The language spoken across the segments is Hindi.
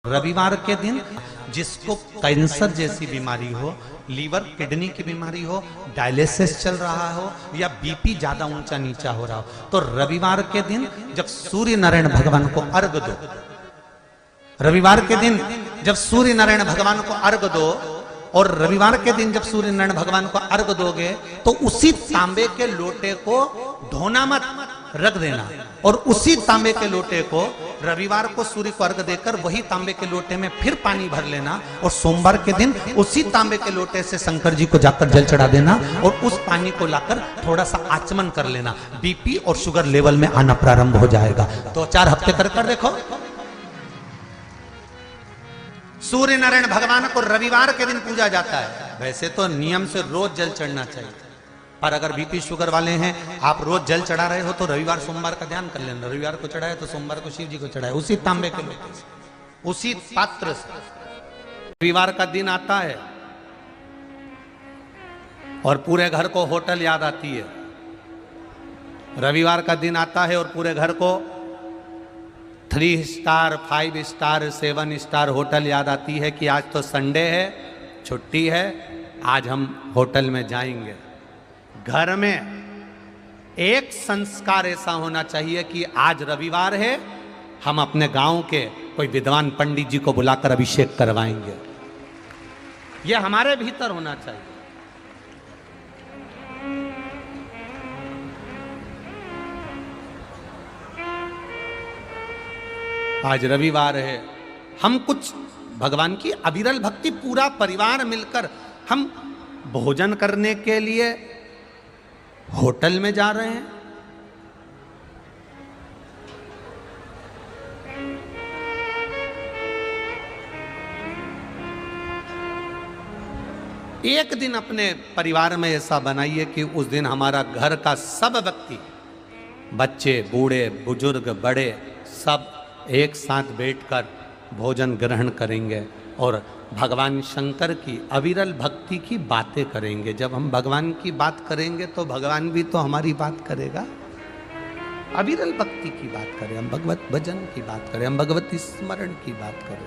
रविवार के दिन जिसको कैंसर जैसी बीमारी हो, लीवर किडनी की बीमारी हो, डायलिसिस चल रहा हो या बीपी ज्यादा ऊंचा नीचा हो रहा हो, तो रविवार के दिन जब सूर्य नारायण भगवान को अर्घ दो, रविवार के दिन जब सूर्य नारायण भगवान को अर्घ दो और रविवार के दिन जब सूर्य नारायण भगवान को अर्घ दोगे तो उसी तांबे के लोटे को धोना मत, रख देना और उसी तांबे के लोटे को रविवार को सूर्य को अर्घ देकर वही तांबे के लोटे में फिर पानी भर लेना और सोमवार के दिन उसी तांबे के लोटे से शंकर जी को जाकर जल चढ़ा देना और उस पानी को लाकर थोड़ा सा आचमन कर लेना। बीपी और शुगर लेवल में आना प्रारंभ हो जाएगा। 2-4 हफ्ते कर देखो। सूर्य नारायण भगवान को रविवार के दिन पूजा जाता है। वैसे तो नियम से रोज जल चढ़ना चाहिए, पर अगर बीपी शुगर वाले हैं, आप रोज जल चढ़ा रहे हो तो रविवार सोमवार का ध्यान कर लेना। रविवार को चढ़ाए तो सोमवार को शिव जी को चढ़ाए, उसी तांबे के लोटे से, उसी पात्र से। रविवार का दिन आता है और पूरे घर को होटल याद आती है। रविवार का दिन आता है और पूरे घर को 3 स्टार 5 स्टार 7 स्टार होटल याद आती है कि आज तो संडे है, छुट्टी है, आज हम होटल में जाएंगे। घर में एक संस्कार ऐसा होना चाहिए कि आज रविवार है, हम अपने गांव के कोई विद्वान पंडित जी को बुलाकर अभिषेक करवाएंगे। यह हमारे भीतर होना चाहिए। आज रविवार है, हम कुछ भगवान की अविरल भक्ति पूरा परिवार मिलकर हम भोजन करने के लिए होटल में जा रहे हैं। एक दिन अपने परिवार में ऐसा बनाइए कि उस दिन हमारा घर का सब व्यक्ति, बच्चे, बूढ़े, बुजुर्ग, बड़े, सब एक साथ बैठकर भोजन ग्रहण करेंगे और भगवान शंकर की अविरल भक्ति की बातें करेंगे। जब हम भगवान की बात करेंगे तो भगवान भी तो हमारी बात करेगा। अविरल भक्ति की बात करें, हम भगवत भजन की बात करें, हम भगवती स्मरण की बात करें।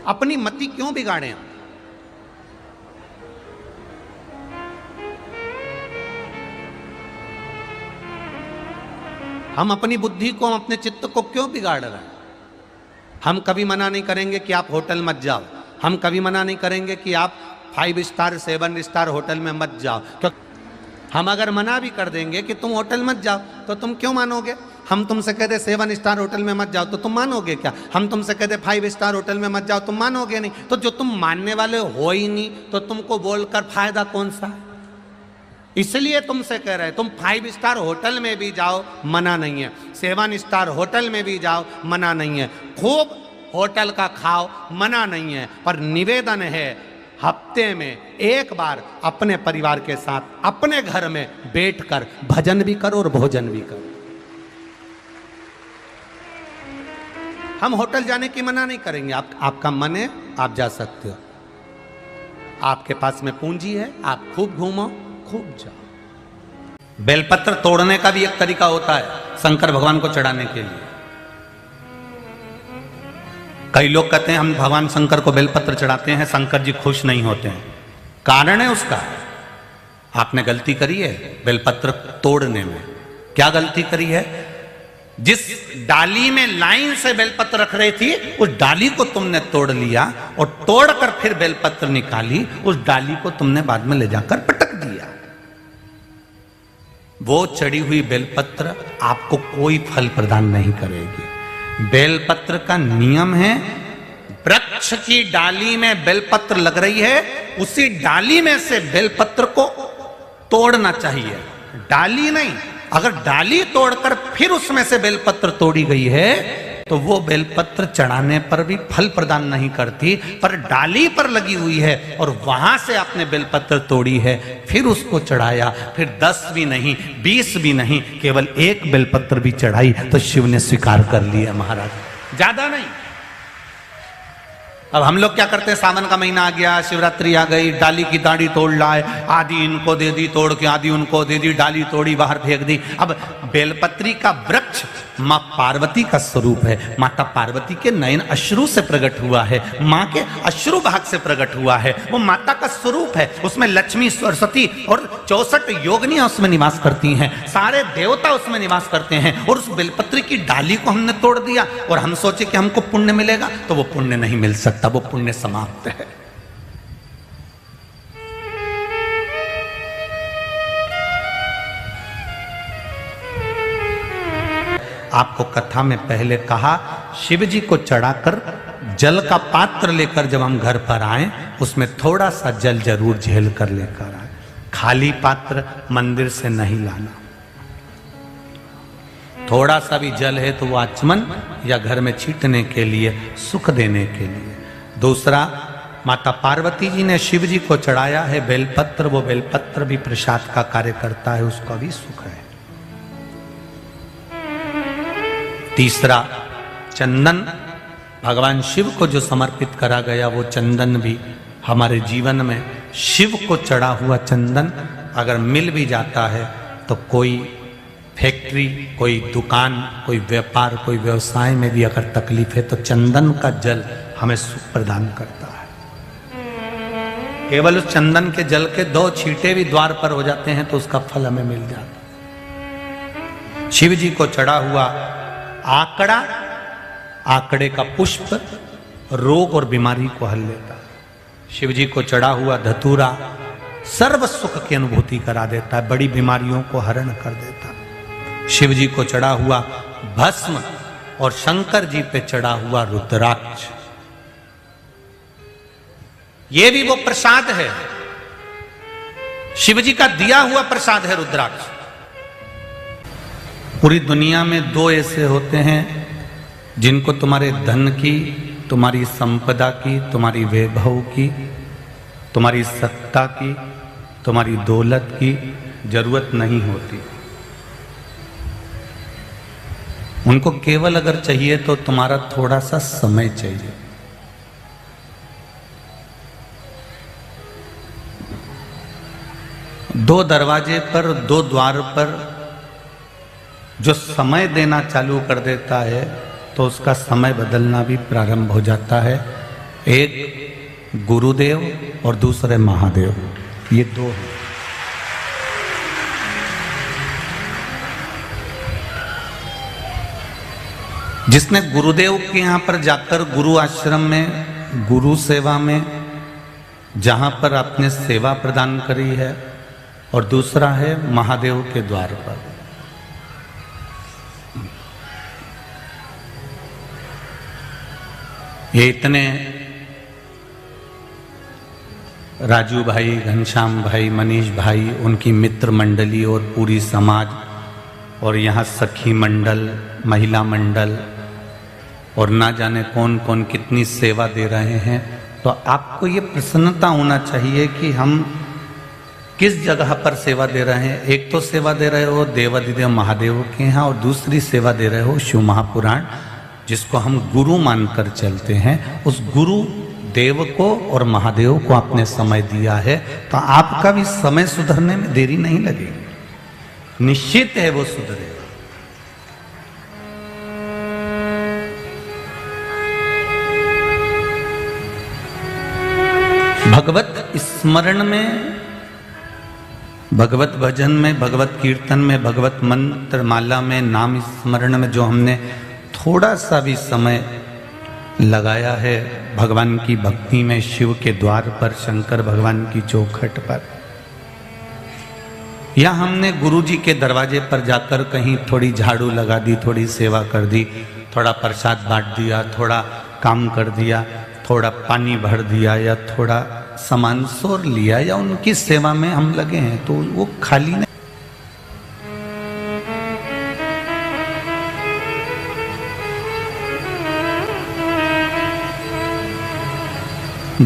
अपनी मति क्यों बिगाड़ें? हम अपनी बुद्धि को, अपने चित्त को क्यों बिगाड़ रहे हैं? हम कभी मना नहीं करेंगे कि आप होटल मत जाओ, हम कभी मना नहीं करेंगे कि आप 5 स्टार 7 स्टार होटल में मत जाओ, क्योंकि हम अगर मना भी कर देंगे कि तुम होटल मत जाओ तो तुम क्यों मानोगे? हम तुमसे कह दे 7 स्टार होटल में मत जाओ तो तुम मानोगे क्या? हम तुमसे कह दे 5 स्टार होटल में मत जाओ, तुम मानोगे नहीं। तो जो तुम मानने वाले हो ही नहीं तो तुमको बोलकर फायदा कौन सा है? इसलिए तुमसे कह रहे हैं, तुम 5 स्टार होटल में भी जाओ, मना नहीं है, 7 स्टार होटल में भी जाओ, मना नहीं है, खूब होटल का खाओ, मना नहीं है, पर निवेदन है हफ्ते में एक बार अपने परिवार के साथ अपने घर में बैठकर भजन भी करो और भोजन भी करो। हम होटल जाने की मना नहीं करेंगे। आपका मन है, आप जा सकते हो, आपके पास में पूंजी है, आप खूब घूमो, खूब जाओ। बेलपत्र तोड़ने का भी एक तरीका होता है शंकर भगवान को चढ़ाने के लिए। कई लोग कहते हैं हम भगवान शंकर को बेलपत्र चढ़ाते हैं, शंकर जी खुश नहीं होते हैं। कारण है उसका, आपने गलती करी है बेलपत्र तोड़ने में। क्या गलती करी है? जिस डाली में लाइन से बेलपत्र रख रही थी उस डाली को तुमने तोड़ लिया और तोड़कर फिर बेलपत्र निकाली, उस डाली को तुमने बाद में ले जाकर पटक दिया। वो चढ़ी हुई बेलपत्र आपको कोई फल प्रदान नहीं करेगी। बेलपत्र का नियम है, वृक्ष की डाली में बेलपत्र लग रही है, उसी डाली में से बेलपत्र को तोड़ना चाहिए, डाली नहीं। अगर डाली तोड़कर फिर उसमें से बेलपत्र तोड़ी गई है तो वो बेलपत्र चढ़ाने पर भी फल प्रदान नहीं करती, पर डाली पर लगी हुई है और वहां से आपने बेलपत्र तोड़ी है, फिर उसको चढ़ाया, फिर 10 भी नहीं 20 भी नहीं, केवल 1 बेलपत्र भी चढ़ाई तो शिव ने स्वीकार कर लिया महाराज, ज्यादा नहीं। अब हम लोग क्या करते हैं, सावन का महीना आ गया, शिवरात्रि आ गई, डाली की दाढ़ी तोड़ लाए, आधी इनको दे दी तोड़ के, आधी उनको दे दी, डाली तोड़ी बाहर फेंक दी। अब बेलपत्री का वृक्ष माँ पार्वती का स्वरूप है। माता पार्वती के नयन अश्रु से प्रकट हुआ है, माँ के अश्रु भाग से प्रकट हुआ है। वो माता का स्वरूप है, उसमें लक्ष्मी, सरस्वती और 64 योगिनियां उसमें निवास करती हैं, सारे देवता उसमें निवास करते हैं। और उस बेलपत्री की डाली को हमने तोड़ दिया और हम सोचे कि हमको पुण्य मिलेगा, तो वो पुण्य नहीं मिल सकता, वो पुण्य समाप्त है। आपको कथा में पहले कहा, शिव जी को चढ़ाकर जल का पात्र लेकर जब हम घर पर आए, उसमें थोड़ा सा जल जरूर झेल कर लेकर आए। खाली पात्र मंदिर से नहीं लाना। थोड़ा सा भी जल है तो वो आचमन या घर में छींटने के लिए, सुख देने के लिए। दूसरा, माता पार्वती जी ने शिव जी को चढ़ाया है बेलपत्र, वो बेलपत्र भी प्रसाद का कार्य करता है, उसका भी सुख है। तीसरा, चंदन भगवान शिव को जो समर्पित करा गया, वो चंदन भी हमारे जीवन में, शिव को चढ़ा हुआ चंदन अगर मिल भी जाता है तो कोई फैक्ट्री, कोई दुकान, कोई व्यापार, कोई व्यवसाय में भी अगर तकलीफ है तो चंदन का जल हमें सुख प्रदान करता है। केवल उस चंदन के जल के 2 छींटे भी द्वार पर हो जाते हैं तो उसका फल हमें मिल जाता। शिव जी को चढ़ा हुआ आकड़ा, आकड़े का पुष्प रोग और बीमारी को हल लेता है। शिव जी को चढ़ा हुआ धतूरा सर्व सुख की अनुभूति करा देता है, बड़ी बीमारियों को हरण कर देता है। शिव जी को चढ़ा हुआ भस्म और शंकर जी पे चढ़ा हुआ रुद्राक्ष, ये भी वो प्रसाद है, शिव जी का दिया हुआ प्रसाद है रुद्राक्ष। पूरी दुनिया में 2 ऐसे होते हैं जिनको तुम्हारे धन की, तुम्हारी संपदा की, तुम्हारी वैभव की, तुम्हारी सत्ता की, तुम्हारी दौलत की जरूरत नहीं होती। उनको केवल अगर चाहिए तो तुम्हारा थोड़ा सा समय चाहिए। दो दरवाजे पर, 2 द्वार पर जो समय देना चालू कर देता है तो उसका समय बदलना भी प्रारंभ हो जाता है। एक गुरुदेव और दूसरे महादेव, ये 2 हैं। जिसने गुरुदेव के यहाँ पर जाकर गुरु आश्रम में, गुरु सेवा में, जहाँ पर आपने सेवा प्रदान करी है, और दूसरा है महादेव के द्वार पर। ये इतने राजू भाई, घनश्याम भाई, मनीष भाई, उनकी मित्र मंडली और पूरी समाज, और यहाँ सखी मंडल, महिला मंडल, और ना जाने कौन कौन कितनी सेवा दे रहे हैं। तो आपको ये प्रसन्नता होना चाहिए कि हम किस जगह पर सेवा दे रहे हैं। एक तो सेवा दे रहे हो देवाधिदेव महादेव के यहाँ, और दूसरी सेवा दे रहे हो शिव महापुराण, जिसको हम गुरु मानकर चलते हैं। उस गुरु देव को और महादेव को आपने समय दिया है, तो आपका भी समय सुधरने में देरी नहीं लगेगी, निश्चित है वो सुधरेगा। भगवत स्मरण में, भगवत भजन में, भगवत कीर्तन में, भगवत मंत्र माला में, नाम स्मरण में जो हमने थोड़ा सा भी समय लगाया है भगवान की भक्ति में, शिव के द्वार पर, शंकर भगवान की चौखट पर, या हमने गुरु जी के दरवाजे पर जाकर कहीं थोड़ी झाड़ू लगा दी, थोड़ी सेवा कर दी, थोड़ा प्रसाद बांट दिया, थोड़ा काम कर दिया, थोड़ा पानी भर दिया, या थोड़ा सामान सोर लिया, या उनकी सेवा में हम लगे हैं, तो वो खाली नहीं।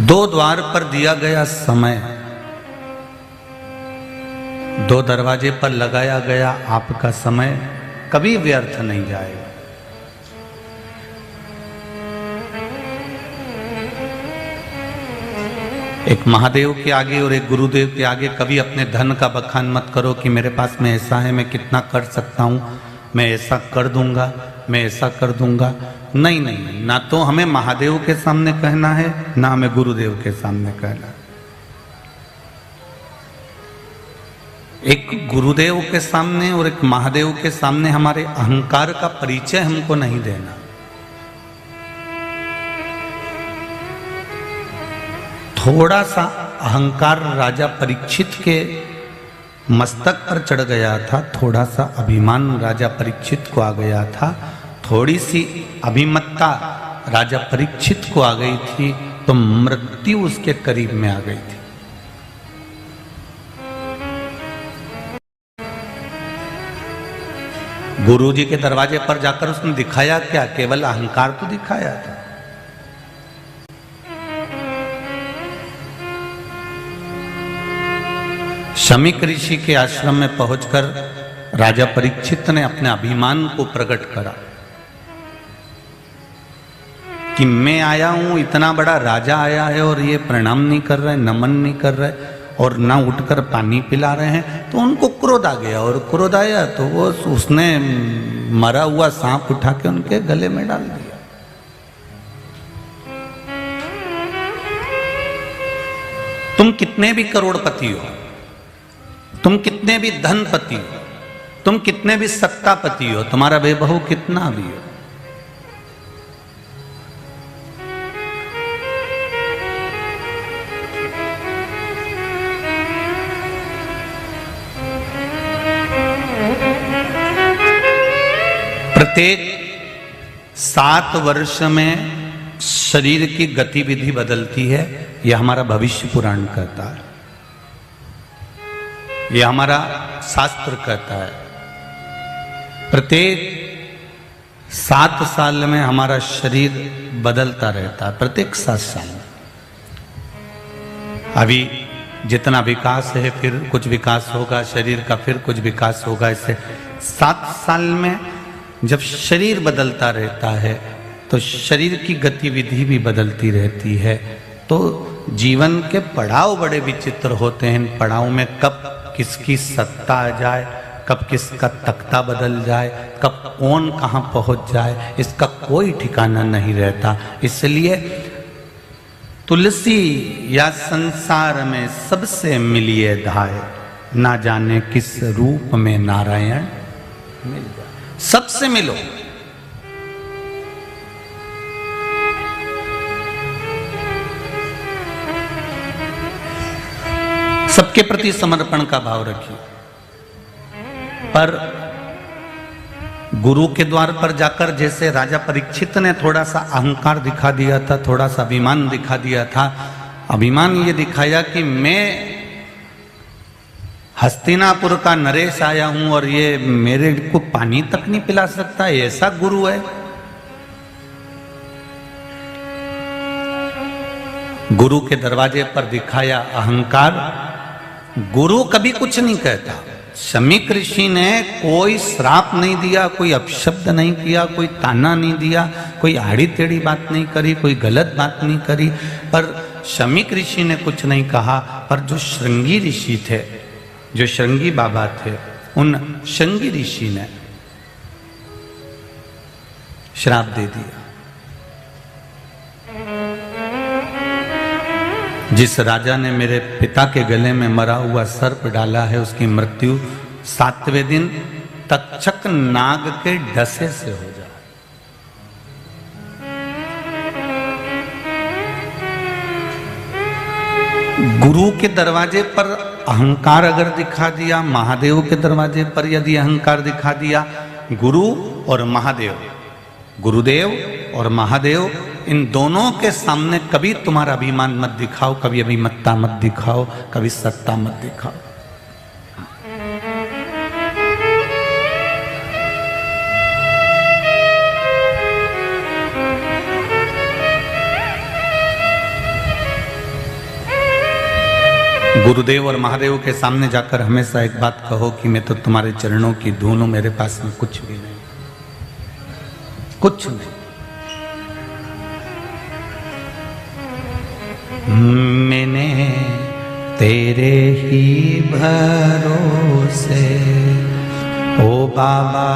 दो द्वार पर दिया गया समय, 2 दरवाजे पर लगाया गया आपका समय कभी व्यर्थ नहीं जाएगा। एक महादेव के आगे और एक गुरुदेव के आगे कभी अपने धन का बखान मत करो कि मेरे पास में ऐसा है, मैं कितना कर सकता हूँ। मैं ऐसा कर दूंगा, मैं ऐसा कर दूंगा। नहीं नहीं, ना तो हमें महादेव के सामने कहना है, ना हमें गुरुदेव के सामने कहना है। एक गुरुदेव के सामने और एक महादेव के सामने हमारे अहंकार का परिचय हमको नहीं देना। थोड़ा सा अहंकार राजा परीक्षित के मस्तक पर चढ़ गया था, थोड़ा सा अभिमान राजा परीक्षित को आ गया था, थोड़ी सी अभिमत्ता राजा परीक्षित को आ गई थी, तो मृत्यु उसके करीब में आ गई थी। गुरु जी के दरवाजे पर जाकर उसने दिखाया क्या? केवल अहंकार तो दिखाया था। शमीक ऋषि के आश्रम में पहुंचकर राजा परीक्षित ने अपने अभिमान को प्रकट करा कि मैं आया हूं, इतना बड़ा राजा आया है और ये प्रणाम नहीं कर रहे, नमन नहीं कर रहे और ना उठकर पानी पिला रहे हैं। तो उनको क्रोध आ गया, और क्रोध आया तो वो उसने मरा हुआ सांप उठा के उनके गले में डाल दिया। तुम कितने भी करोड़पति हो, तुम कितने भी धनपति हो, तुम कितने भी सत्तापति हो, तुम्हारा वैभव कितना भी हो, प्रत्येक 7 वर्ष में शरीर की गतिविधि बदलती है। यह हमारा भविष्य पुराण कहता है, यह हमारा शास्त्र कहता है। प्रत्येक 7 साल में हमारा शरीर बदलता रहता है, प्रत्येक 7 साल में। अभी जितना विकास है, फिर कुछ विकास होगा शरीर का, फिर कुछ विकास होगा। इससे 7 साल में जब शरीर बदलता रहता है तो शरीर की गतिविधि भी बदलती रहती है। तो जीवन के पड़ाव बड़े विचित्र होते हैं। इन पड़ाव में कब किसकी सत्ता आ जाए, कब किसका तख्ता बदल जाए, कब कौन कहाँ पहुँच जाए, इसका कोई ठिकाना नहीं रहता। इसलिए तुलसी या संसार में सबसे मिलिए धाय, ना जाने किस रूप में नारायण मिल जाए। सबसे मिलो, सबके प्रति समर्पण का भाव रखिए। पर गुरु के द्वार पर जाकर जैसे राजा परीक्षित ने थोड़ा सा अहंकार दिखा दिया था, थोड़ा सा अभिमान दिखा दिया था। अभिमान ये दिखाया कि मैं हस्तिनापुर का नरेश आया हूं और ये मेरे को पानी तक नहीं पिला सकता, ऐसा गुरु है। गुरु के दरवाजे पर दिखाया अहंकार। गुरु कभी कुछ नहीं कहता। शमीक ऋषि ने कोई श्राप नहीं दिया, कोई अपशब्द नहीं किया, कोई ताना नहीं दिया, कोई आड़ी टेढ़ी बात नहीं करी, कोई गलत बात नहीं करी। पर शमीक ऋषि ने कुछ नहीं कहा। पर जो श्रृंगी ऋषि थे, जो श्रृंगी बाबा थे, उन श्रृंगी ऋषि ने श्राप दे दिया। जिस राजा ने मेरे पिता के गले में मरा हुआ सर्प डाला है, उसकी मृत्यु 7वें दिन तक्षक नाग के डसे से हो जाए। गुरु के दरवाजे पर अहंकार अगर दिखा दिया, महादेव के दरवाजे पर यदि अहंकार दिखा दिया, गुरु और महादेव, गुरुदेव और महादेव, इन दोनों के सामने कभी तुम्हारा अभिमान मत दिखाओ, कभी अभिमत्ता मत दिखाओ, कभी सत्ता मत दिखाओ। गुरुदेव और महादेव के सामने जाकर हमेशा एक बात कहो कि मैं तो तुम्हारे चरणों की धूल हूं, मेरे पास में कुछ भी नहीं, कुछ नहीं। मैंने तेरे ही भरोसे ओ बाबा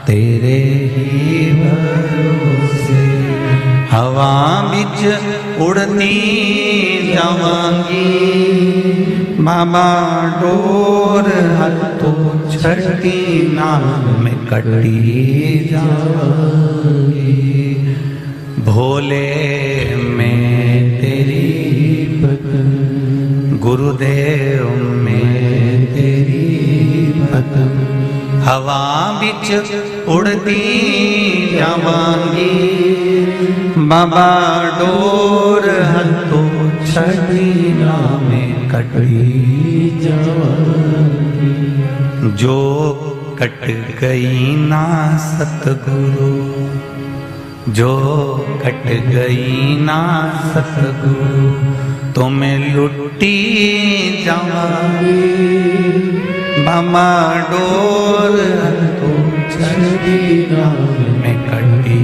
तेरे ही भरोसे हवा बिच उड़ती जावांगी, बाबा डोर हाथों छठी नाम में कटी जावांगी। भोले में तेरी भक्ति, गुरुदेव में तेरी भक्ति, हवा बिच उड़ती जावांगी, बाबा डोर हाथों छठी नाम में कटी जावांगी। जो कट गई ना सतगुरु, जो कट गई ना सतगुरु, तो मैं लुटी जावांगी, बाबा डोर हाथों छठी नाम में कटी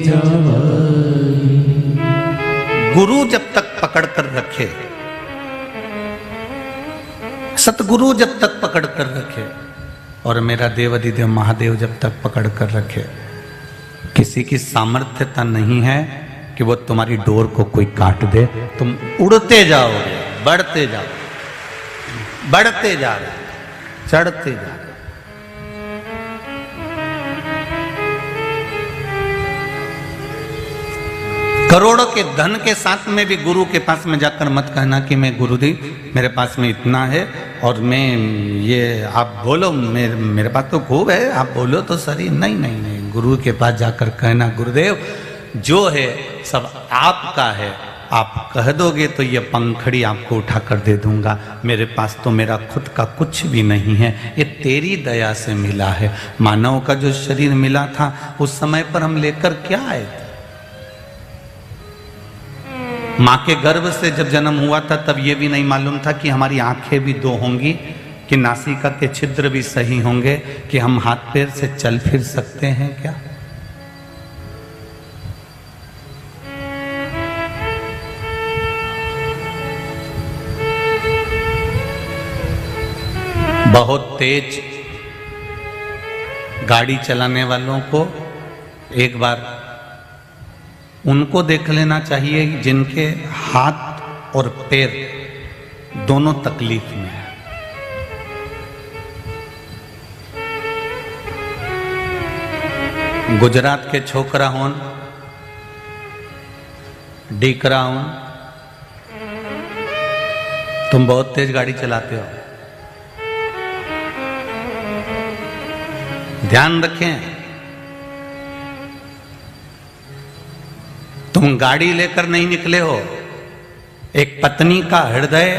जावांगी। गुरु जब तक पकड़ कर रखे, सतगुरु जब तक पकड़ कर रखे, और मेरा देवाधिदेव महादेव जब तक पकड़ कर रखे, किसी की सामर्थ्यता नहीं है कि वो तुम्हारी डोर को कोई काट दे। तुम उड़ते जाओगे, बढ़ते जाओ, बढ़ते जा रहे, चढ़ते जा रहे। करोड़ों के धन के साथ में भी गुरु के पास में जाकर मत कहना कि मैं गुरुदेव मेरे पास में इतना है और मैं ये आप बोलो मेरे पास तो खूब है, आप बोलो तो सही। नहीं नहीं नहीं, गुरु के पास जाकर कहना गुरुदेव जो है सब आपका है, आप कह दोगे तो ये पंखड़ी आपको उठा कर दे दूंगा। मेरे पास तो मेरा खुद का कुछ भी नहीं है, ये तेरी दया से मिला है। मानव का जो शरीर मिला था उस समय पर हम लेकर क्या आए थे? माँ के गर्भ से जब जन्म हुआ था तब ये भी नहीं मालूम था कि हमारी आंखें भी दो होंगी, कि नासिका के छिद्र भी सही होंगे, कि हम हाथ पैर से चल फिर सकते हैं क्या? बहुत तेज गाड़ी चलाने वालों को एक बार उनको देख लेना चाहिए जिनके हाथ और पैर दोनों तकलीफ में है। गुजरात के छोकरा होन, डीकरा होन, तुम बहुत तेज गाड़ी चलाते हो, ध्यान रखें। तुम गाड़ी लेकर नहीं निकले हो, एक पत्नी का हृदय,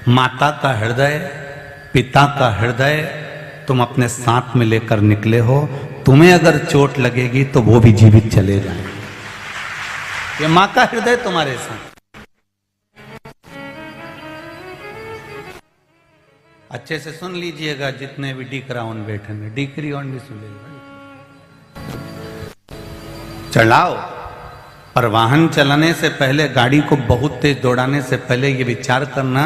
माता का हृदय, पिता का हृदय तुम अपने साथ में लेकर निकले हो। तुम्हें अगर चोट लगेगी तो वो भी जीवित चले जाएंगे। ये माँ का हृदय तुम्हारे साथ। अच्छे से सुन लीजिएगा, जितने भी डीकरा ऑन बैठे हैं, डीकरी ऑन भी सुन लीजिएगा। चलाओ, पर वाहन चलाने से पहले, गाड़ी को बहुत तेज दौड़ाने से पहले ये विचार करना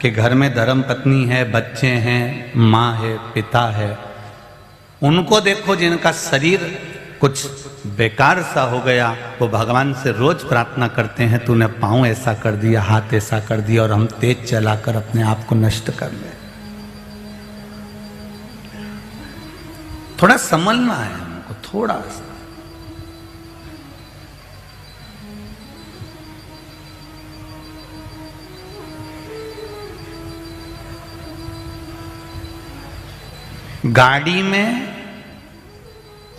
कि घर में धर्म पत्नी है, बच्चे हैं, माँ है, पिता है। उनको देखो जिनका शरीर कुछ बेकार सा हो गया, वो भगवान से रोज प्रार्थना करते हैं तूने पाँव ऐसा कर दिया, हाथ ऐसा कर दिया, और हम तेज चलाकर अपने आप को नष्ट कर ले। थोड़ा संभलना है हमको, थोड़ा सा। गाड़ी में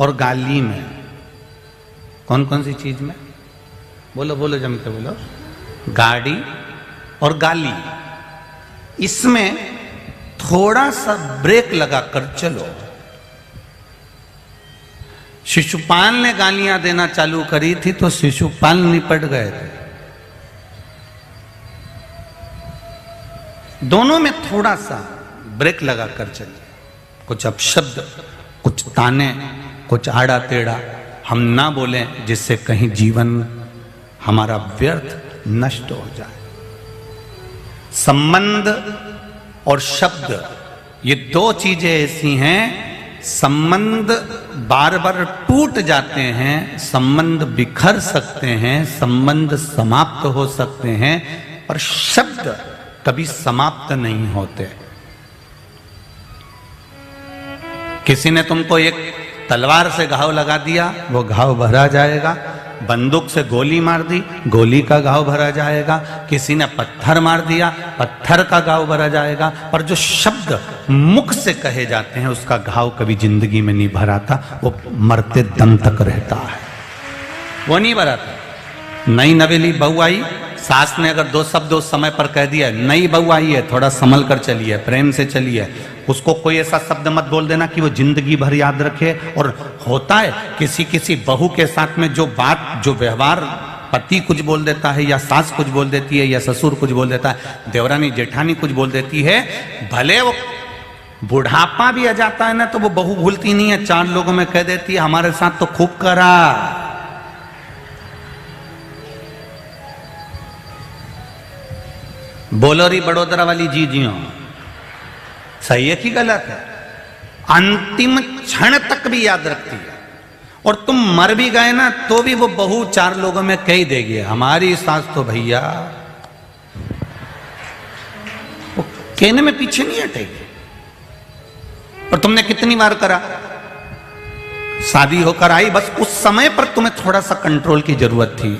और गाली में कौन कौन सी चीज में? बोलो बोलो, जम के बोलो। गाड़ी और गाली, इसमें थोड़ा सा ब्रेक लगाकर चलो। शिशुपाल ने गालियां देना चालू करी थी तो शिशुपाल निपट गए थे। दोनों में थोड़ा सा ब्रेक लगाकर चलिए। कुछ अपशब्द, कुछ ताने, कुछ आड़ा टेढ़ा हम ना बोलें जिससे कहीं जीवन हमारा व्यर्थ नष्ट हो जाए। संबंध और शब्द ये दो चीजें ऐसी हैं, संबंध बार बार टूट जाते हैं, संबंध बिखर सकते हैं, संबंध समाप्त हो सकते हैं, और शब्द कभी समाप्त नहीं होते। किसी ने तुमको एक तलवार से घाव लगा दिया, वो घाव भरा जाएगा। बंदूक से गोली मार दी, गोली का घाव भरा जाएगा। किसी ने पत्थर मार दिया, पत्थर का घाव भरा जाएगा। पर जो शब्द मुख से कहे जाते हैं उसका घाव कभी जिंदगी में नहीं भराता, वो मरते दम तक रहता है, वो नहीं भराता। नई नवेली बहू आई, सास ने अगर दो शब्द उस समय पर कह दिया, नई बहू आई है, थोड़ा संभल कर चलिए, प्रेम से चलिए, उसको कोई ऐसा शब्द मत बोल देना कि वो जिंदगी भर याद रखे। और होता है किसी किसी बहू के साथ में जो बात, जो व्यवहार पति कुछ बोल देता है, या सास कुछ बोल देती है, या ससुर कुछ बोल देता है, देवरानी जेठानी कुछ बोल देती है, भले वो बुढ़ापा भी आ जाता है ना तो वो बहू भूलती नहीं है, चार लोगों में कह देती है हमारे साथ तो खूब करा। बोलो री बड़ोदरा वाली जीजियों, सही है कि गलत है? अंतिम क्षण तक भी याद रखती है। और तुम मर भी गए ना तो भी वो बहू चार लोगों में कह देगी हमारी सास तो भैया, वो कहने में पीछे नहीं हटेगी। और तुमने कितनी बार करा, शादी होकर आई, बस उस समय पर तुम्हें थोड़ा सा कंट्रोल की जरूरत थी।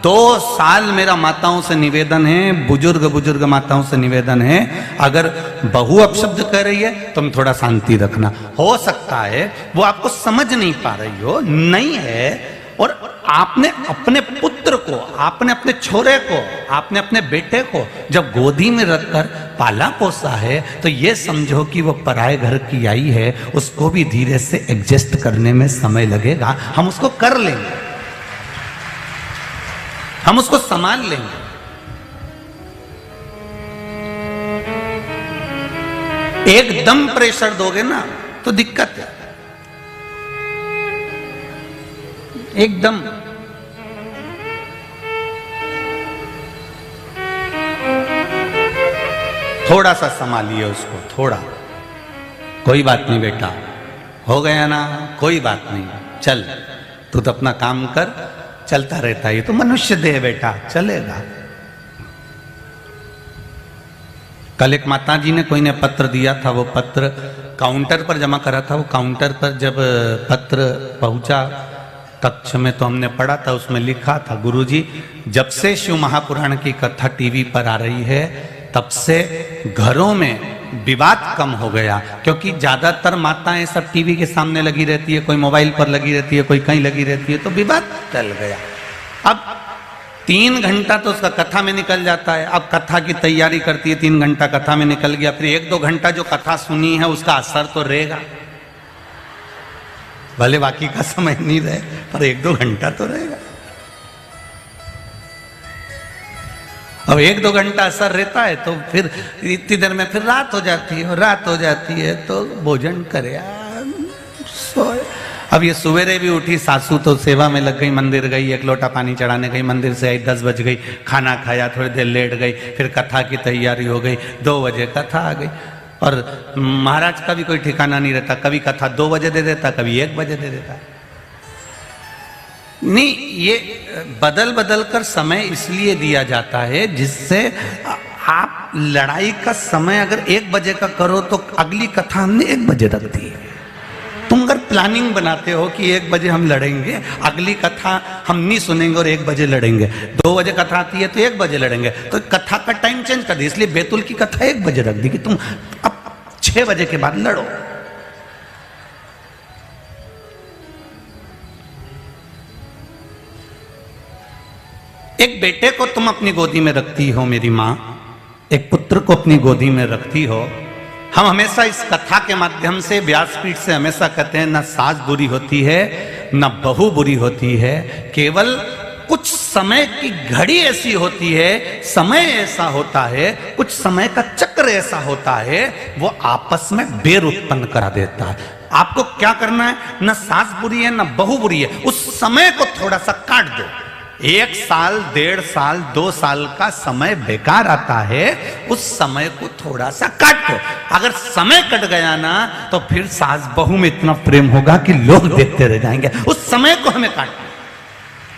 2 साल मेरा माताओं से निवेदन है, बुजुर्ग माताओं से निवेदन है, अगर बहू अपशब्द कह रही है तुम थोड़ा शांति रखना। हो सकता है वो आपको समझ नहीं पा रही हो, नहीं है, और आपने अपने पुत्र को, आपने अपने छोरे को, आपने अपने बेटे को जब गोदी में रखकर पाला पोसा है तो ये समझो कि वो पराए घर की आई है, उसको भी धीरे से एडजस्ट करने में समय लगेगा। हम उसको कर लेंगे, हम उसको संभाल लेंगे। एकदम प्रेशर दोगे ना तो दिक्कत है, एकदम। थोड़ा सा संभालिए उसको, थोड़ा, कोई बात नहीं बेटा, हो गया ना, कोई बात नहीं, चल तू तो अपना काम कर, चलता रहता है, ये तो मनुष्य देह बेटा, चलेगा। कल एक माता जी ने, कोई ने पत्र दिया था, वो पत्र काउंटर पर जमा करा था। वो काउंटर पर जब पत्र पहुंचा कक्ष में तो हमने पढ़ा था, उसमें लिखा था, गुरुजी जब से शिव महापुराण की कथा टीवी पर आ रही है तब से घरों में विवाद कम हो गया, क्योंकि ज्यादातर माताएं सब टीवी के सामने लगी रहती है, कोई मोबाइल पर लगी रहती है, कोई कहीं लगी रहती है, तो विवाद टल गया। अब 3 घंटा तो उसका कथा में निकल जाता है, अब कथा की तैयारी करती है, 3 घंटा कथा में निकल गया, फिर 1-2 घंटा जो कथा सुनी है उसका असर तो रहेगा, भले बाकी का समय नहीं रहे पर 1-2 घंटा तो रहेगा। अब 1-2 घंटा असर रहता है तो फिर इतनी देर में फिर रात हो जाती है, और रात हो जाती है तो भोजन करे, सोए। अब ये सवेरे भी उठी सासू तो सेवा में लग गई, मंदिर गई, 1 लोटा पानी चढ़ाने गई, मंदिर से आई 10 बज गई, खाना खाया, थोड़ी देर लेट गई, फिर कथा की तैयारी हो गई, 2 बजे कथा आ गई। और महाराज का भी कोई ठिकाना नहीं रहता, कभी कथा 2 बजे दे देता, कभी 1 बजे दे देता। नहीं, ये बदल बदल कर समय इसलिए दिया जाता है जिससे आप लड़ाई का समय अगर 1 बजे का करो तो अगली कथा हमने 1 बजे रख दी है। तुम अगर प्लानिंग बनाते हो कि 1 बजे हम लड़ेंगे, अगली कथा हम नहीं सुनेंगे और 1 बजे लड़ेंगे, 2 बजे कथा आती है तो 1 बजे लड़ेंगे, तो कथा का टाइम चेंज कर दी, इसलिए बैतुल की कथा 1 बजे रख दी कि तुम अब 6 बजे के बाद लड़ो। एक बेटे को तुम अपनी गोदी में रखती हो मेरी मां, एक पुत्र को अपनी गोदी में रखती हो। हम हमेशा इस कथा के माध्यम से, व्यासपीठ से हमेशा कहते हैं, न सास बुरी होती है न बहू बुरी होती है, केवल कुछ समय की घड़ी ऐसी होती है, समय ऐसा होता है, कुछ समय का चक्र ऐसा होता है, वो आपस में बैर उत्पन्न करा देता है। आपको क्या करना है, न सास बुरी है न बहू बुरी है, उस समय को थोड़ा सा काट दो, 1 साल, 1.5 साल, 2 साल का समय बेकार आता है, उस समय को थोड़ा सा काट दो। अगर समय कट गया ना तो फिर सास बहू में इतना प्रेम होगा कि लोग देखते रह जाएंगे। उस समय को हमें काट,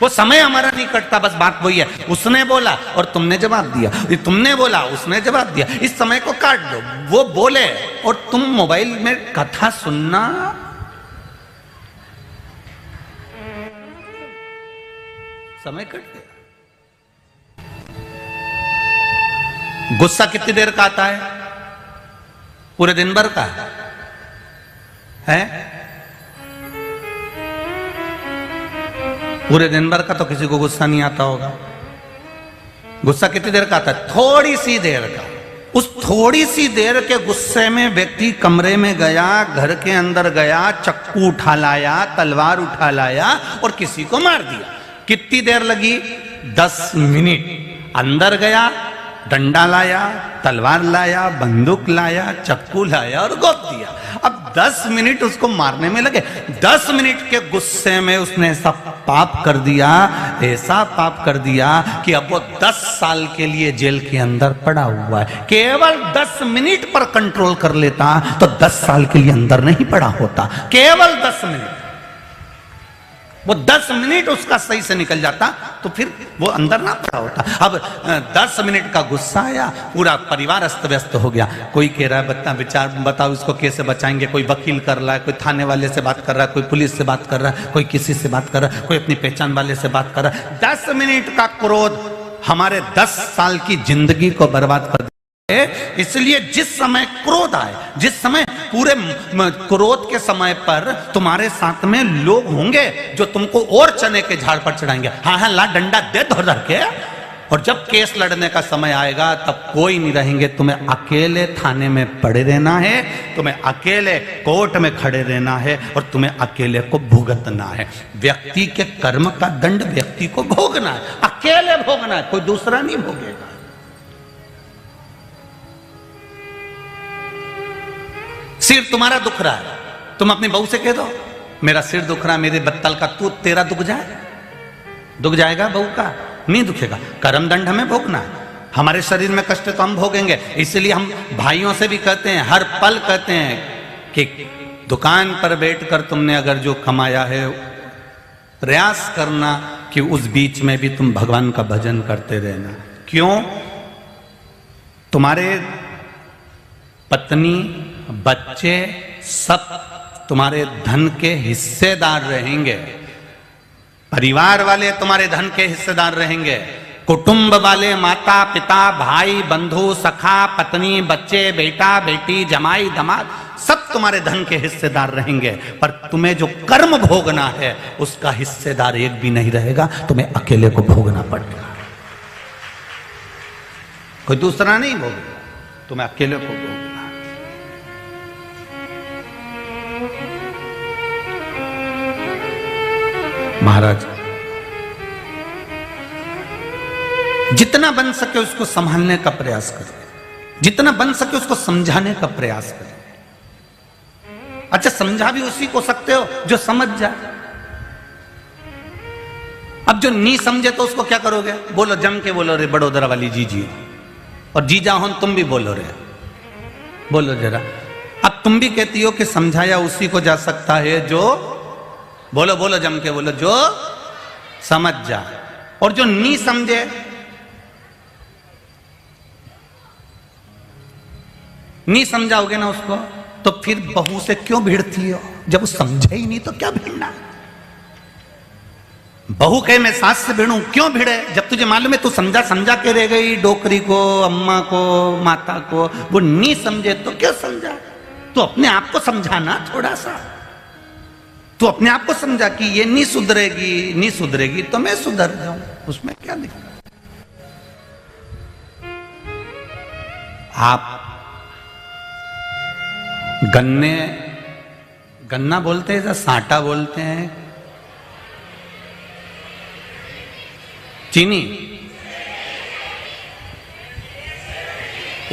वो समय हमारा नहीं कटता, बस बात वही है। उसने बोला और तुमने जवाब दिया, तुमने बोला उसने जवाब दिया, इस समय को काट दो। वो बोले और तुम मोबाइल में कथा सुनना, समय कट गया। गुस्सा कितनी देर का आता है? पूरे दिन भर का है? पूरे दिन भर का तो किसी को गुस्सा नहीं आता होगा। गुस्सा कितनी देर का आता है? थोड़ी सी देर का। उस थोड़ी सी देर के गुस्से में व्यक्ति कमरे में गया, घर के अंदर गया, चक्कू उठा लाया, तलवार उठा लाया और किसी को मार दिया। कितनी देर लगी? 10 मिनट। अंदर गया, डंडा लाया, तलवार लाया, बंदूक लाया, चक्कू लाया और गोद दिया। अब 10 मिनट उसको मारने में लगे। 10 मिनट के गुस्से में उसने ऐसा पाप कर दिया, ऐसा पाप कर दिया कि अब वो 10 साल के लिए जेल के अंदर पड़ा हुआ है। केवल 10 मिनट पर कंट्रोल कर लेता तो 10 साल के लिए अंदर नहीं पड़ा होता। केवल 10 मिनट, वो 10 मिनट उसका सही से निकल जाता तो फिर वो अंदर ना पड़ा होता। अब 10 मिनट का गुस्सा आया, पूरा परिवार अस्त व्यस्त हो गया। कोई कह रहा है बताओ इसको कैसे बचाएंगे। कोई वकील कर रहा है, कोई थाने वाले से बात कर रहा है, कोई पुलिस से बात कर रहा है, कोई किसी से बात कर रहा है, कोई अपनी पहचान वाले से बात कर रहा है। 10 मिनट का क्रोध हमारे 10 साल की जिंदगी को बर्बाद कर। इसलिए जिस समय क्रोध आए, जिस समय पूरे क्रोध के समय पर तुम्हारे साथ में लोग होंगे जो तुमको और चने के झाड़ पर चढ़ाएंगे। हाँ हाँ ला डंडा दे धर के। और जब केस लड़ने का समय आएगा तब कोई नहीं रहेंगे। तुम्हें अकेले थाने में पड़े रहना है, तुम्हें अकेले कोर्ट में खड़े रहना है और तुम्हें अकेले को भुगतना है। व्यक्ति के कर्म का दंड व्यक्ति को भोगना है, अकेले भोगना है, कोई दूसरा नहीं भोगेगा। सिर तुम्हारा दुख रहा है, तुम अपनी बहू से कह दो मेरा सिर दुख रहा है, मेरे बत्तल का तू तेरा दुख जाए। दुख जाएगा बहू का? नहीं दुखेगा। कर्म दंड हमें भोगना है। हमारे शरीर में कष्ट तो हम भोगेंगे। इसलिए हम भाइयों से भी कहते हैं, हर पल कहते हैं कि दुकान पर बैठकर तुमने अगर जो कमाया है प्रयास करना कि उस बीच में भी तुम भगवान का भजन करते रहना। क्यों? तुम्हारे पत्नी, बच्चे सब तुम्हारे धन के हिस्सेदार रहेंगे। परिवार वाले तुम्हारे धन के हिस्सेदार रहेंगे। कुटुंब वाले, माता पिता, भाई बंधु, सखा, पत्नी, बच्चे, बेटा बेटी, जमाई दमाद सब तुम्हारे धन के हिस्सेदार रहेंगे। पर तुम्हें जो कर्म भोगना है उसका हिस्सेदार एक भी नहीं रहेगा। तुम्हें अकेले को भोगना पड़ेगा, कोई दूसरा नहीं भोगेगा, तुम्हें अकेले को भोगना। महाराज जितना बन सके उसको संभालने का प्रयास करें, जितना बन सके उसको समझाने का प्रयास करें। अच्छा, समझा भी उसी को सकते हो जो समझ जाए। अब जो नहीं समझे तो उसको क्या करोगे? बोलो, जम के बोलो रे बड़ोदरा वाली जीजी, और जीजा हो तुम भी बोलो रे, बोलो जरा। अब तुम भी कहती हो कि समझाया उसी को जा सकता है जो, बोलो बोलो जम के बोलो, जो समझ जा। और जो नहीं समझे, नहीं समझाओगे ना उसको तो फिर बहू से क्यों भिड़ती हो? जब वो समझे ही नहीं तो क्या भिड़ना? बहू कहे मैं सास से भिड़ूं, क्यों भिड़े? जब तुझे मालूम है तू समझा समझा के रह गई, डोकरी को, अम्मा को, माता को। वो नहीं समझे तो क्यों समझा? तो अपने आप को समझाना थोड़ा सा। तू अपने आप को समझा कि ये नहीं सुधरेगी, नहीं सुधरेगी तो मैं सुधर जाऊं, उसमें क्या दिक्कत? आप गन्ना बोलते हैं या साटा बोलते हैं? चीनी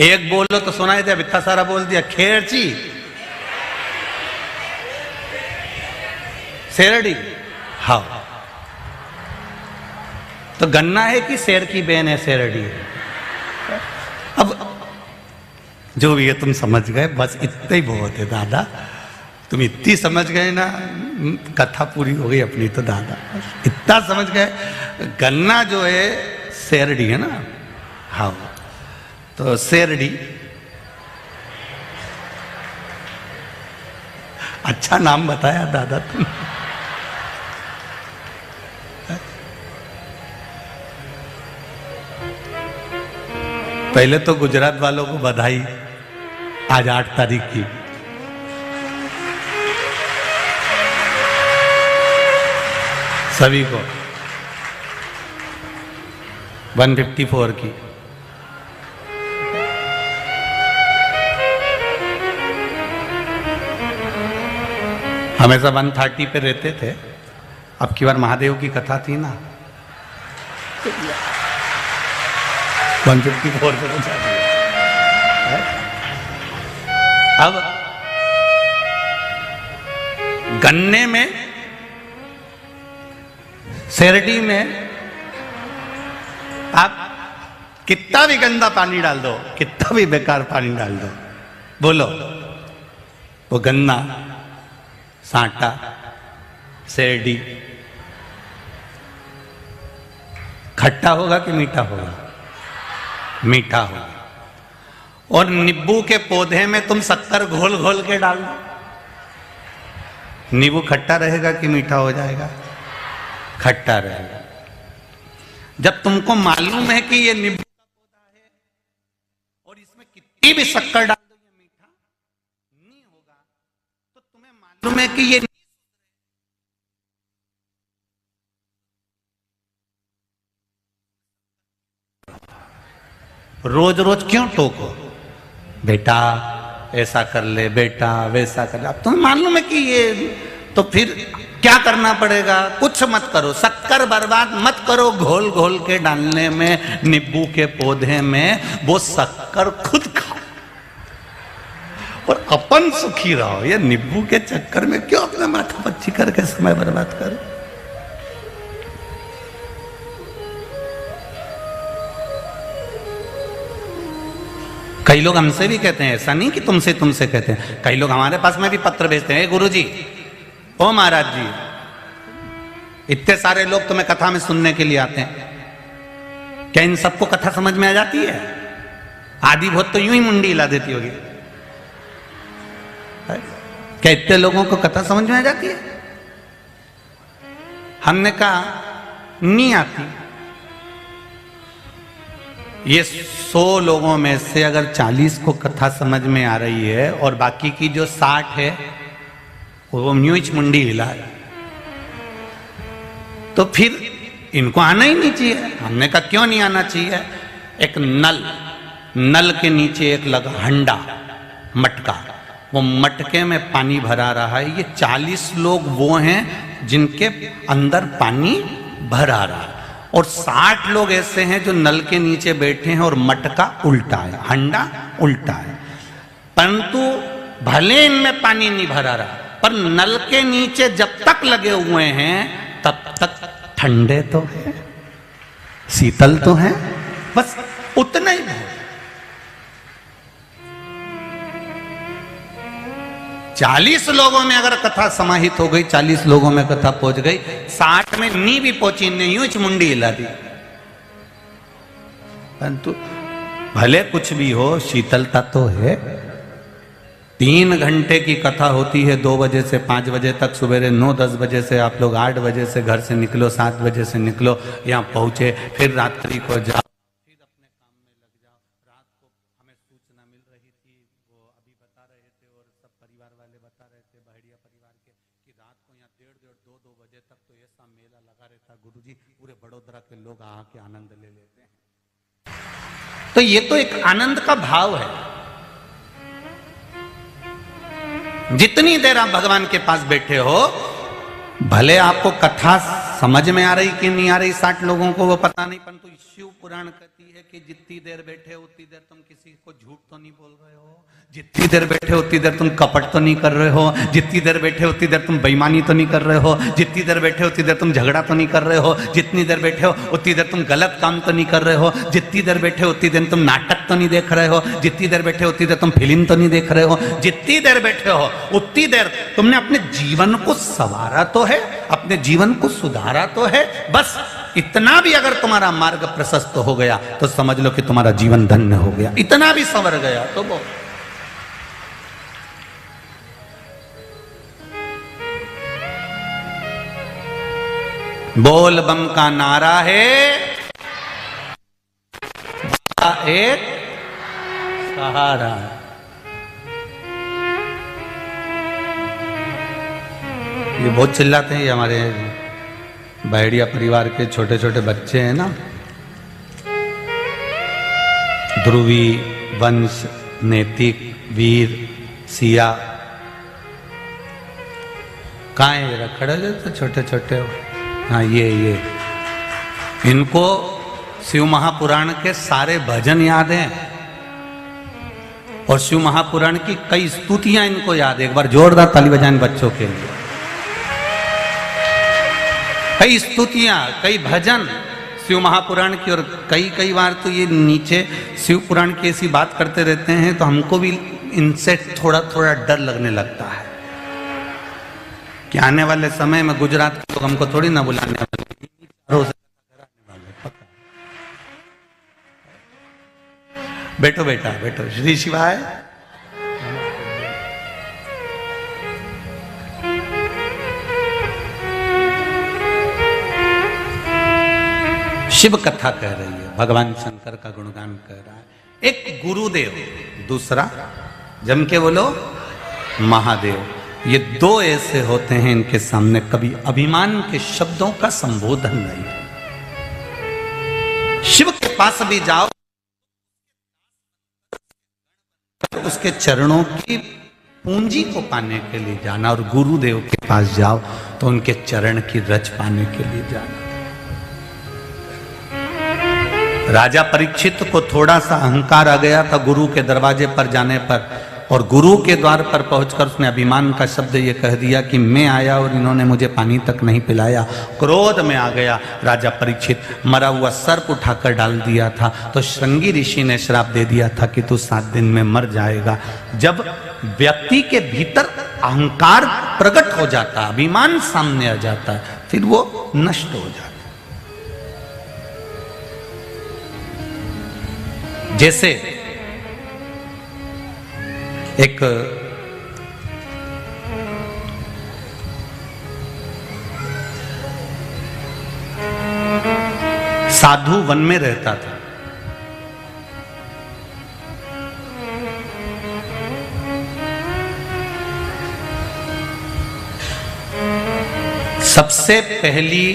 एक बोलो तो सुनाई दिया, इतना सारा बोल दिया। खेरची, सेरडी, हाँ। तो गन्ना है कि शेर की बहन है शेरड़ी? अब जो भी है तुम समझ गए, बस इतना ही बहुत है दादा। तुम इतनी समझ गए ना, कथा पूरी हो गई अपनी तो दादा। इतना समझ गए, गन्ना जो है शेरड़ी है ना। हाँ, तो शेरड़ी अच्छा नाम बताया दादा तुम। पहले तो गुजरात वालों को बधाई, आज 8 तारीख की। सभी को 154 की। हमेशा 130 पे रहते थे, अब की बार महादेव की कथा थी ना, 154 पे पहुंचा दिया। अब गन्ने में, शेरडी में आप कितना भी गंदा पानी डाल दो, कितना भी बेकार पानी डाल दो, बोलो वो गन्ना, सांटा, शेरडी खट्टा होगा कि मीठा होगा? मीठा होगा। और नींबू के पौधे में तुम शक्कर घोल घोल के डाल दो, नींबू खट्टा रहेगा कि मीठा हो जाएगा? खट्टा रहेगा। जब तुमको मालूम है कि ये नींबू का पौधा है और इसमें कितनी भी शक्कर डाल दो ये मीठा नहीं होगा, तो तुम्हें मालूम है कि ये रोज रोज क्यों टोको? बेटा ऐसा कर ले, बेटा वैसा कर ले। अब तुम्हें मालूम है कि ये, तो फिर क्या करना पड़ेगा? कुछ मत करो, शक्कर बर्बाद मत करो घोल घोल के डालने में नींबू के पौधे में। वो शक्कर खुद खाओ और अपन सुखी रहो। ये नींबू के चक्कर में क्यों अपना माथा पच्ची करके समय बर्बाद करो? कई लोग हमसे भी कहते हैं, ऐसा नहीं कि तुमसे कहते हैं, कई लोग हमारे पास में भी पत्र भेजते हैं, गुरु जी, ओ महाराज जी, इतने सारे लोग तुम्हें कथा में सुनने के लिए आते हैं, क्या इन सबको कथा समझ में आ जाती है? आदि बहुत तो यूं ही मुंडी हिला देती होगी। क्या इतने लोगों को कथा समझ में आ जाती है? हमने कहा नहीं आती। ये 100 लोगों में से अगर 40 को कथा समझ में आ रही है और बाकी की जो 60 है वो न्यूज मुंडी हिला है, तो फिर इनको आना ही नहीं चाहिए। हमने कहा क्यों नहीं आना चाहिए? एक नल के नीचे एक लगा हंडा, मटका, वो मटके में पानी भरा रहा है। ये 40 लोग वो हैं जिनके अंदर पानी भरा रहा है, और 60 लोग ऐसे हैं जो नल के नीचे बैठे हैं और मटका उल्टा है, हंडा उल्टा है। परंतु भले इनमें पानी नहीं भरा रहा, पर नल के नीचे जब तक लगे हुए हैं तब तक ठंडे तो है, शीतल तो है, बस उतना ही है। 40 लोगों में अगर कथा समाहित हो गई, 40 लोगों में कथा पहुंच गई, 60 में नी भी पहुंची, ने यूं मुंडी हिला दी। परंतु भले कुछ भी हो, शीतलता तो है। 3 घंटे की कथा होती है, 2 बजे से 5 बजे तक, सवेरे 9-10 बजे से आप लोग 8 बजे से घर से निकलो, 7 बजे से निकलो, यहाँ पहुंचे, फिर रात्रि को जाओ, फिर अपने काम में लग जाओ। रात को हमें सूचना मिल रही थी, वो अभी बता रहे थे और सब परिवार वाले बता रहे थे, बहड़िया परिवार के, कि रात को यहाँ 1:30, 2-2 बजे तक तो ऐसा मेला लगा रहता गुरुजी, पूरे बड़ोदरा के लोग आके आनंद ले लेते हैं। तो ये तो एक आनंद का भाव है। जितनी देर आप भगवान के पास बैठे हो, भले आपको कथा समझ में आ रही कि नहीं आ रही 60 लोगों को वो पता नहीं, परंतु शिव पुराण कहती है कि जितनी देर बैठे उतनी देर तुम किसी को झूठ तो नहीं बोल रहे हो, जितनी देर बैठे उतनी देर तुम कपट तो नहीं कर रहे हो, जितनी देर बैठे उतनी देर तुम बेईमानी तो नहीं कर रहे हो, जितनी देर बैठे उतनी देर तुम झगड़ा तो नहीं कर रहे हो, जितनी देर बैठे हो उतनी देर तुम गलत काम तो नहीं कर रहे हो, जितनी देर बैठे उतनी देर तुम नाटक तो नहीं देख रहे हो, जितनी देर बैठे उतनी देर तुम फिल्म तो नहीं देख रहे हो, जितनी देर बैठे हो उतनी देर तुमने अपने जीवन को संवारा तो है, अपने जीवन को सुधारा तो है। बस इतना भी अगर तुम्हारा मार्ग प्रशस्त हो गया तो समझ लो कि तुम्हारा जीवन धन्य हो गया, इतना भी संवर गया तो वो। बोल बम का नारा है, एक सहारा। ये बहुत चिल्लाते हैं, ये हमारे बहेड़िया परिवार के छोटे छोटे बच्चे हैं ना, ध्रुवी, वंश, नैतिक, वीर, सिया, कहाँ है जरा खड़े हो तो छोटे छोटे हो। हाँ ये इनको शिव महापुराण के सारे भजन याद हैं और शिव महापुराण की कई स्तुतियां इनको याद है। एक बार जोरदार ताली बजाएं बच्चों के लिए। कई स्तुतियां, कई भजन शिव महापुराण की, और कई बार तो ये नीचे शिव पुराण की ऐसी बात करते रहते हैं तो हमको भी इनसे थोड़ा थोड़ा डर लगने लगता है कि आने वाले समय में गुजरात के लोग हमको थोड़ी ना बुलाने वाले। बैठो बेटा बैठो, श्री शिवाय। शिव कथा कह रही है, भगवान शंकर का गुणगान कह रहा है। एक गुरुदेव, दूसरा जम के बोलो महादेव। ये दो ऐसे होते हैं, इनके सामने कभी अभिमान के शब्दों का संबोधन नहीं। शिव के पास भी जाओ उसके चरणों की पूंजी को पाने के लिए जाना, और गुरुदेव के पास जाओ तो उनके चरण की रज पाने के लिए जाना। राजा परीक्षित को थोड़ा सा अहंकार आ गया था गुरु के दरवाजे पर जाने पर, और गुरु के द्वार पर पहुंचकर उसने अभिमान का शब्द ये कह दिया कि मैं आया और इन्होंने मुझे पानी तक नहीं पिलाया। क्रोध में आ गया राजा परीक्षित, मरा हुआ सर्प उठाकर डाल दिया था। तो श्रृंगी ऋषि ने श्राप दे दिया था कि तू 7 दिन में मर जाएगा। जब व्यक्ति के भीतर अहंकार प्रकट हो जाता, अभिमान सामने आ जाता है, फिर वो नष्ट हो जाता। जैसे एक साधु वन में रहता था। सबसे पहली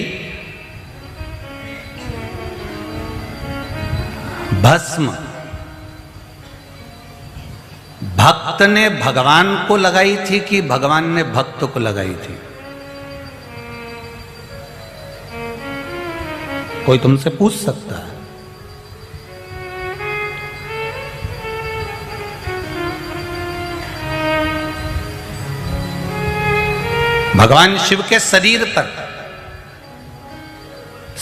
भस्म भक्त ने भगवान को लगाई थी कि भगवान ने भक्त को लगाई थी? कोई तुमसे पूछ सकता है। भगवान शिव के शरीर पर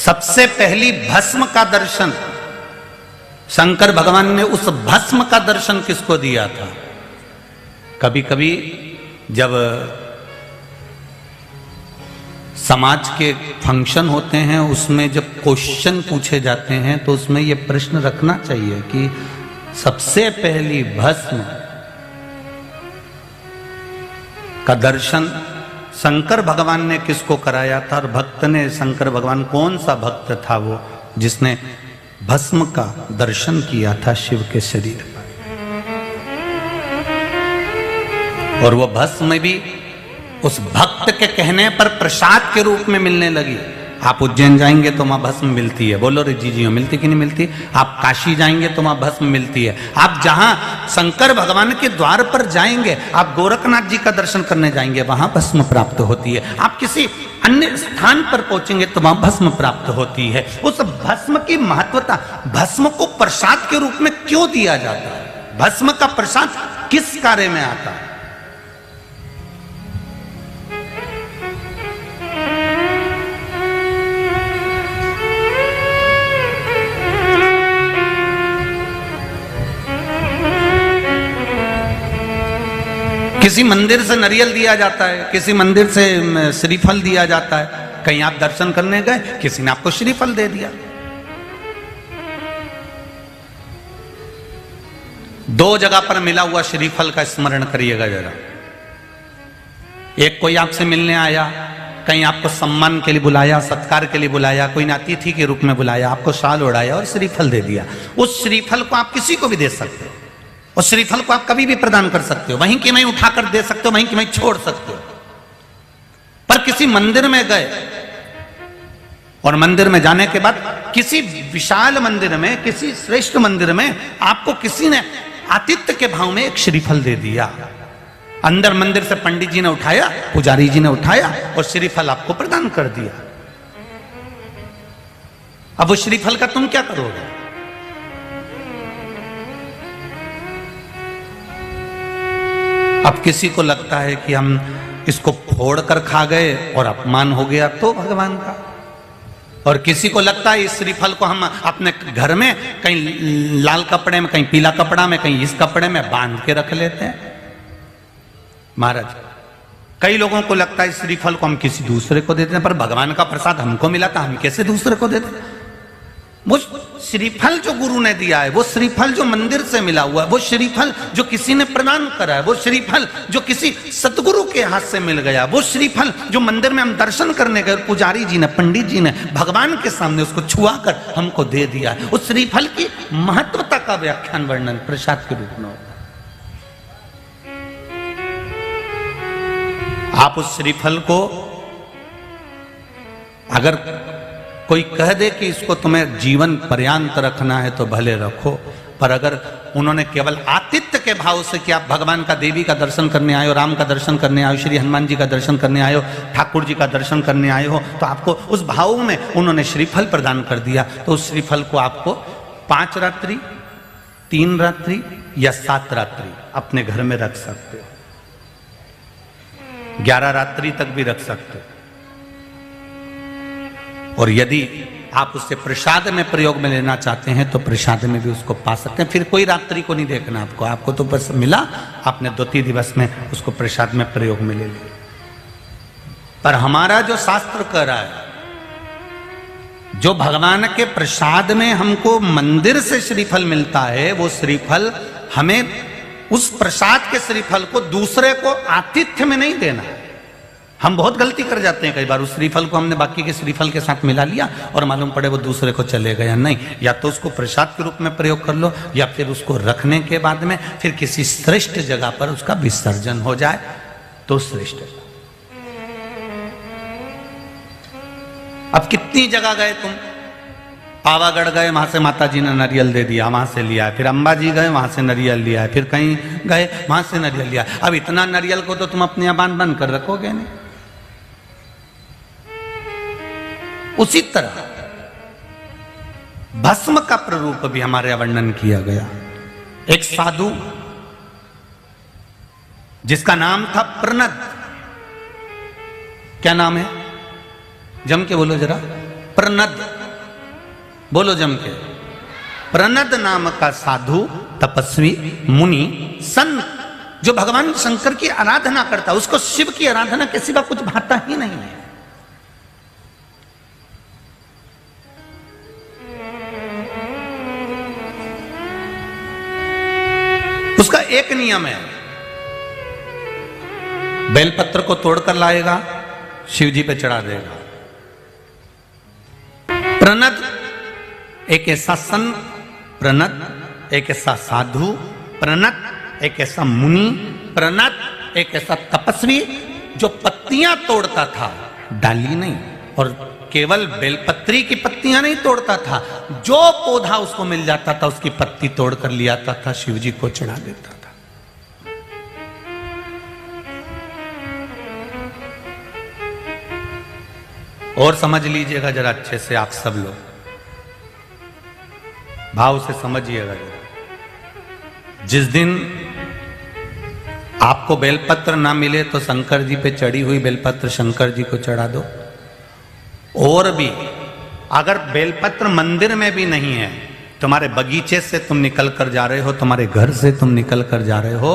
सबसे पहली भस्म का दर्शन शंकर भगवान ने, उस भस्म का दर्शन किसको दिया था? कभी कभी जब समाज के फंक्शन होते हैं उसमें जब क्वेश्चन पूछे जाते हैं तो उसमें यह प्रश्न रखना चाहिए कि सबसे पहली भस्म का दर्शन शंकर भगवान ने किसको कराया था? और भक्त ने, शंकर भगवान कौन सा भक्त था वो जिसने भस्म का दर्शन किया था शिव के शरीर पर? और वो भस्म भी उस भक्त के कहने पर प्रसाद के रूप में मिलने लगी। आप उज्जैन जाएंगे तो वहां भस्म मिलती है, बोलो रे जी मिलती कि नहीं मिलती? आप काशी जाएंगे तो वहां भस्म मिलती है। आप जहां शंकर भगवान के द्वार पर जाएंगे, आप गोरखनाथ जी का दर्शन करने जाएंगे, वहां भस्म प्राप्त होती है। आप किसी अन्य स्थान पर पहुंचेंगे तो वहां भस्म प्राप्त होती है। उस भस्म की महत्वता, भस्म को प्रसाद के रूप में क्यों दिया जाता है, भस्म का प्रसाद किस कार्य में आता है? किसी मंदिर से नारियल दिया जाता है, किसी मंदिर से श्रीफल दिया जाता है। कहीं आप दर्शन करने गए, किसी ने आपको श्रीफल दे दिया। दो जगह पर मिला हुआ श्रीफल का स्मरण करिएगा जरा। एक कोई आपसे मिलने आया, कहीं आपको सम्मान के लिए बुलाया, सत्कार के लिए बुलाया, कोई ने अतिथि के रूप में बुलाया, आपको शाल ओढ़ाया और श्रीफल दे दिया। उस श्रीफल को आप किसी को भी दे सकते हो, उस श्रीफल को आप कभी भी प्रदान कर सकते हो, वहीं की वहीं उठाकर दे सकते हो, वहीं की वहीं छोड़ सकते हो। पर किसी मंदिर में गए और मंदिर में जाने के बाद किसी विशाल मंदिर में, किसी श्रेष्ठ मंदिर में आपको किसी ने आतिथ्य के भाव में एक श्रीफल दे दिया। अंदर मंदिर से पंडित जी ने उठाया, पुजारी जी ने उठाया और श्रीफल आपको प्रदान कर दिया। अब उस श्रीफल का तुम क्या करोगे? अब किसी को लगता है कि हम इसको फोड़ कर खा गए और अपमान हो गया तो भगवान का, और किसी को लगता है इस श्रीफल को हम अपने घर में कहीं लाल कपड़े में, कहीं पीला कपड़ा में, कहीं इस कपड़े में बांध के रख लेते हैं। महाराज, कई लोगों को लगता है इस श्रीफल को हम किसी दूसरे को देते हैं, पर भगवान का प्रसाद हमको मिला था, हम कैसे दूसरे को देते हैं? वो श्रीफल जो गुरु ने दिया है, वो श्रीफल जो मंदिर से मिला हुआ है, वो श्रीफल जो किसी ने प्रदान करा है, वो श्रीफल जो किसी सतगुरु के हाथ से मिल गया, वो श्रीफल जो मंदिर में हम दर्शन करने गए, पुजारी जी ने, पंडित जी ने भगवान के सामने उसको छुआ कर हमको दे दिया है, उस श्रीफल की महत्वता का व्याख्यान वर्णन प्रसाद के रूप में होता है। आप उस श्रीफल को अगर कोई कह दे कि इसको तुम्हें जीवन पर्यांत रखना है तो भले रखो, पर अगर उन्होंने केवल आतिथ्य के भाव से कि आप भगवान का, देवी का दर्शन करने आए हो, राम का दर्शन करने आए हो, श्री हनुमान जी का दर्शन करने आए हो, ठाकुर जी का दर्शन करने आए हो, तो आपको उस भाव में उन्होंने श्रीफल प्रदान कर दिया, तो उस श्रीफल को आपको 5 रात्रि, 3 रात्रि या 7 रात्रि अपने घर में रख सकते हो, 11 रात्रि तक भी रख सकते हो। और यदि आप उससे प्रसाद में प्रयोग में लेना चाहते हैं तो प्रसाद में भी उसको पा सकते हैं। फिर कोई रात्रि को नहीं देखना आपको तो बस मिला, आपने 2-3 दिवस में उसको प्रसाद में प्रयोग में ले लिया। पर हमारा जो शास्त्र कह रहा है, जो भगवान के प्रसाद में हमको मंदिर से श्रीफल मिलता है, वो श्रीफल हमें उस प्रसाद के श्रीफल को दूसरे को आतिथ्य में नहीं देना है। हम बहुत गलती कर जाते हैं कई बार, उस श्रीफल को हमने बाकी के श्रीफल के साथ मिला लिया और मालूम पड़े वो दूसरे को चले गया। नहीं, या तो उसको प्रसाद के रूप में प्रयोग कर लो, या फिर उसको रखने के बाद में फिर किसी श्रेष्ठ जगह पर उसका विसर्जन हो जाए तो श्रेष्ठ। अब कितनी जगह गए तुम, पावागढ़ गए, वहां से माता जी ने नारियल दे दिया, वहां से लिया, फिर अंबाजी गए, वहां से नारियल लिया, फिर कहीं गए, वहां से नारियल लिया। अब इतना नारियल को तो तुम अपने यहाँ बांध कर रखोगे नहीं। उसी तरह भस्म का प्ररूप भी हमारे वर्णन किया गया। एक साधु जिसका नाम था प्रनद, क्या नाम है, जम के बोलो जरा, प्रनद बोलो जम के। प्रनद नाम का साधु, तपस्वी, मुनि, संत, जो भगवान शंकर की आराधना करता, उसको शिव की आराधना के सिवा कुछ भाता ही नहीं है। उसका एक नियम है, बेलपत्र को तोड़कर लाएगा, शिव जी पे चढ़ा देगा। प्रनद एक ऐसा संत, प्रनद एक ऐसा साधु, प्रनद एक ऐसा मुनि, प्रनद एक ऐसा तपस्वी जो पत्तियां तोड़ता था, डाली नहीं, और केवल बेलपत्री की पत्तियां नहीं तोड़ता था, जो पौधा उसको मिल जाता था उसकी पत्ती तोड़कर ले आता था, शिव जी को चढ़ा देता था। और समझ लीजिएगा जरा अच्छे से आप सब लोग, भाव से समझिएगा जरा। जिस दिन आपको बेलपत्र ना मिले तो शंकर जी पे चढ़ी हुई बेलपत्र शंकर जी को चढ़ा दो। और भी अगर बेलपत्र मंदिर में भी नहीं है, तुम्हारे बगीचे से तुम निकल कर जा रहे हो, तुम्हारे घर से तुम निकल कर जा रहे हो,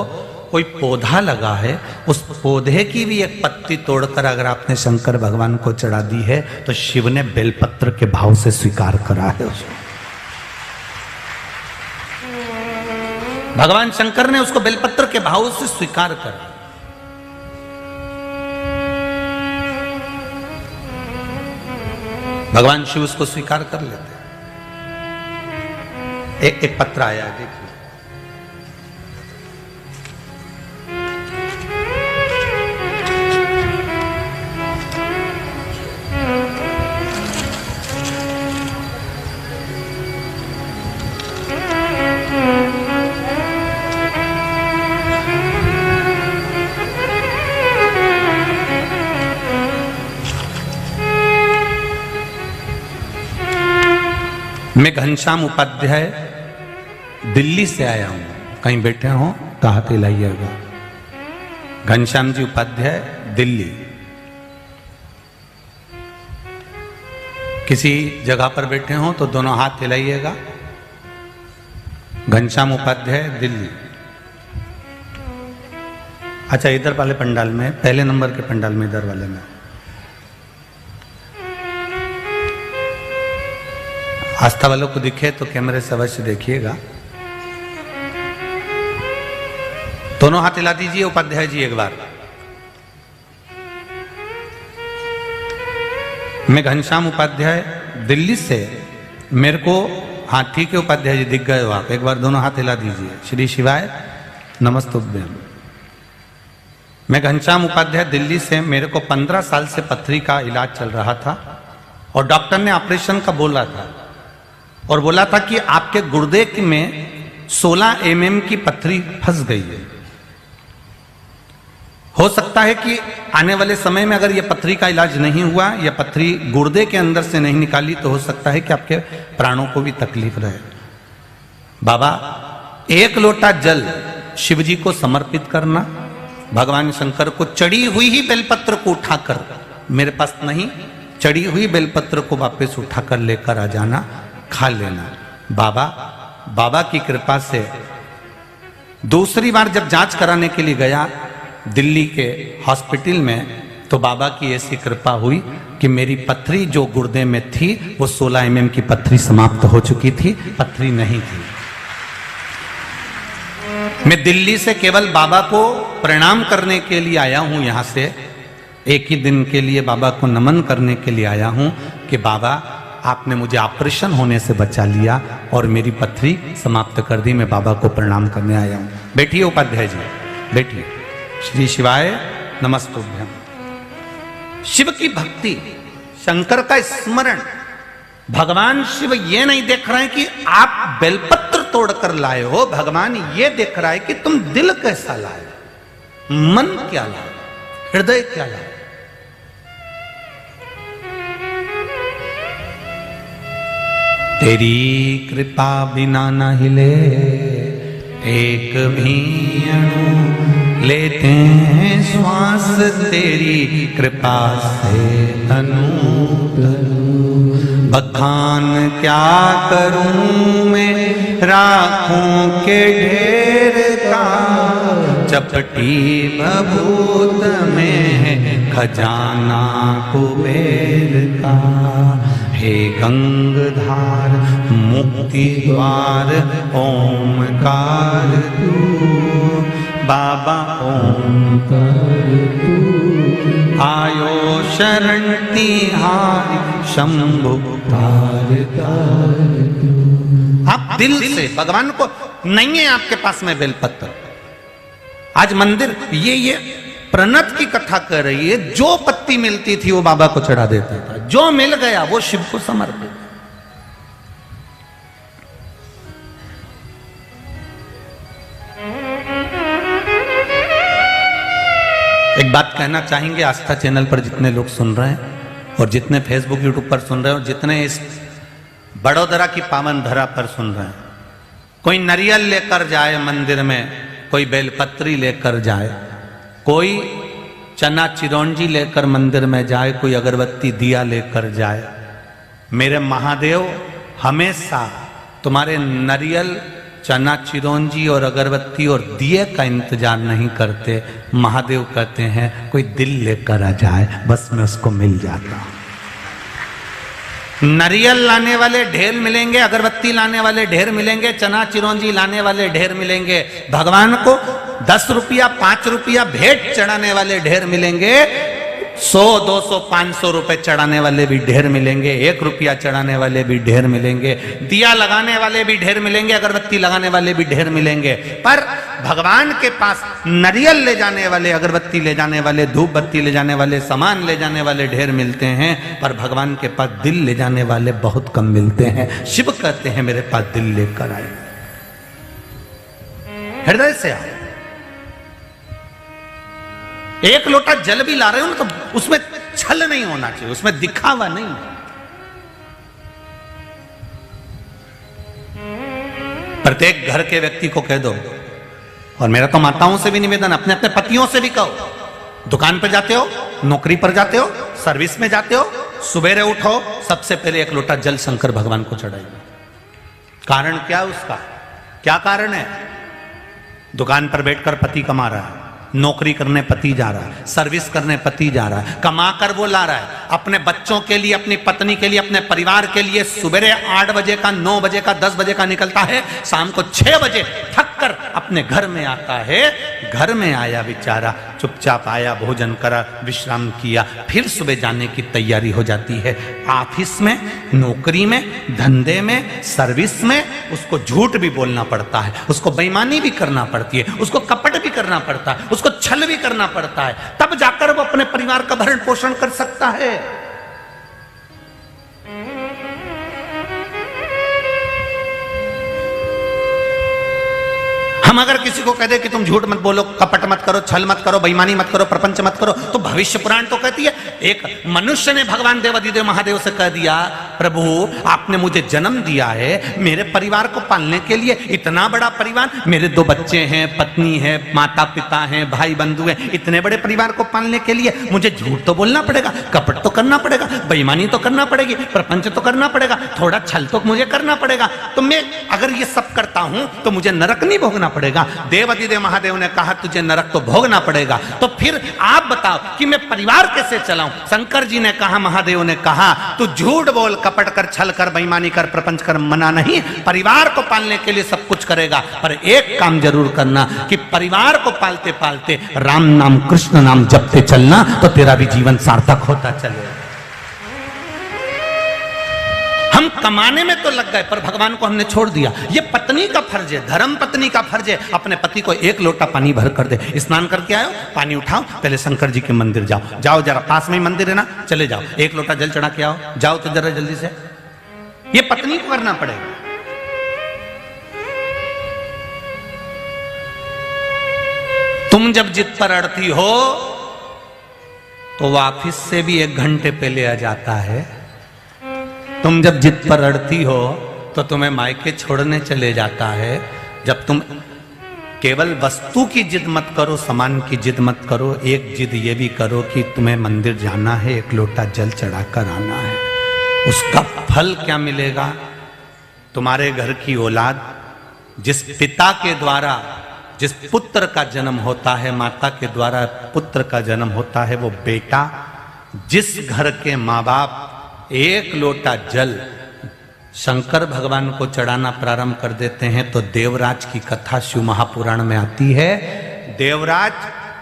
कोई पौधा लगा है, उस पौधे की भी एक पत्ती तोड़कर अगर आपने शंकर भगवान को चढ़ा दी है तो शिव ने बेलपत्र के भाव से स्वीकार करा है उसको। भगवान शंकर ने उसको बेलपत्र के भाव से स्वीकार करा। भगवान शिव उसको स्वीकार कर लेते। एक पत्र आया है, देखिए। मैं घनश्याम उपाध्याय दिल्ली से आया हूं, कहीं बैठे हो तो हाथ हिलाइएगा। घनश्याम जी उपाध्याय दिल्ली, किसी जगह पर बैठे हो तो दोनों हाथ हिलाइएगा। घनश्याम उपाध्याय दिल्ली। अच्छा, इधर वाले पंडाल में, पहले नंबर के पंडाल में, इधर वाले में आस्था वालों को दिखे तो कैमरे से अवश्य देखिएगा। दोनों हाथ हिला दीजिए उपाध्याय जी एक बार। मैं घनश्याम उपाध्याय दिल्ली से, मेरे को, हाँ ठीक है उपाध्याय जी दिख गए हो आप, एक बार दोनों हाथ हिला दीजिए। श्री शिवाय नमस्तुभ्यम। मैं घनश्याम उपाध्याय दिल्ली से, मेरे को 15 साल से पथरी का इलाज चल रहा था और डॉक्टर ने ऑपरेशन का बोला था और बोला था कि आपके गुर्दे में 16 mm की पथरी फंस गई है। हो सकता है कि आने वाले समय में अगर यह पथरी का इलाज नहीं हुआ, यह पथरी गुर्दे के अंदर से नहीं निकाली, तो हो सकता है कि आपके प्राणों को भी तकलीफ रहे। बाबा, एक लोटा जल शिव जी को समर्पित करना, भगवान शंकर को चढ़ी हुई ही बेलपत्र को उठाकर, मेरे पास नहीं, चढ़ी हुई बेलपत्र को वापस उठाकर लेकर आ जाना, खा लेना। बाबा की कृपा से दूसरी बार जब जांच कराने के लिए गया दिल्ली के हॉस्पिटल में, तो बाबा की ऐसी कृपा हुई कि मेरी पथरी जो गुर्दे में थी वो 16 mm की पथरी समाप्त हो चुकी थी, पथरी नहीं थी। मैं दिल्ली से केवल बाबा को प्रणाम करने के लिए आया हूं, यहां से एक ही दिन के लिए बाबा को नमन करने के लिए आया हूं कि बाबा आपने मुझे ऑपरेशन होने से बचा लिया और मेरी पथरी समाप्त कर दी। मैं बाबा को प्रणाम करने आया हूं। बैठिए उपाध्याय जी, बैठिए। श्री शिवाय नमस्तुभ्यम। शिव की भक्ति, शंकर का स्मरण, भगवान शिव ये नहीं देख रहे हैं कि आप बेलपत्र तोड़कर लाए हो, भगवान ये देख रहा है कि तुम दिल कैसा लाए, मन क्या लाए, हृदय क्या लाए। तेरी कृपा बिना न हिले एक भी अणु, लेते हैं श्वास तेरी कृपा से तनु तनु। बखान क्या करूं मैं राखों के ढेर का, चपटी भभूत में खजाना कुबेर का। हे गंगधार मुक्ति द्वार ओमकार तू, बाबा ओमकार तू। आयो शरण तिहारी शंभु तार तार तू। आप दिल से भगवान को, नहीं है आपके पास में बेलपत्र, आज मंदिर ये प्रणत की कथा कर रही है, जो पत्ती मिलती थी वो बाबा को चढ़ा देता था, जो मिल गया वो शिव को समर्पित। एक बात कहना चाहेंगे आस्था चैनल पर जितने लोग सुन रहे हैं, और जितने फेसबुक यूट्यूब पर सुन रहे हो, जितने इस बड़ोदरा की पावन धरा पर सुन रहे हैं, कोई नारियल लेकर जाए मंदिर में, कोई बेलपत्री लेकर जाए, कोई चना चिरौंजी लेकर मंदिर में जाए, कोई अगरबत्ती दिया लेकर जाए, मेरे महादेव हमेशा तुम्हारे नारियल, चना चिरौंजी और अगरबत्ती और दिए का इंतजार नहीं करते। महादेव कहते हैं कोई दिल लेकर आ जाए, बस मैं उसको मिल जाता हूं। नारियल लाने वाले ढेर मिलेंगे, अगरबत्ती लाने वाले ढेर मिलेंगे, चना चिरौंजी लाने वाले ढेर मिलेंगे, भगवान को 10 रुपया 5 रुपया भेंट चढ़ाने वाले ढेर मिलेंगे, 100 200 500 रुपए चढ़ाने वाले भी ढेर मिलेंगे, 1 रुपया चढ़ाने वाले भी ढेर मिलेंगे, दिया लगाने वाले भी ढेर मिलेंगे, अगरबत्ती लगाने वाले भी ढेर मिलेंगे। पर भगवान के पास नारियल ले जाने वाले, अगरबत्ती ले जाने वाले, धूप बत्ती ले जाने वाले, सामान ले जाने वाले ढेर मिलते हैं, पर भगवान के पास दिल ले जाने वाले बहुत कम मिलते हैं। शिव कहते हैं मेरे पास दिल लेकर आए, हृदय से आओ। एक लोटा जल भी ला रहे हो ना, तो उसमें छल नहीं होना चाहिए, उसमें दिखावा नहीं। प्रत्येक घर के व्यक्ति को कह दो, और मेरा तो माताओं से भी निवेदन, अपने अपने पतियों से भी कहो, दुकान पर जाते हो, नौकरी पर जाते हो, सर्विस में जाते हो, सुबेरे उठो, सबसे पहले 1 लोटा जल शंकर भगवान को चढ़ाइए। कारण क्या उसका, क्या कारण है? दुकान पर बैठकर पति कमा रहा है, नौकरी करने पति जा रहा है, सर्विस करने पति जा रहा है, कमाकर वो ला रहा है अपने बच्चों के लिए, अपनी पत्नी के लिए, अपने परिवार के लिए। सुबह 8 बजे का, 9 बजे का, 10 बजे का निकलता है, शाम को 6 बजे थक कर अपने घर में आता है। घर में आया बेचारा, चुपचाप आया, भोजन करा, विश्राम किया, फिर सुबह जाने की तैयारी हो जाती है। ऑफिस में, नौकरी में, धंधे में, सर्विस में उसको झूठ भी बोलना पड़ता है, उसको बेईमानी भी करना पड़ती है, उसको कपट भी करना पड़ता है, उसको छल भी करना पड़ता है, तब जाकर वो अपने परिवार का भरण पोषण कर सकता है। हम अगर किसी को कह दे कि तुम झूठ मत बोलो, कपट मत करो, छल मत करो, बेईमानी मत करो, प्रपंच मत करो, तो भविष्य पुराण तो कहती है। एक मनुष्य ने भगवान देवादिदेव महादेव से कह दिया, प्रभु आपने मुझे जन्म दिया है मेरे परिवार को पालने के लिए, इतना बड़ा परिवार, मेरे 2 बच्चे हैं, पत्नी है, माता पिता हैं, भाई बंधु हैं, इतने बड़े परिवार को पालने के लिए मुझे झूठ तो बोलना पड़ेगा, कपट तो करना पड़ेगा, बेईमानी तो करना पड़ेगी, प्रपंच तो करना पड़ेगा, थोड़ा छल तो मुझे करना पड़ेगा। तो मैं अगर ये सब करता हूं तो मुझे नरक नहीं भोगना पड़ेगा। देवादिदेव महादेव ने कहा तुझे नरक तो भोगना पड़ेगा, तो फिर आप बताओ कि मैं परिवार कैसे चलाऊं? शंकर जी ने कहा, महादेव ने कहा, तू झूठ बोल, कपट कर, छल कर, बेईमानी कर, प्रपंच कर, मना नहीं, परिवार को पालने के लिए सब कुछ करेगा, पर एक काम जरूर करना कि परिवार को पालते पालते राम नाम कृष्ण नाम जपते चलना, तो तेरा भी जीवन सार्थक होता चलेगा। हम कमाने में तो लग गए, पर भगवान को हमने छोड़ दिया। ये पत्नी का फर्ज है, धर्म पत्नी का फर्ज है, अपने पति को 1 लोटा पानी भर कर दे। स्नान करके आयो, पानी उठाओ, पहले शंकर जी के मंदिर जाओ, जाओ जरा, पास में ही मंदिर है ना, चले जाओ, 1 लोटा जल चढ़ा के आओ, जाओ तो जरा जल्दी से। ये पत्नी को करना पड़ेगा। तुम जब जिद पर अड़ती हो तो वो ऑफिस से भी 1 घंटे पहले आ जाता है। तुम जब जिद पर अड़ती हो तो तुम्हें मायके छोड़ने चले जाता है। जब तुम केवल वस्तु की जिद मत करो, सामान की जिद मत करो, एक जिद ये भी करो कि तुम्हें मंदिर जाना है, 1 लोटा जल चढ़ाकर आना है। उसका फल क्या मिलेगा? तुम्हारे घर की औलाद, जिस पिता के द्वारा, जिस पुत्र का जन्म होता है, माता के द्वारा पुत्र का जन्म होता है, वो बेटा, जिस घर के माँ बाप 1 लोटा जल शंकर भगवान को चढ़ाना प्रारंभ कर देते हैं, तो देवराज की कथा शिव महापुराण में आती है। देवराज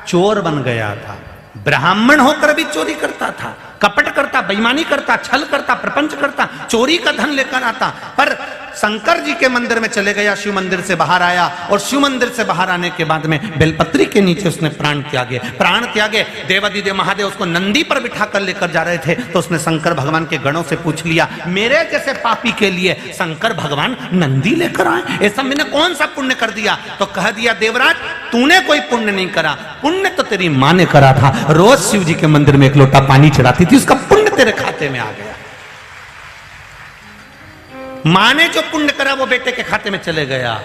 चोर बन गया था, ब्राह्मण होकर भी चोरी करता था, कपट करता, बेईमानी करता, छल करता, प्रपंच करता, चोरी का धन लेकर आता। पर शंकर जी के मंदिर में चले गया, शिव मंदिर से बाहर आया, और शिव मंदिर से बाहर आने के बाद में बेलपत्री के नीचे उसने प्राण त्यागे। प्राण त्यागे, देवादिदेव महादेव उसको नंदी पर बिठा कर लेकर जा रहे थे, तो उसने शंकर भगवान के गणों से पूछ लिया, मेरे जैसे पापी के लिए शंकर भगवान नंदी लेकर आए? ऐसा मैंने कौन सा पुण्य कर दिया? तो कह दिया, देवराज तूने कोई पुण्य नहीं करा, पुण्य तो तेरी माँ ने करा था। रोज शिव जी के मंदिर में 1 लोटा पानी चढ़ाती थी, उसका पुण्य तेरे खाते में आ गया। मां ने जो पुण्य करा वो बेटे के खाते में चले गया।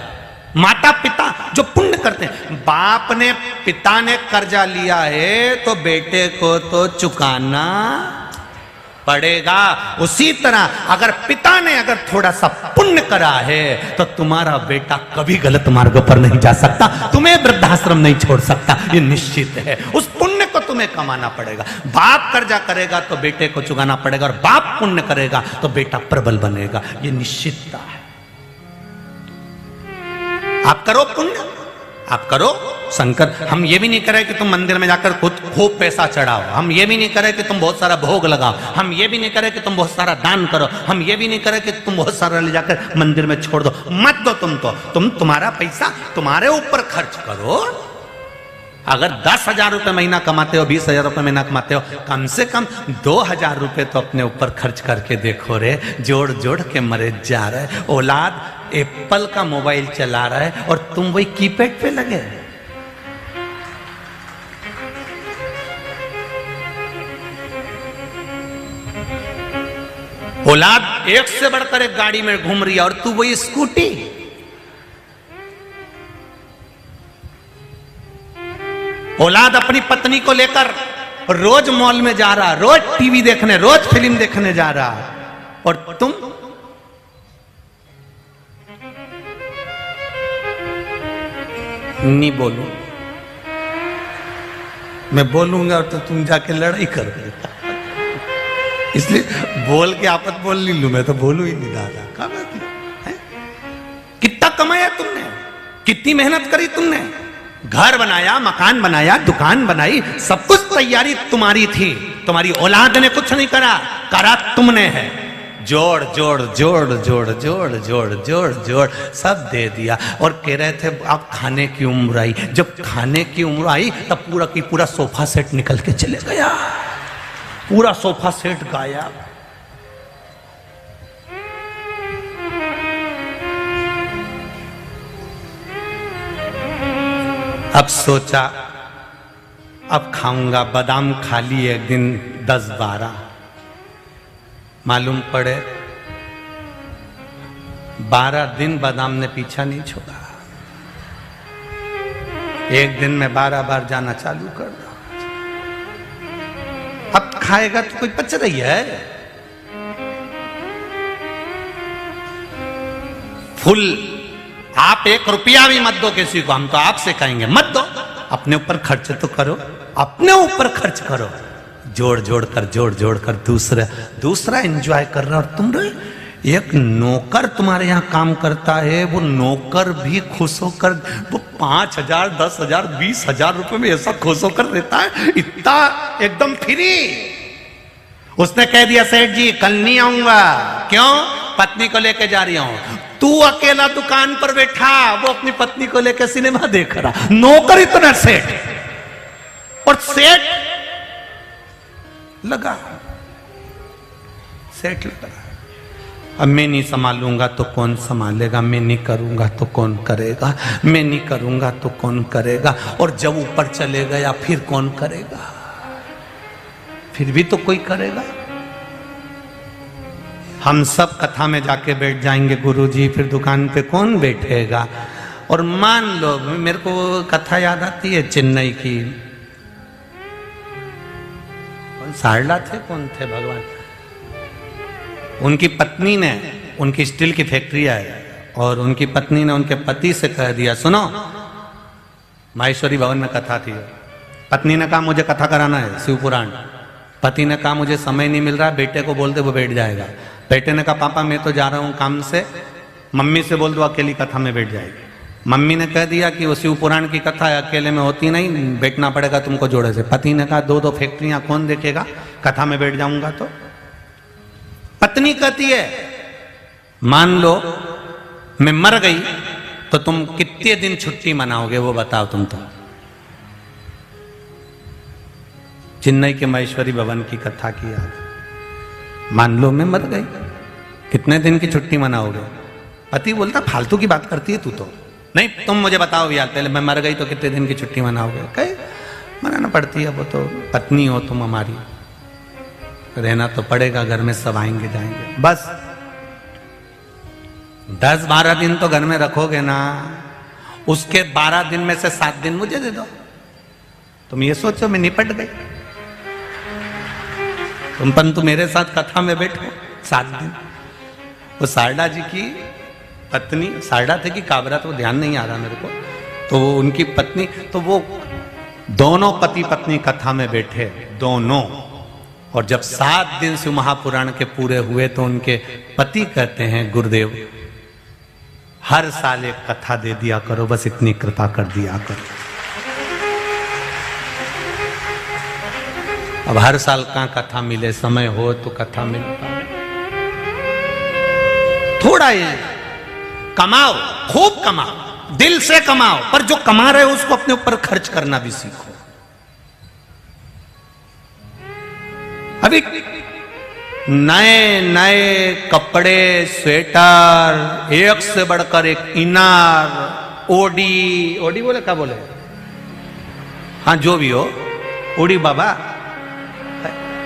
माता पिता जो पुण्य करते हैं, बाप ने पिता ने कर्जा लिया है तो बेटे को तो चुकाना पड़ेगा। उसी तरह अगर पिता ने अगर थोड़ा सा पुण्य करा है तो तुम्हारा बेटा कभी गलत मार्ग पर नहीं जा सकता, तुम्हें वृद्धाश्रम नहीं छोड़ सकता, ये निश्चित है। उस पुण्य को तुम्हें कमाना पड़ेगा। बाप कर्जा करेगा तो बेटे को चुकाना पड़ेगा, और बाप पुण्य करेगा तो बेटा प्रबल बनेगा, ये निश्चितता है। आप करो पुण्य, आप करो शंकर। हम ये भी नहीं करें कि तुम मंदिर में जाकर खुद खूब पैसा चढ़ाओ, हम ये भी नहीं करें कि तुम बहुत सारा भोग लगाओ, हम ये भी नहीं करें कि तुम बहुत सारा दान करो, हम ये भी नहीं करें कि तुम बहुत सारा ले जाकर मंदिर में छोड़ दो। मत दो, तुम तुम्हारा पैसा तुम्हारे ऊपर खर्च करो। अगर 10,000 रुपये महीना कमाते हो, 20,000 रुपये महीना कमाते हो, कम से कम 2,000 रुपये तो अपने ऊपर खर्च करके देखो रे। जोड़ जोड़ के मरे जा रहे। औलाद एप्पल का मोबाइल चला रहा है और तुम वही कीपैड पे लगे। औलाद एक से बढ़कर एक गाड़ी में घूम रही है और तू वही स्कूटी। औलाद अपनी पत्नी को लेकर रोज मॉल में जा रहा, रोज टीवी देखने, रोज फिल्म देखने जा रहा, और तुम नहीं बोलो। मैं बोलूंगा तो तुम जाके लड़ाई कर दे, इसलिए बोल के आपत बोल नहीं लू। मैं तो बोलू ही नहीं दादा। क्या बात है? कितना कमाया तुमने, कितनी मेहनत करी तुमने, घर बनाया, मकान बनाया, दुकान बनाई, सब कुछ तैयारी तुम्हारी थी। तुम्हारी औलाद ने कुछ नहीं करा, करा तुमने है। जोड़ जोड़ जोड़ जोड़ जोड़ जोड़ जोड़ जोड़ सब दे दिया। और कह रहे थे अब खाने की उम्र आई। जब खाने की उम्र आई तब पूरा की पूरा सोफा सेट निकल के चले गया, पूरा सोफा सेट गायब। अब सोचा अब खाऊंगा। बादाम खा लिए एक दिन 10-12, मालूम पड़े 12 दिन बादाम ने पीछा नहीं छोड़ा। एक दिन में 12 बार जाना चालू कर दो। अब खाएगा तो कोई बच रही है। फुल आप 1 रुपया भी मत दो किसी को, हम तो आपसे कहेंगे मत दो। अपने ऊपर खर्च तो करो, अपने ऊपर खर्च करो। जोड़ जोड़ कर दूसरा एंजॉय कर रहा। और तुम रहे एक नौकर तुम्हारे यहाँ काम करता है, वो नौकर भी खुश होकर वो 5,000 10,000 20,000 रुपए में ऐसा खुश होकर रहता है, इतना एकदम फ्री। उसने कह दिया सेठ जी कल नहीं आऊंगा। क्यों? पत्नी को लेके जा रही हूं। तू अकेला दुकान पर बैठा, वो अपनी पत्नी को लेकर सिनेमा देख रहा। नौकर इतना सेठ, और सेठ लगा, सेठ लगा। अब मैं नहीं संभालूंगा तो कौन संभालेगा, मैं नहीं करूंगा तो कौन करेगा, मैं नहीं करूंगा तो कौन करेगा। और जब ऊपर चले गया फिर कौन करेगा, फिर भी तो कोई करेगा। हम सब कथा में जाके बैठ जाएंगे गुरुजी, फिर दुकान पे कौन बैठेगा। और मान लो मेरे को कथा याद आती है चेन्नई की, सारला थे, कौन थे भगवान, उनकी पत्नी ने, उनकी स्टील की फैक्ट्री है, और उनकी पत्नी ने उनके पति से कह दिया सुनो, माहेश्वरी भवन में कथा थी, पत्नी ने कहा मुझे कथा कराना है शिव पुराण। पति ने कहा मुझे समय नहीं मिल रहा, बेटे को बोल दे वो बैठ जाएगा। बेटे ने कहा पापा मैं तो जा रहा हूँ काम से, मम्मी से बोल दो अकेली कथा में बैठ जाएगी। मम्मी ने कह दिया कि वो शिव पुराण की कथा है, अकेले में होती नहीं, बैठना पड़ेगा तुमको जोड़े से। पति ने कहा 2-2 फैक्ट्रियां कौन देखेगा, कथा में बैठ जाऊंगा तो। पत्नी कहती है मान लो मैं मर गई तो तुम कितने दिन छुट्टी मनाओगे वो बताओ तुम। तो चेन्नई के महेश्वरी भवन की कथा की याद, मान लो मैं मर गई कितने दिन की छुट्टी मनाओगे। पति बोलता फालतू की बात करती है तू तो, नहीं तुम मुझे बताओ यार पहले, मैं मर गई तो कितने दिन की छुट्टी मनाओगे। कहे मनाना पड़ती है, वो तो पत्नी हो तुम हमारी। रहना तो पड़ेगा, घर में सब आएंगे जाएंगे, बस 10-12 दिन तो घर में रखोगे ना, उसके 12 दिन में से 7 दिन मुझे दे दो। तुम ये सोचो मैं निपट गई, तुम परंतु मेरे साथ कथा में बैठो 7 दिन। वो सारदा जी की पत्नी, सारदा थे कि काबरा, तो ध्यान नहीं आ रहा मेरे को, तो उनकी पत्नी, तो वो दोनों पति पत्नी कथा में बैठे दोनों, और जब 7 दिन शिव महापुराण के पूरे हुए तो उनके पति कहते हैं गुरुदेव हर साल एक कथा दे दिया करो, बस इतनी कृपा कर दिया करो। अब हर साल कहाँ कथा मिले, समय हो तो कथा मिलता, थोड़ा ये कमाओ, खूब कमाओ, दिल से कमाओ, पर जो कमा रहे हो उसको अपने ऊपर खर्च करना भी सीखो। अभी नए नए कपड़े, स्वेटर, एक से बढ़कर एक इनार, ओडी, ओडी बोले क्या बोले, हाँ जो भी हो, ओडी बाबा,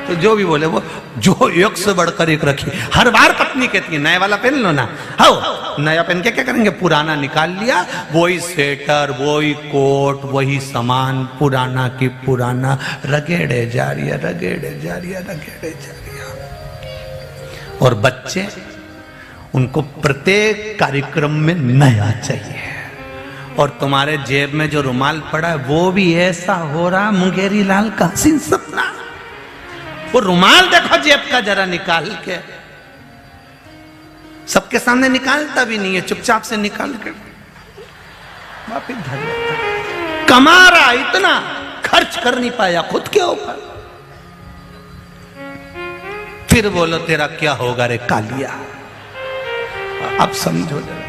तो जो भी बोले वो, जो एक से बढ़कर एक रखी। हर बार पत्नी कहती है नया वाला पहन लो ना, हाँ नया पहन के क्या करेंगे, पुराना निकाल लिया, वही स्वेटर, वही कोट, वही सामान, पुराना की पुराना रगेड़े जा रही है, रगेड़े जा रही है, रगेड़े जा रही है। और बच्चे, उनको प्रत्येक कार्यक्रम में नया चाहिए, और तुम्हारे जेब में जो रुमाल पड़ा है वो भी ऐसा हो रहा मुंगेरी लाल का हसीन सपना। वो रुमाल देखो जेब का जरा निकाल के, सबके सामने निकालता भी नहीं है, चुपचाप से निकाल के वापिस धर लेता। कमा रहा इतना, खर्च कर नहीं पाया खुद के ऊपर, फिर बोलो तेरा क्या होगा रे कालिया। अब समझो जरा,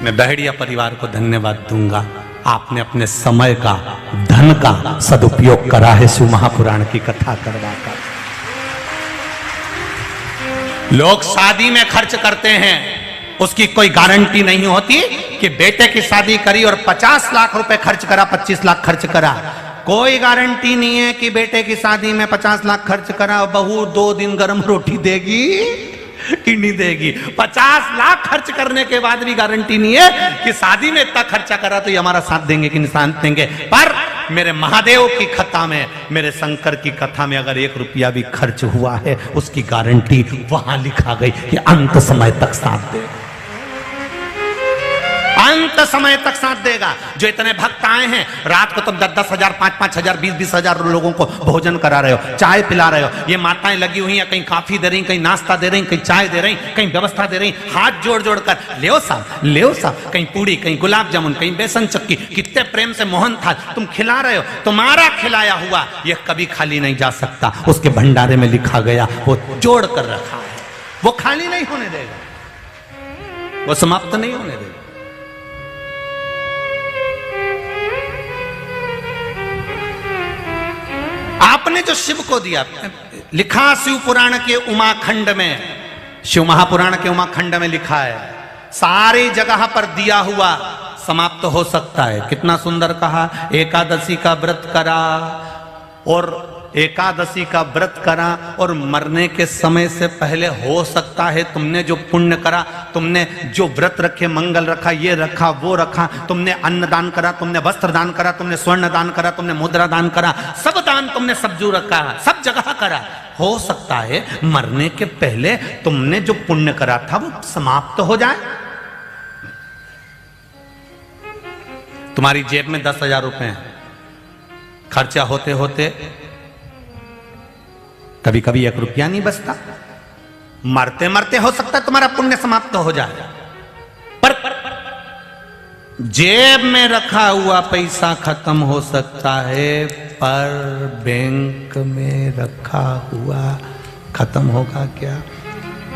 मैं बहड़िया परिवार को धन्यवाद दूंगा, आपने अपने समय का, धन का सदुपयोग करा है शिव महापुराण की कथा करवाकर। लोग शादी में खर्च करते हैं, उसकी कोई गारंटी नहीं होती कि बेटे की शादी करी और 50 लाख रुपए खर्च करा, 25 लाख खर्च करा, कोई गारंटी नहीं है कि बेटे की शादी में 50 लाख खर्च करा, बहू 2 दिन गर्म रोटी देगी कि नहीं देगी। 50 लाख खर्च करने के बाद भी गारंटी नहीं है कि शादी में इतना खर्चा करा तो ये हमारा साथ देंगे कि नहीं साथ देंगे। पर मेरे महादेव की कथा में, मेरे शंकर की कथा में अगर 1 रुपया भी खर्च हुआ है, उसकी गारंटी वहां लिखा गई कि अंत समय तक साथ देगा, अंत समय तक साथ देगा। जो इतने भक्त आए हैं, रात को तुम 10-10 हजार, 5-5 हजार, 20-20 हजार लोगों को भोजन करा रहे हो, चाय पिला रहे हो, ये माताएं लगी हुई हैं, कहीं काफी दे रही, कहीं नाश्ता दे रही, कहीं चाय दे रही, कहीं व्यवस्था दे रही, हाथ जोड़ जोड़ कर ले साहब, कहीं पूड़ी, कहीं गुलाब जामुन, कहीं बेसन चक्की, कितने प्रेम से मोहन थाल तुम खिला रहे हो। तुम्हारा खिलाया हुआ ये कभी खाली नहीं जा सकता, उसके भंडारे में लिखा गया, वो जोड़ कर रखा है, वो खाली नहीं होने देगा, वो समाप्त नहीं होने देगा। आपने जो शिव को दिया, लिखा शिव पुराण के उमाखंड में, शिव महापुराण के उमाखंड में लिखा है, सारी जगह पर दिया हुआ समाप्त हो सकता है। कितना सुंदर कहा, एकादशी का व्रत करा और एकादशी का व्रत करा और मरने के समय से पहले हो सकता है तुमने जो पुण्य करा, तुमने जो व्रत रखे, मंगल रखा, ये रखा, वो रखा, तुमने अन्न दान करा, तुमने वस्त्र दान करा, तुमने स्वर्ण दान करा, तुमने मुद्रा दान करा, सब दान तुमने सबजू रखा, सब जगह करा, हो सकता है मरने के पहले तुमने जो पुण्य करा था वो समाप्त हो जाए। तुम्हारी जेब में 10,000 रुपए खर्चा होते होते कभी कभी 1 रुपया नहीं बचता, मरते मरते हो सकता है तुम्हारा पुण्य समाप्त हो जाए, पर जेब में रखा हुआ पैसा खत्म हो सकता है, पर बैंक में रखा हुआ खत्म होगा क्या?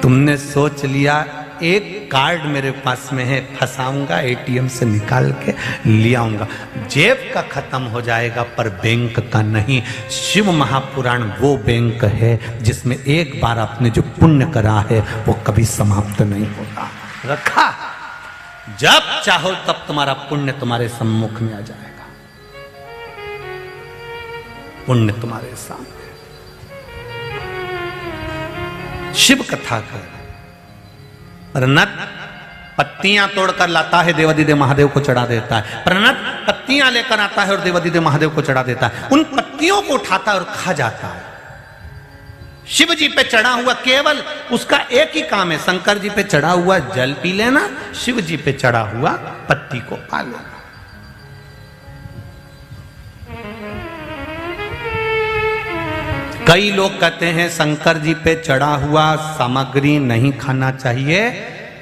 तुमने सोच लिया एक कार्ड मेरे पास में है, फंसाऊंगा, एटीएम से निकाल के ले आऊंगा, जेब का खत्म हो जाएगा पर बैंक का नहीं। शिव महापुराण वो बैंक है जिसमें एक बार आपने जो पुण्य करा है वो कभी समाप्त नहीं होगा, रखा, जब चाहो तब तुम्हारा पुण्य तुम्हारे सम्मुख में आ जाएगा, पुण्य तुम्हारे सामने। शिव कथा कर। प्रनत पत्तियां तोड़कर लाता है, देवादिदेव महादेव को चढ़ा देता है। प्रनत पत्तियां लेकर आता है और देवादिदेव महादेव को चढ़ा देता है। उन पत्तियों को उठाता है और खा जाता है। शिव जी पे चढ़ा हुआ केवल उसका एक ही काम है, शंकर जी पे चढ़ा हुआ जल पी लेना, शिव जी पे चढ़ा हुआ पत्ती को पा लेना। कई लोग कहते हैं शंकर जी पे चढ़ा हुआ सामग्री नहीं खाना चाहिए।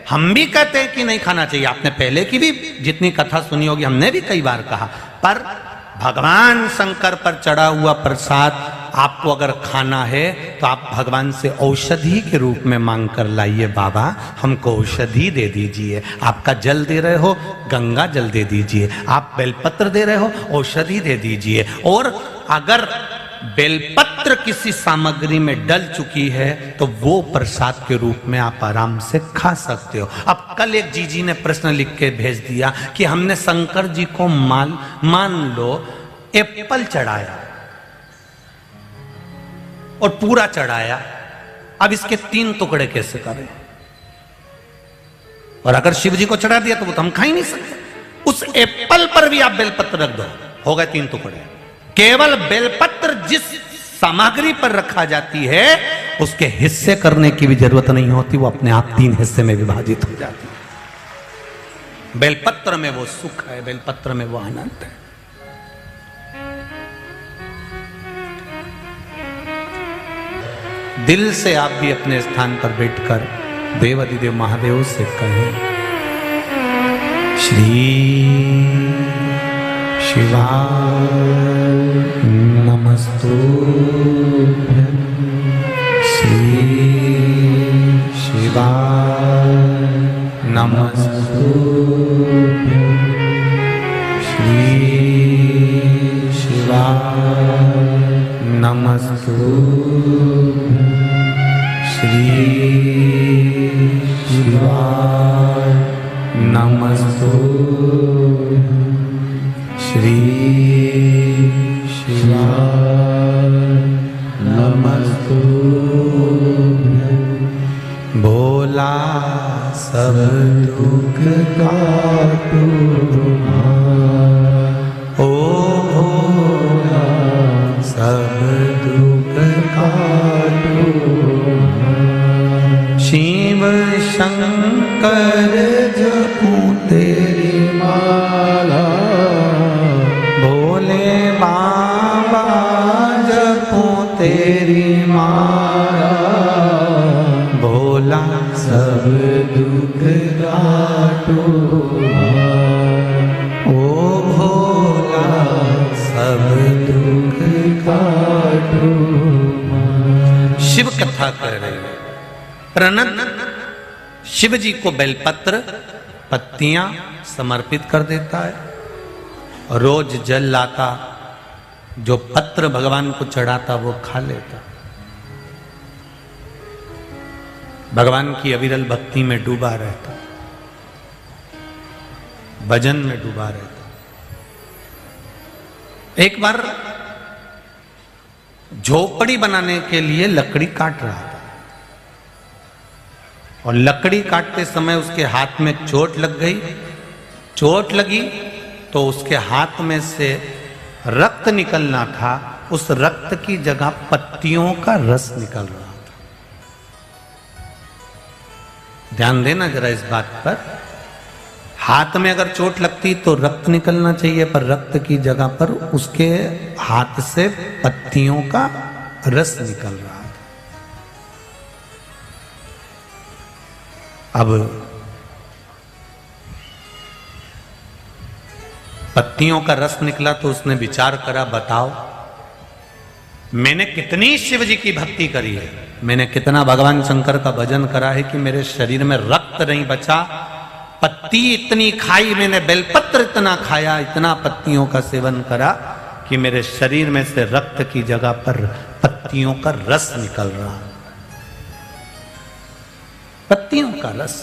हम भी कहते हैं कि नहीं खाना चाहिए। आपने पहले की भी जितनी कथा सुनी होगी, हमने भी कई बार कहा। पर भगवान शंकर पर चढ़ा हुआ प्रसाद आपको अगर खाना है तो आप भगवान से औषधि के रूप में मांग कर लाइए, बाबा हमको औषधि दे दीजिए। आपका जल दे रहे हो, गंगा जल दे दीजिए। आप बेलपत्र दे रहे हो, औषधि दे दीजिए। और अगर बेलपत्र किसी सामग्री में डल चुकी है तो वो प्रसाद के रूप में आप आराम से खा सकते हो। अब कल एक जीजी ने प्रश्न लिख के भेज दिया कि हमने शंकर जी को मान लो एप्पल चढ़ाया और पूरा चढ़ाया, अब इसके 3 टुकड़े कैसे करें? और अगर शिव जी को चढ़ा दिया तो वो तो हम खा ही नहीं सकते। उस एप्पल पर भी आप बेलपत्र रख दो, हो गए 3 टुकड़े। केवल बेलपत्र जिस सामग्री पर रखा जाती है उसके हिस्से करने की भी जरूरत नहीं होती, वो अपने आप 3 हिस्से में विभाजित हो जाती है। बेलपत्र में वो सुख है, बेलपत्र में वो आनंद है। दिल से आप भी अपने स्थान पर बैठकर देवादिदेव महादेव से कहें, श्री शिवाय नमस्तुभ्यं, श्री शिवाय नमस्तुभ्यं, श्री शिवाय नमस्तुभ्यं, श्री शिवाय नमस्तुभ्यं, श्री शिवाय नमस्तुभ्यं। भोला सब दुख काटो ओ भोला सब दुख काटो। शिव शंकर जपूं तेरी माला, भोले बाबा जपूं तेरी माला, भोला सब दुख काटो ओ भोला सब दुख काटो। शिव कथा कर रहे हैं। प्रणत शिव जी को बेलपत्र पत्तियां समर्पित कर देता है, रोज जल लाता, जो पत्र भगवान को चढ़ाता वो खा लेता। भगवान की अविरल भक्ति में डूबा रहता, भजन में डूबा रहता। एक बार झोपड़ी बनाने के लिए लकड़ी काट रहा था और लकड़ी काटते समय उसके हाथ में चोट लग गई। चोट लगी तो उसके हाथ में से रक्त निकलना था, उस रक्त की जगह पत्तियों का रस निकल रहा था। ध्यान देना जरा इस बात पर। हाथ में अगर चोट लगती तो रक्त निकलना चाहिए, पर रक्त की जगह पर उसके हाथ से पत्तियों का रस निकल रहा था। अब पत्तियों का रस निकला तो उसने विचार करा, बताओ मैंने कितनी शिव जी की भक्ति करी है, मैंने कितना भगवान शंकर का भजन करा है कि मेरे शरीर में रक्त नहीं बचा। पत्ती इतनी खाई मैंने, बेलपत्र इतना खाया, इतना पत्तियों का सेवन करा कि मेरे शरीर में से रक्त की जगह पर पत्तियों का रस निकल रहा। पत्तियों का रस।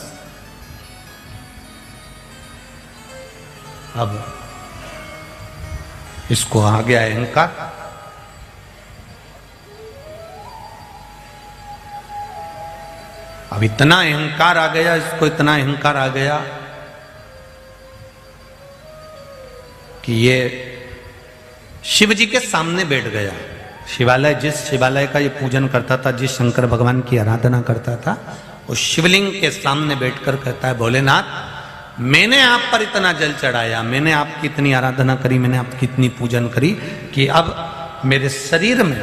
अब इसको आ गया अहंकार। अब इतना अहंकार आ गया, इसको इतना अहंकार आ गया कि ये शिव जी के सामने बैठ गया। शिवालय, जिस शिवालय का ये पूजन करता था, जिस शंकर भगवान की आराधना करता था, उस शिवलिंग के सामने बैठकर कहता है, भोलेनाथ मैंने आप पर इतना जल चढ़ाया, मैंने आपकी इतनी आराधना करी, मैंने आपकी इतनी पूजन करी कि अब मेरे शरीर में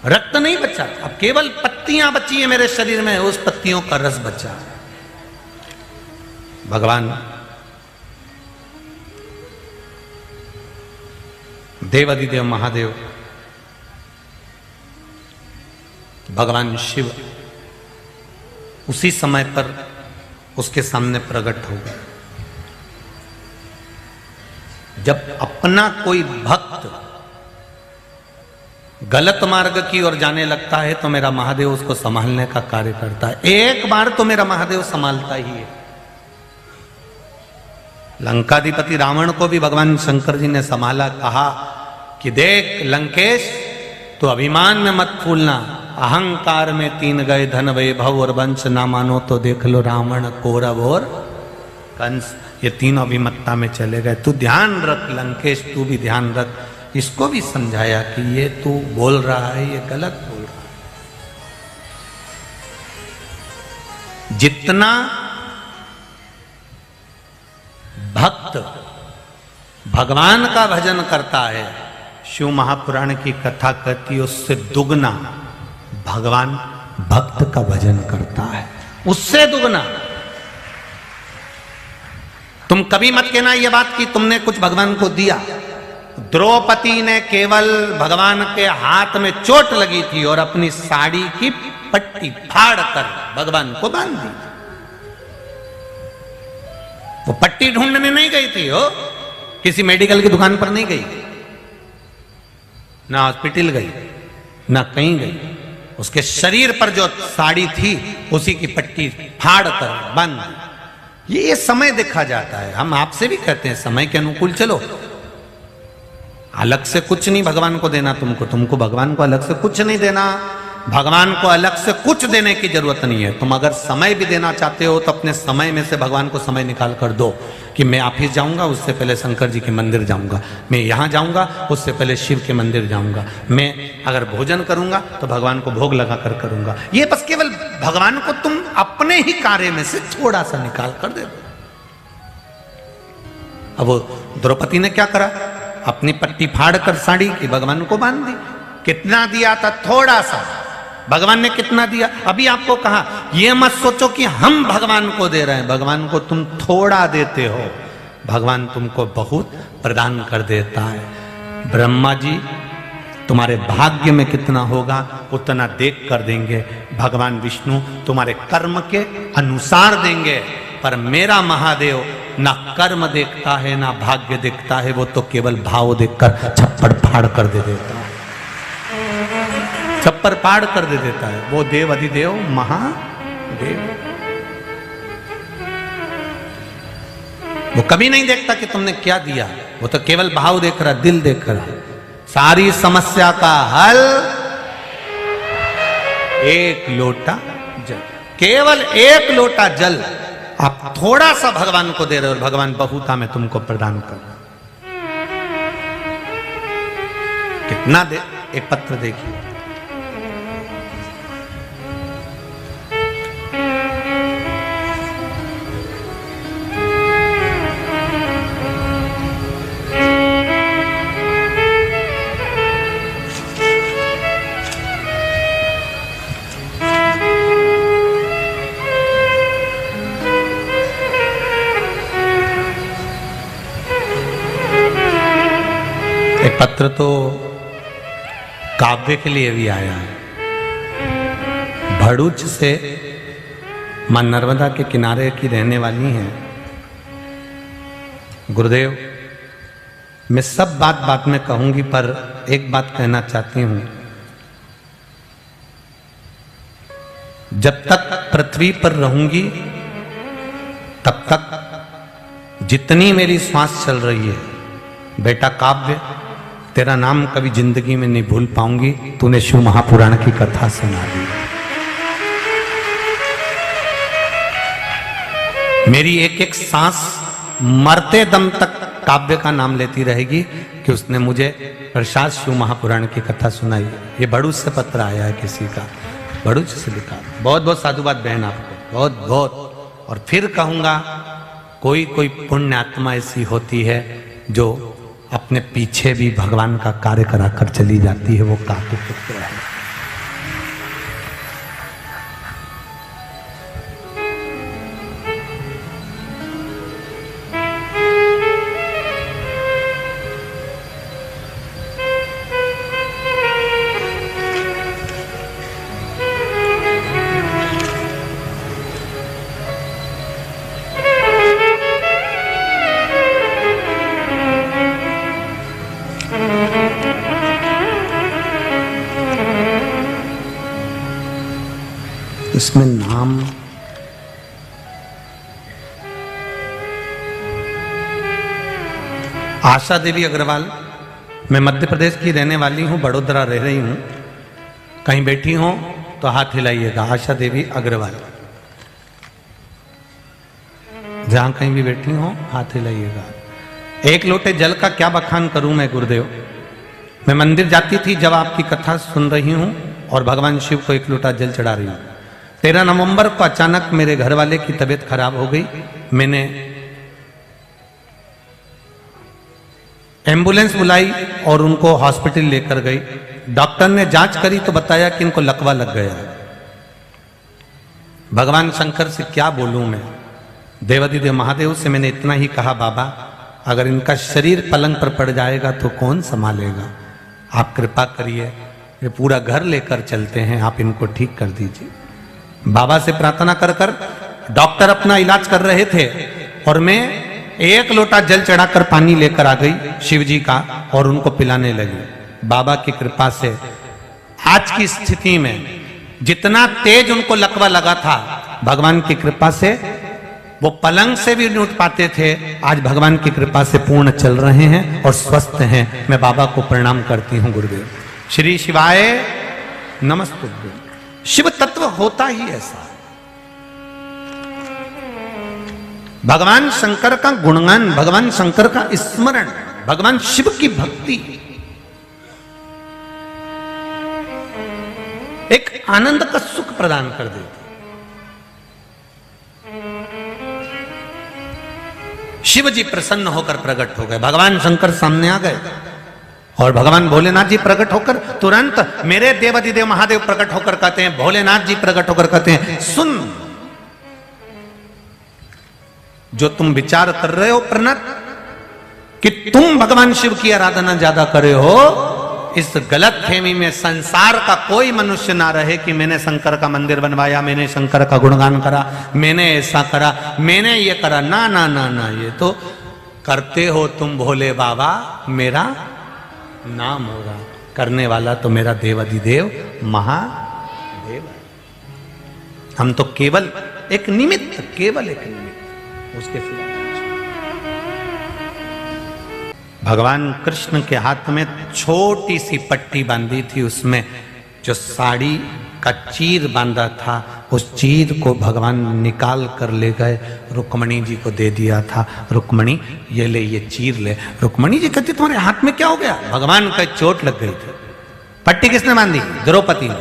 रक्त नहीं बचा, अब केवल पत्तियां बची है मेरे शरीर में, उस पत्तियों का रस बचा। भगवान देवाधिदेव महादेव, भगवान शिव उसी समय पर उसके सामने प्रकट हो गए। जब अपना कोई भक्त गलत मार्ग की ओर जाने लगता है तो मेरा महादेव उसको संभालने का कार्य करता है। एक बार तो मेरा महादेव संभालता ही है। लंकाधिपति रावण को भी भगवान शंकर जी ने संभाला, कहा कि देख लंकेश, तो अभिमान में मत फूलना, अहंकार में 3 गए धन वैभव और वंश, ना मानो तो देख लो रावण कौरव और कंस, ये तीनों अभिमत्ता में चले गए। तू ध्यान रख लंकेश, तू भी ध्यान रख। इसको भी समझाया कि ये तू बोल रहा है, ये गलत बोल रहा है। जितना भक्त भगवान का भजन करता है, शिव महापुराण की कथा कहती है, उससे दुगना भगवान भक्त का भजन करता है, उससे दुगना। तुम कभी मत कहना ये बात कि तुमने कुछ भगवान को दिया। द्रौपदी ने केवल भगवान के हाथ में चोट लगी थी और अपनी साड़ी की पट्टी फाड़ कर भगवान को बांध दी। वो पट्टी ढूंढने नहीं गई थी, हो किसी मेडिकल की दुकान पर नहीं गई, ना हॉस्पिटल गई, ना कहीं गई। उसके शरीर पर जो साड़ी थी उसी की पट्टी फाड़ कर बांध दी। ये समय देखा जाता है। हम आपसे भी कहते हैं समय के अनुकूल चलो। अलग से कुछ नहीं भगवान को देना, तुमको भगवान को अलग से कुछ नहीं देना। भगवान को अलग से कुछ देने की जरूरत नहीं है। तुम अगर समय भी देना चाहते हो तो अपने समय में से भगवान को समय निकाल कर दो कि मैं ऑफिस जाऊंगा, उससे पहले शंकर जी के मंदिर जाऊंगा, मैं यहाँ जाऊंगा, उससे पहले शिव के मंदिर जाऊंगा, मैं अगर भोजन करूंगा तो भगवान को भोग लगा कर करूंगा। ये बस केवल भगवान को तुम अपने ही कार्य में से थोड़ा सा निकाल कर दे दो। अब द्रौपदी ने क्या करा, अपनी पट्टी फाड़ कर साड़ी की भगवान को बांध दी। कितना दिया था? थोड़ा सा। भगवान ने कितना दिया? अभी आपको कहा, ये मत सोचो कि हम भगवान को दे रहे हैं। भगवान को तुम थोड़ा देते हो, भगवान तुमको बहुत प्रदान कर देता है। ब्रह्मा जी तुम्हारे भाग्य में कितना होगा उतना देख कर देंगे। भगवान विष्णु तुम्हारे कर्म के अनुसार देंगे। पर मेरा महादेव ना कर्म देखता है ना भाग्य देखता है, वो तो केवल भाव देखकर छप्पड़ फाड़ कर दे देता है, छप्पर फाड़ कर दे देता है। वो देव अधिदेव महादेव, वो कभी नहीं देखता कि तुमने क्या दिया, वो तो केवल भाव देख रहा, दिल देख रहा। सारी समस्या का हल एक लोटा जल, केवल एक लोटा जल आप थोड़ा सा भगवान को दे रहे हो और भगवान बहुता में तुमको प्रदान कर रहा। कितना दे? एक पत्र देखिए, पत्र तो काव्य के लिए भी आया है। भड़ूच से मां नर्मदा के किनारे की रहने वाली हैं। गुरुदेव, मैं सब बात में कहूंगी, पर एक बात कहना चाहती हूं। जब तक पृथ्वी पर रहूंगी तब तक जितनी मेरी श्वास चल रही है, बेटा काव्य, तेरा नाम कभी जिंदगी में नहीं भूल पाऊंगी। तूने शिव महापुराण की कथा सुना दी। मेरी एक एक सांस मरते दम तक काव्य का नाम लेती रहेगी कि उसने मुझे प्रसाद शिव महापुराण की कथा सुनाई। ये भड़ूच से पत्र आया है किसी का, भड़ूच से लिखा। बहुत बहुत साधुवाद बहन आपको, बहुत बहुत। और फिर कहूंगा, कोई कोई पुण्य आत्मा ऐसी होती है जो अपने पीछे भी भगवान का कार्य कराकर चली जाती है, वो काकू पुत्र है। इसमें नाम आशा देवी अग्रवाल, मैं मध्य प्रदेश की रहने वाली हूं, बड़ोदरा रह रही हूं। कहीं बैठी हो तो हाथ हिलाइएगा। आशा देवी अग्रवाल, जहां कहीं भी बैठी हो हाथ हिलाइएगा। एक लोटे जल का क्या बखान करूं मैं गुरुदेव। मैं मंदिर जाती थी जब आपकी कथा सुन रही हूं और भगवान शिव को एक लोटा जल चढ़ा रही हूं। 13 नवंबर को अचानक मेरे घर वाले की तबीयत खराब हो गई। मैंने एम्बुलेंस बुलाई और उनको हॉस्पिटल लेकर गई। डॉक्टर ने जांच करी तो बताया कि इनको लकवा लग गया। भगवान शंकर से क्या बोलूं मैं, देवाधिदेव महादेव से मैंने इतना ही कहा, बाबा अगर इनका शरीर पलंग पर पड़ जाएगा तो कौन संभालेगा, आप कृपा करिए, ये पूरा घर लेकर चलते हैं, आप इनको ठीक कर दीजिए। बाबा से प्रार्थना कर कर डॉक्टर अपना इलाज कर रहे थे और मैं एक लोटा जल चढ़ाकर पानी लेकर आ गई शिव जी का और उनको पिलाने लगी। बाबा की कृपा से आज की स्थिति में जितना तेज उनको लकवा लगा था, भगवान की कृपा से वो पलंग से भी नहीं उठ पाते थे, आज भगवान की कृपा से पूर्ण चल रहे हैं और स्वस्थ हैं। मैं बाबा को प्रणाम करती हूँ गुरुदेव। श्री शिवाय नमस्तुभ्यं। शिव तत्व होता ही ऐसा। भगवान शंकर का गुणगान, भगवान शंकर का स्मरण, भगवान शिव की भक्ति एक आनंद का सुख प्रदान कर देती। शिव जी प्रसन्न होकर प्रकट हो गए। भगवान शंकर सामने आ गए और भगवान भोलेनाथ जी प्रकट होकर तुरंत मेरे देवाधिदेव महादेव प्रकट होकर कहते हैं, भोलेनाथ जी प्रकट होकर कहते हैं, सुन जो तुम विचार कर रहे हो प्रणत कि तुम भगवान शिव की आराधना ज्यादा करे हो, इस गलत फहमी में संसार का कोई मनुष्य ना रहे कि मैंने शंकर का मंदिर बनवाया, मैंने शंकर का गुणगान करा, मैंने ऐसा करा, मैंने ये करा। ना ना ना ना, ये तो करते हो तुम भोले बाबा, मेरा नाम होगा। करने वाला तो मेरा देवाधिदेव महादेव है। हम तो केवल एक निमित्त, केवल एक निमित्त, उसके सिवा। भगवान कृष्ण के हाथ में छोटी सी पट्टी बांधी थी, उसमें जो साड़ी का चीर बांधा था, उस चीर को भगवान निकाल कर ले गए, रुक्मणी जी को दे दिया था। रुक्मणी ये ले, ये चीर ले। रुक्मणी जी कहती तुम्हारे हाथ में क्या हो गया? भगवान का चोट लग गई थी। पट्टी किसने बांधी? द्रौपदी ने।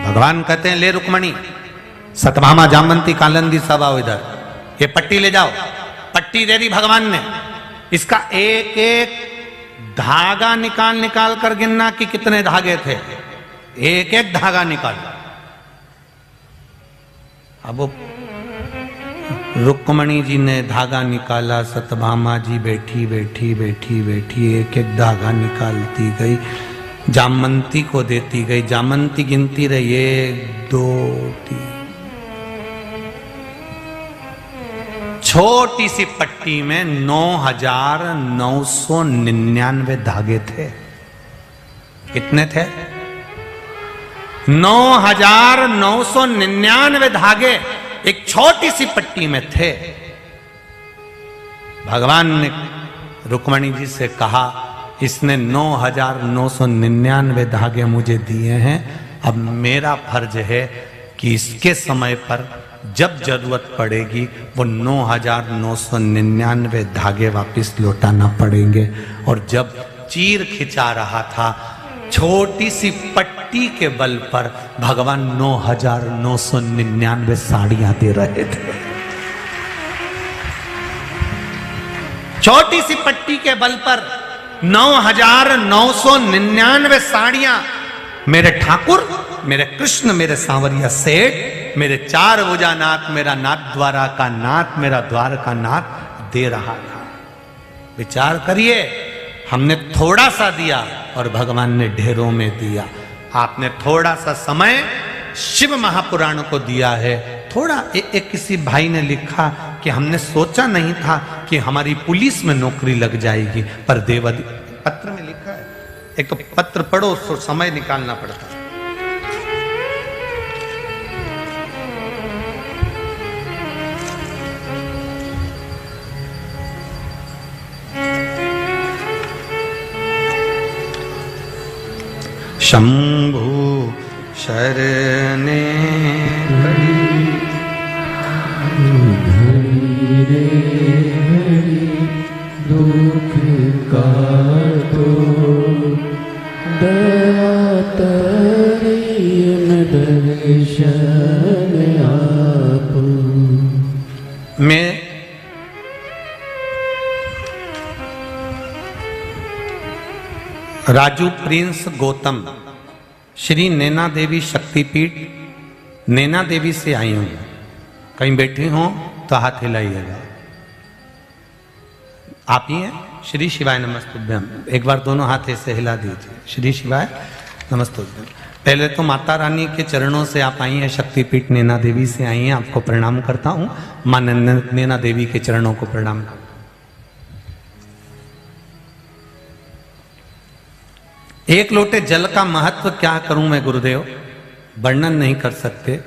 भगवान कहते हैं ले रुक्मणी, सतभामा जामवंती कालिंदी सब आओ इधर, ये पट्टी ले जाओ। पट्टी दे दी भगवान ने। इसका एक एक धागा निकाल निकाल कर गिनना कि कितने धागे थे, एक एक धागा निकाल। अब वो रुक्मणी जी ने धागा निकाला, सतभामा जी बैठी बैठी बैठी बैठी एक एक धागा निकालती गई, जामवंती को देती गई। जामवंती गिनती रही, 1 2 3। छोटी सी पट्टी में 9,999 धागे थे। कितने थे? 9,999 धागे एक छोटी सी पट्टी में थे। भगवान ने रुक्मणी जी से कहा, इसने 9,999 धागे मुझे दिए हैं, अब मेरा फर्ज है कि इसके समय पर जब जरूरत पड़ेगी वो 9,999 धागे वापस लौटाना पड़ेंगे। और जब चीर खिंचा रहा था, छोटी सी पट्टी के बल पर भगवान 9,999 साड़ियां दे रहे थे। छोटी सी पट्टी के बल पर 9,999 साड़ियां मेरे ठाकुर, मेरे कृष्ण, मेरे सांवरिया सेठ, मेरे चार भुजानाथ, मेरा नाथ द्वारा का नाथ, मेरा द्वार का नाथ दे रहा था। विचार करिए, हमने थोड़ा सा दिया और भगवान ने ढेरों में दिया। आपने थोड़ा सा समय शिव महापुराण को दिया है। थोड़ा एक किसी भाई ने लिखा कि हमने सोचा नहीं था कि हमारी पुलिस में नौकरी लग जाएगी, पर देवद पत्र में लिखा है। एक तो पत्र पढ़ो तो समय निकालना पड़ता है। शंभु शरणे दुख का तो दयातरीन दर्शन आप। मैं राजू प्रिंस गौतम श्री नैना देवी शक्तिपीठ नैना देवी से आई हूँ। कहीं बैठी हो तो हाथ हिलाइएगा। आप ही हैं? श्री शिवाय नमस्तुभ्यम। एक बार दोनों हाथ ऐसे हिला दीजिए। श्री शिवाय नमस्तुभ्यम। पहले तो माता रानी के चरणों से आप आई हैं, शक्तिपीठ नैना देवी से आई हैं, आपको प्रणाम करता हूँ। मां नैना देवी के चरणों को प्रणाम करता हूँ। एक लोटे जल का महत्व क्या करूं मैं गुरुदेव, वर्णन नहीं कर सकते।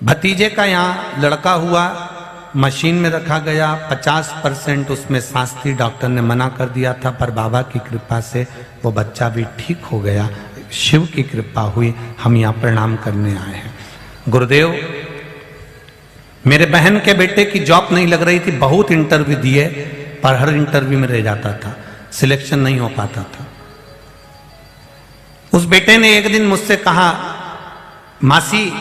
भतीजे का यहां लड़का हुआ, मशीन में रखा गया, 50% उसमें सांस थी, डॉक्टर ने मना कर दिया था, पर बाबा की कृपा से वो बच्चा भी ठीक हो गया। शिव की कृपा हुई, हम यहाँ प्रणाम करने आए हैं। गुरुदेव, मेरे बहन के बेटे की जॉब नहीं लग रही थी, बहुत इंटरव्यू दिए, पर हर इंटरव्यू में रह जाता था, सिलेक्शन नहीं हो पाता था। उस बेटे ने एक दिन मुझसे कहा, मासी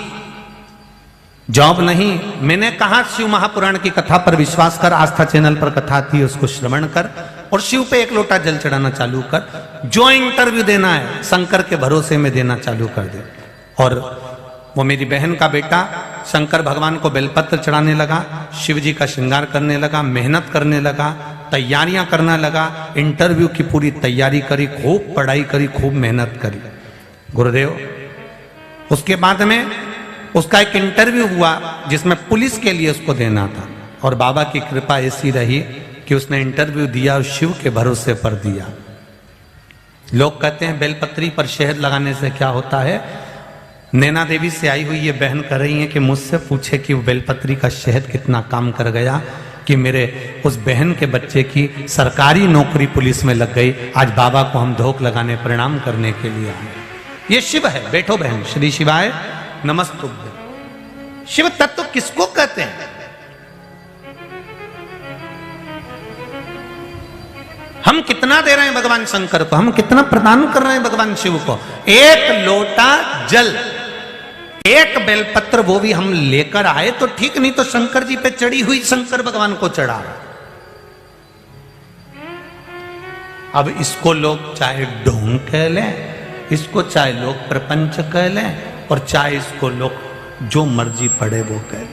जॉब नहीं। मैंने कहा शिव महापुराण की कथा पर विश्वास कर, आस्था चैनल पर कथा थी, उसको श्रवण कर और शिव पे एक लोटा जल चढ़ाना चालू कर। जो इंटरव्यू देना है शंकर के भरोसे में देना चालू कर दे। और वो मेरी बहन का बेटा शंकर भगवान को बेलपत्र चढ़ाने लगा, शिव जी का श्रृंगार करने लगा, मेहनत करने लगा, तैयारियां करने लगा, इंटरव्यू की पूरी तैयारी करी, खूब पढ़ाई करी, खूब मेहनत करी। गुरुदेव, उसके बाद में उसका एक इंटरव्यू हुआ जिसमें पुलिस के लिए उसको देना था, और बाबा की कृपा ऐसी रही कि उसने इंटरव्यू दिया और शिव के भरोसे पर दिया। लोग कहते हैं बेलपत्री पर शहद लगाने से क्या होता है। नैना देवी से आई हुई ये बहन कह रही है कि मुझसे पूछे कि वो बेलपत्री का शहद कितना काम कर गया, कि मेरे उस बहन के बच्चे की सरकारी नौकरी पुलिस में लग गई। आज बाबा को हम धोख लगाने प्रणाम करने के लिए आए। ये शिव है। बैठो बहन। श्री शिवाय नमस्तुभ्यं। शिव तत्व किसको कहते हैं? हम कितना दे रहे हैं भगवान शंकर को, हम कितना प्रदान कर रहे हैं भगवान शिव को। एक लोटा जल, एक बेलपत्र, वो भी हम लेकर आए तो ठीक, नहीं तो शंकर जी पे चढ़ी हुई शंकर भगवान को चढ़ा। अब इसको लोग चाहे ढोंग कह लें, इसको चाहे लोग प्रपंच कह लें, और चाहे इसको लोग जो मर्जी पड़े वो कह लें।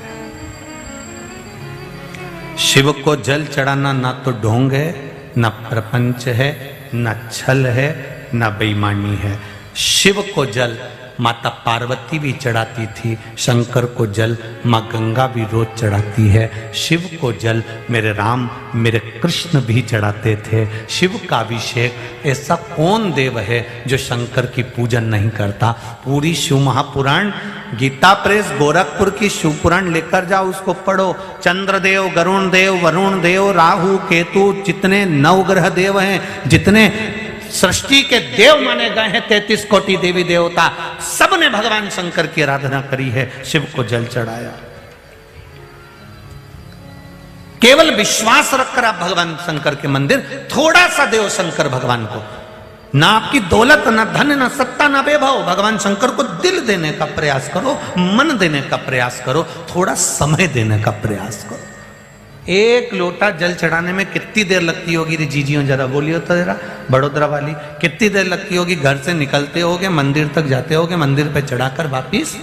शिव को जल चढ़ाना ना तो ढोंग है, न प्रपंच है, न छल है, न बेईमानी है। शिव को जल माता पार्वती भी चढ़ाती थी, शंकर को जल माँ गंगा भी रोज चढ़ाती है। शिव को जल मेरे राम, मेरे कृष्ण भी चढ़ाते थे। शिव का अभिषेक, ऐसा कौन देव है जो शंकर की पूजन नहीं करता। पूरी शिव महापुराण, गीता प्रेस गोरखपुर की शिव पुराण लेकर जाओ, उसको पढ़ो। चंद्रदेव, गरुण देव, वरुण देव, राहु, केतु, जितने नवग्रह देव हैं, जितने सृष्टि के देव माने गए हैं 33 कोटि देवी देवता, सबने भगवान शंकर की आराधना करी है, शिव को जल चढ़ाया। केवल विश्वास रखकर आप भगवान शंकर के मंदिर थोड़ा सा देव शंकर भगवान को, ना आपकी दौलत, ना धन, ना सत्ता, ना वैभव, भगवान शंकर को दिल देने का प्रयास करो, मन देने का प्रयास करो, थोड़ा समय देने का प्रयास करो। एक लोटा जल चढ़ाने में कितनी देर लगती होगी रे जीजियों, जरा बोलियो तो जरा, बड़ोदरा वाली, कितनी देर लगती होगी? घर से निकलते होगे, मंदिर तक जाते होगे, मंदिर पे चढ़ाकर वापिस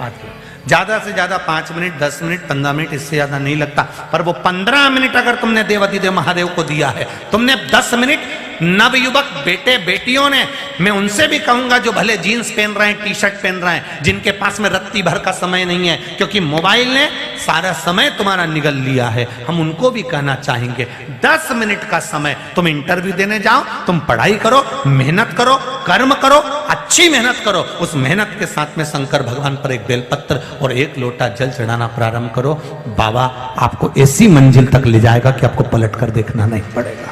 आते हो। ज्यादा से ज्यादा 5 मिनट, 10 मिनट, 15 मिनट, इससे ज्यादा नहीं लगता। पर वो 15 मिनट अगर तुमने देवाधिदेव महादेव को दिया है, तुमने 10 मिनट नवयुवक बेटे बेटियों ने, मैं उनसे भी कहूंगा जो भले जीन्स पहन रहे हैं, टी शर्ट पहन रहे हैं, जिनके पास में रत्ती भर का समय नहीं है, क्योंकि मोबाइल ने सारा समय तुम्हारा निगल लिया है, हम उनको भी कहना चाहेंगे 10 मिनट का समय तुम इंटरव्यू देने जाओ, तुम पढ़ाई करो, मेहनत करो, कर्म करो, अच्छी मेहनत करो, उस मेहनत के साथ में शंकर भगवान पर एक बेलपत्र और एक लोटा जल चढ़ाना प्रारंभ करो। बाबा आपको ऐसी मंजिल तक ले जाएगा कि आपको पलट कर देखना नहीं पड़ेगा।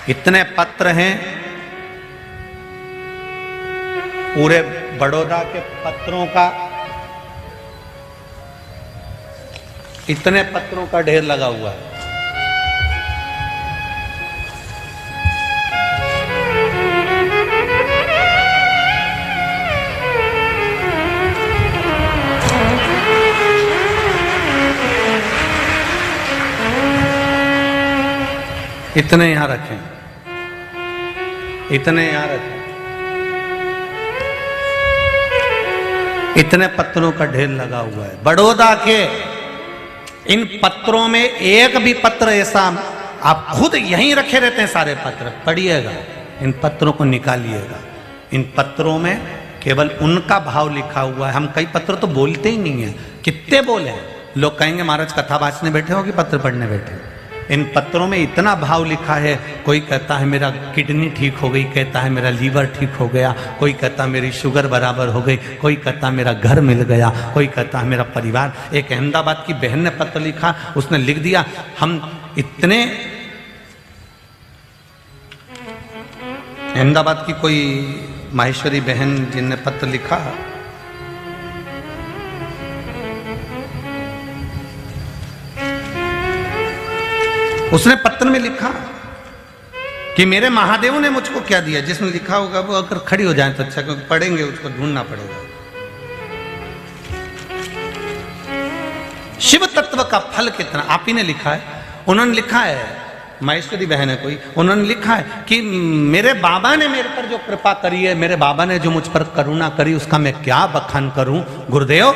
इतने पत्र हैं पूरे बड़ौदा के पत्रों का, इतने पत्रों का ढेर लगा हुआ है। इतने यहां रखें, इतने यहां रखें, इतने पत्रों का ढेर लगा हुआ है बड़ौदा के। इन पत्रों में एक भी पत्र ऐसा, आप खुद यहीं रखे रहते हैं सारे पत्र, पढ़िएगा, इन पत्रों को निकालिएगा। इन पत्रों में केवल उनका भाव लिखा हुआ है। हम कई पत्र तो बोलते ही नहीं है, कितने बोले। लोग कहेंगे महाराज कथा बांचने बैठे हो कि पत्र पढ़ने बैठे हो। इन पत्रों में इतना भाव लिखा है, कोई कहता है मेरा किडनी ठीक हो गई, कहता है मेरा लीवर ठीक हो गया, कोई कहता है मेरी शुगर बराबर हो गई, कोई कहता है मेरा घर मिल गया, कोई कहता है मेरा परिवार। एक अहमदाबाद की बहन ने पत्र लिखा, उसने लिख दिया हम इतने, अहमदाबाद की कोई माहेश्वरी बहन जिनने पत्र लिखा, उसने पत्र में लिखा कि मेरे महादेव ने मुझको क्या दिया। जिसने लिखा होगा वो अगर खड़ी हो जाए तो अच्छा, क्योंकि पढ़ेंगे उसको ढूंढना पड़ेगा। शिव तत्व का फल कितना, आप ही ने लिखा है। उन्होंने लिखा है, माहेश्वरी बहन है कोई, उन्होंने लिखा है कि मेरे बाबा ने मेरे पर जो कृपा करी है, मेरे बाबा ने जो मुझ पर करुणा करी, उसका मैं क्या बखान करूं। गुरुदेव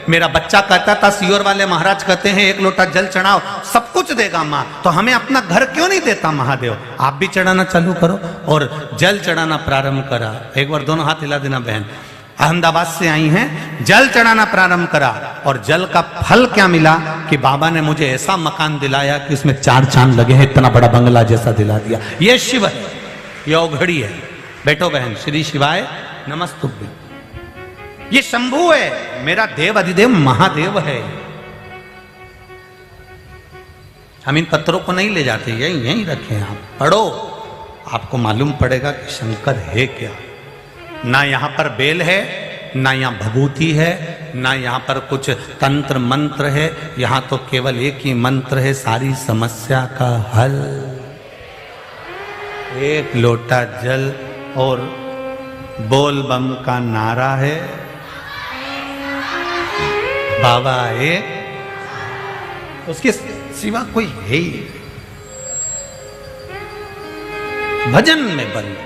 मेरा बच्चा कहता था, सियोर वाले महाराज कहते हैं एक लोटा जल चढ़ाओ सब कुछ देगा माँ, तो हमें अपना घर क्यों नहीं देता महादेव। आप भी चढ़ाना चालू करो। और जल चढ़ाना प्रारंभ करा। एक बार दोनों हाथ हिला देना बहन, अहमदाबाद से आई हैं, जल चढ़ाना प्रारंभ करा। और जल का फल क्या मिला कि बाबा ने मुझे ऐसा मकान दिलाया कि उसमें 4 चांद लगे हैं, इतना बड़ा बंगला जैसा दिला दिया। ये शिव है, ये औघड़ी है। बैठो बहन, श्री शिवाय नमस्तुभ्यं। ये शंभू है, मेरा देव अधिदेव महादेव है। हम इन पत्रों को नहीं ले जाते, यहीं रखे हैं। आप पढ़ो, आपको मालूम पड़ेगा कि शंकर है क्या। ना यहां पर बेल है, ना यहां भभूति है, ना यहां पर कुछ तंत्र मंत्र है। यहां तो केवल एक ही मंत्र है सारी समस्या का हल। एक लोटा जल और बोल बम का नारा है। बाबा एक, उसके सिवा कोई है ही। भजन में बंद।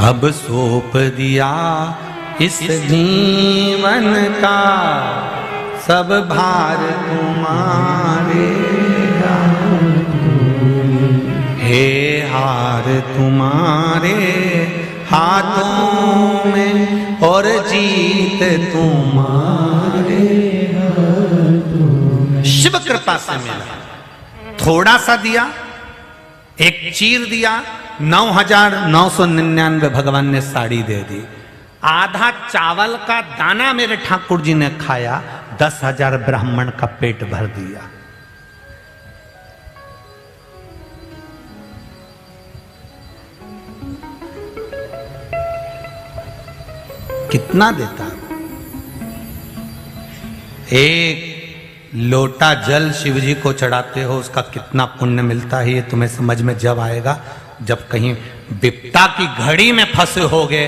अब सौंप दिया इस जीवन का सब भार तुम्हारे, हे हार तुम्हारे हाथों में और जीत तुम्हारे हाथों में। शिव कृपा से मिला। थोड़ा सा दिया, एक चीर दिया, 9,999 भगवान ने साड़ी दे दी। आधा चावल का दाना मेरे ठाकुर जी ने खाया, 10,000 ब्राह्मण का पेट भर दिया। कितना देता है? एक लोटा जल शिव जी को चढ़ाते हो, उसका कितना पुण्य मिलता है ये तुम्हें समझ में जब आएगा, जब कहीं विपदा की घड़ी में फंसे होगे,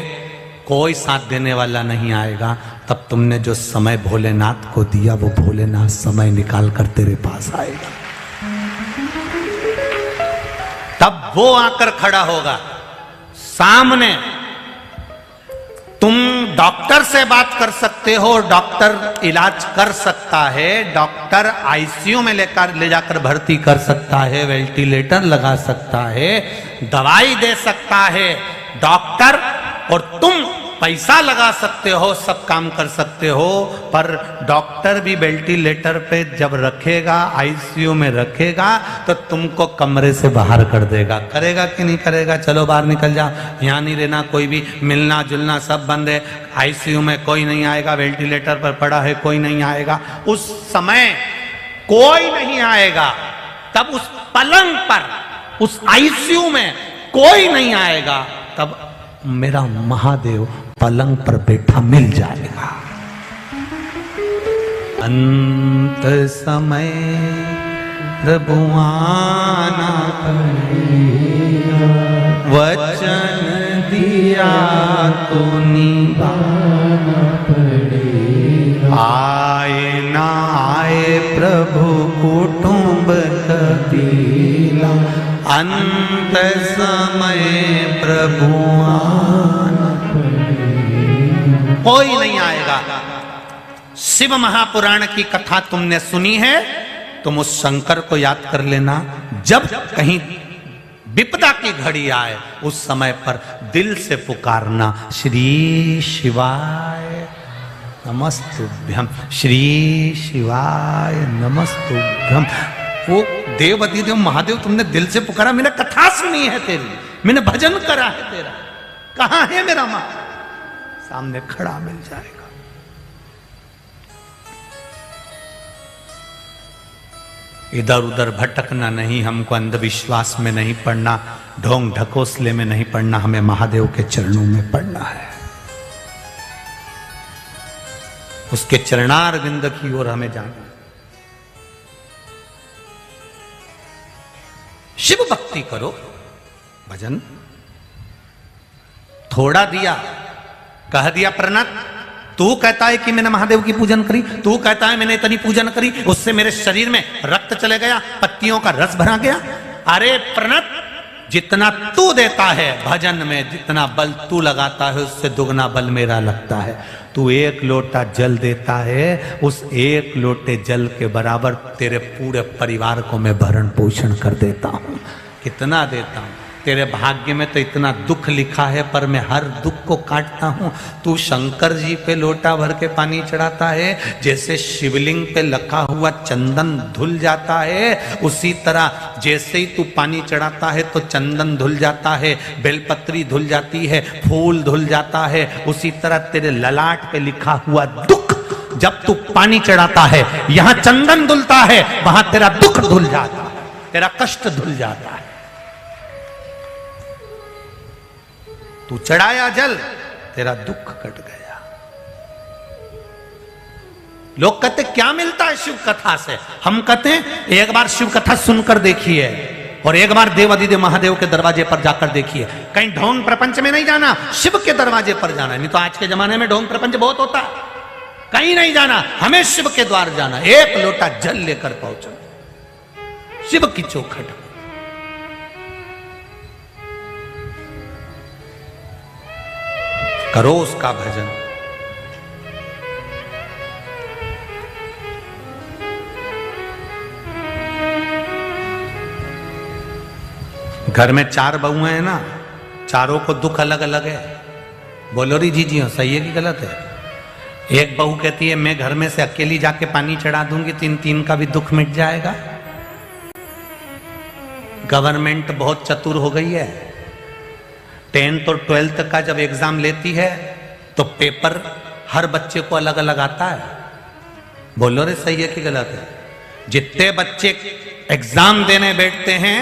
कोई साथ देने वाला नहीं आएगा, तब तुमने जो समय भोलेनाथ को दिया वो भोलेनाथ समय निकाल कर तेरे पास आएगा। तब वो आकर खड़ा होगा सामने। तुम डॉक्टर से बात कर सकते हो, डॉक्टर इलाज कर सकता है, डॉक्टर आईसीयू में ले जाकर भर्ती कर सकता है, वेंटिलेटर लगा सकता है, दवाई दे सकता है डॉक्टर, और तुम पैसा लगा सकते हो, सब काम कर सकते हो, पर डॉक्टर भी वेंटिलेटर पे जब रखेगा, आईसीयू में रखेगा, तो तुमको कमरे से बाहर कर देगा। करेगा कि नहीं करेगा? चलो बाहर निकल जाओ, यहाँ नहीं रहना, कोई भी मिलना जुलना सब बंद है, आईसीयू में कोई नहीं आएगा, वेंटिलेटर पर पड़ा है कोई नहीं आएगा। उस समय कोई नहीं आएगा, तब उस पलंग पर, उस आईसीयू में कोई नहीं आएगा, तब मेरा महादेव पलंग पर बैठा मिल जाएगा। अंत समय प्रभु आना पड़ेगा, वचन दिया तो निभाना पड़ेगा। आए ना आए प्रभु कुटुंब कबीला, अंत समय प्रभु आना पड़ेगा। कोई नहीं आएगा। शिव महापुराण की कथा तुमने सुनी है, तुम उस शंकर को याद कर लेना। जब कहीं विपदा की घड़ी आए, उस समय पर दिल से पुकारना, श्री शिवाय नमस्तुभ्यम, श्री शिवाय नमस्तुभ्यम। वो देव अधिदेव महादेव तुमने दिल से पुकारा, मैंने कथा सुनी है तेरी, मैंने भजन करा है तेरा, कहां है मेरा मां? सामने खड़ा मिल जाएगा। इधर उधर भटकना नहीं, हमको अंधविश्वास में नहीं पड़ना, ढोंग ढकोसले में नहीं पड़ना, हमें महादेव के चरणों में पड़ना है। उसके चरणार बिंद की ओर हमें जाना। शिव भक्ति करो, भजन थोड़ा दिया, कह दिया प्रणत, तू कहता है कि मैंने महादेव की पूजन करी, तू कहता है मैंने इतनी पूजन करी, उससे मेरे शरीर में रक्त चले गया, पत्तियों का रस भरा गया। अरे प्रणत, जितना तू देता है भजन में, जितना बल तू लगाता है, उससे दुगना बल मेरा लगता है। तू एक लोटा जल देता है, उस एक लोटे जल के बराबर तेरे पूरे परिवार को मैं भरण पोषण कर देता हूं। कितना देता हूं? तेरे भाग्य में तो इतना दुख लिखा है, पर मैं हर दुख को काटता हूं। तू शंकर जी पे लोटा भर के पानी चढ़ाता है, जैसे शिवलिंग पे लखा हुआ चंदन धुल जाता है, उसी तरह जैसे ही तू पानी चढ़ाता है तो चंदन धुल जाता है, बेलपत्री धुल जाती है, फूल धुल जाता है। उसी तरह तेरे ललाट पे लिखा हुआ दुख, जब तू पानी चढ़ाता है, यहां चंदन धुलता है, वहां तेरा दुख धुल जाता है, तेरा कष्ट धुल जाता है। तू चढ़ाया जल, तेरा दुख कट गया। लोग कहते क्या मिलता है शिव कथा से? हम कहते हैं एक बार शिव कथा सुनकर देखिए, और एक बार देव अधिदेव महादेव के दरवाजे पर जाकर देखिए। कहीं ढोंग प्रपंच में नहीं जाना, शिव के दरवाजे पर जाना। नहीं तो आज के जमाने में ढोंग प्रपंच बहुत होता है, कहीं नहीं जाना, हमें शिव के द्वार जाना। एक लोटा जल लेकर पहुंचो, शिव की चौखट। करो उसका भजन। घर में 4 बहुएं हैं ना, चारों को दुख अलग अलग है। बोलो री जी हो, सही है कि गलत है? एक बहू कहती है मैं घर में से अकेली जाके पानी चढ़ा दूंगी, 3 का भी दुख मिट जाएगा। गवर्नमेंट बहुत चतुर हो गई है। 10th और 12th का जब एग्जाम लेती है तो पेपर हर बच्चे को अलग अलग आता है। बोलो रे, सही है कि गलत है? जितने बच्चे एग्जाम देने बैठते हैं,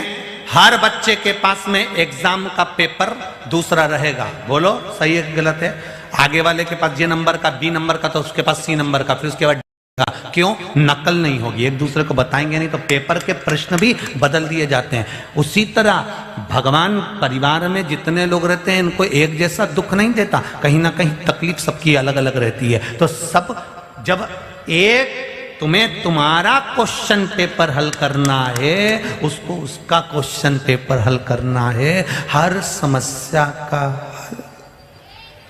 हर बच्चे के पास में एग्जाम का पेपर दूसरा रहेगा। बोलो, सही है कि गलत है? आगे वाले के पास जे नंबर का, बी नंबर का, तो उसके पास सी नंबर का, फिर उसके बाद का। क्यों? नकल नहीं होगी, एक दूसरे को बताएंगे नहीं तो पेपर के प्रश्न भी बदल दिए जाते हैं। उसी तरह भगवान परिवार में जितने लोग रहते हैं इनको एक जैसा दुख नहीं देता, कहीं ना कहीं तकलीफ सबकी अलग अलग रहती है। तो सब जब एक तुम्हें तुम्हारा क्वेश्चन पेपर हल करना है, उसको उसका क्वेश्चन पेपर हल करना है। हर समस्या का हल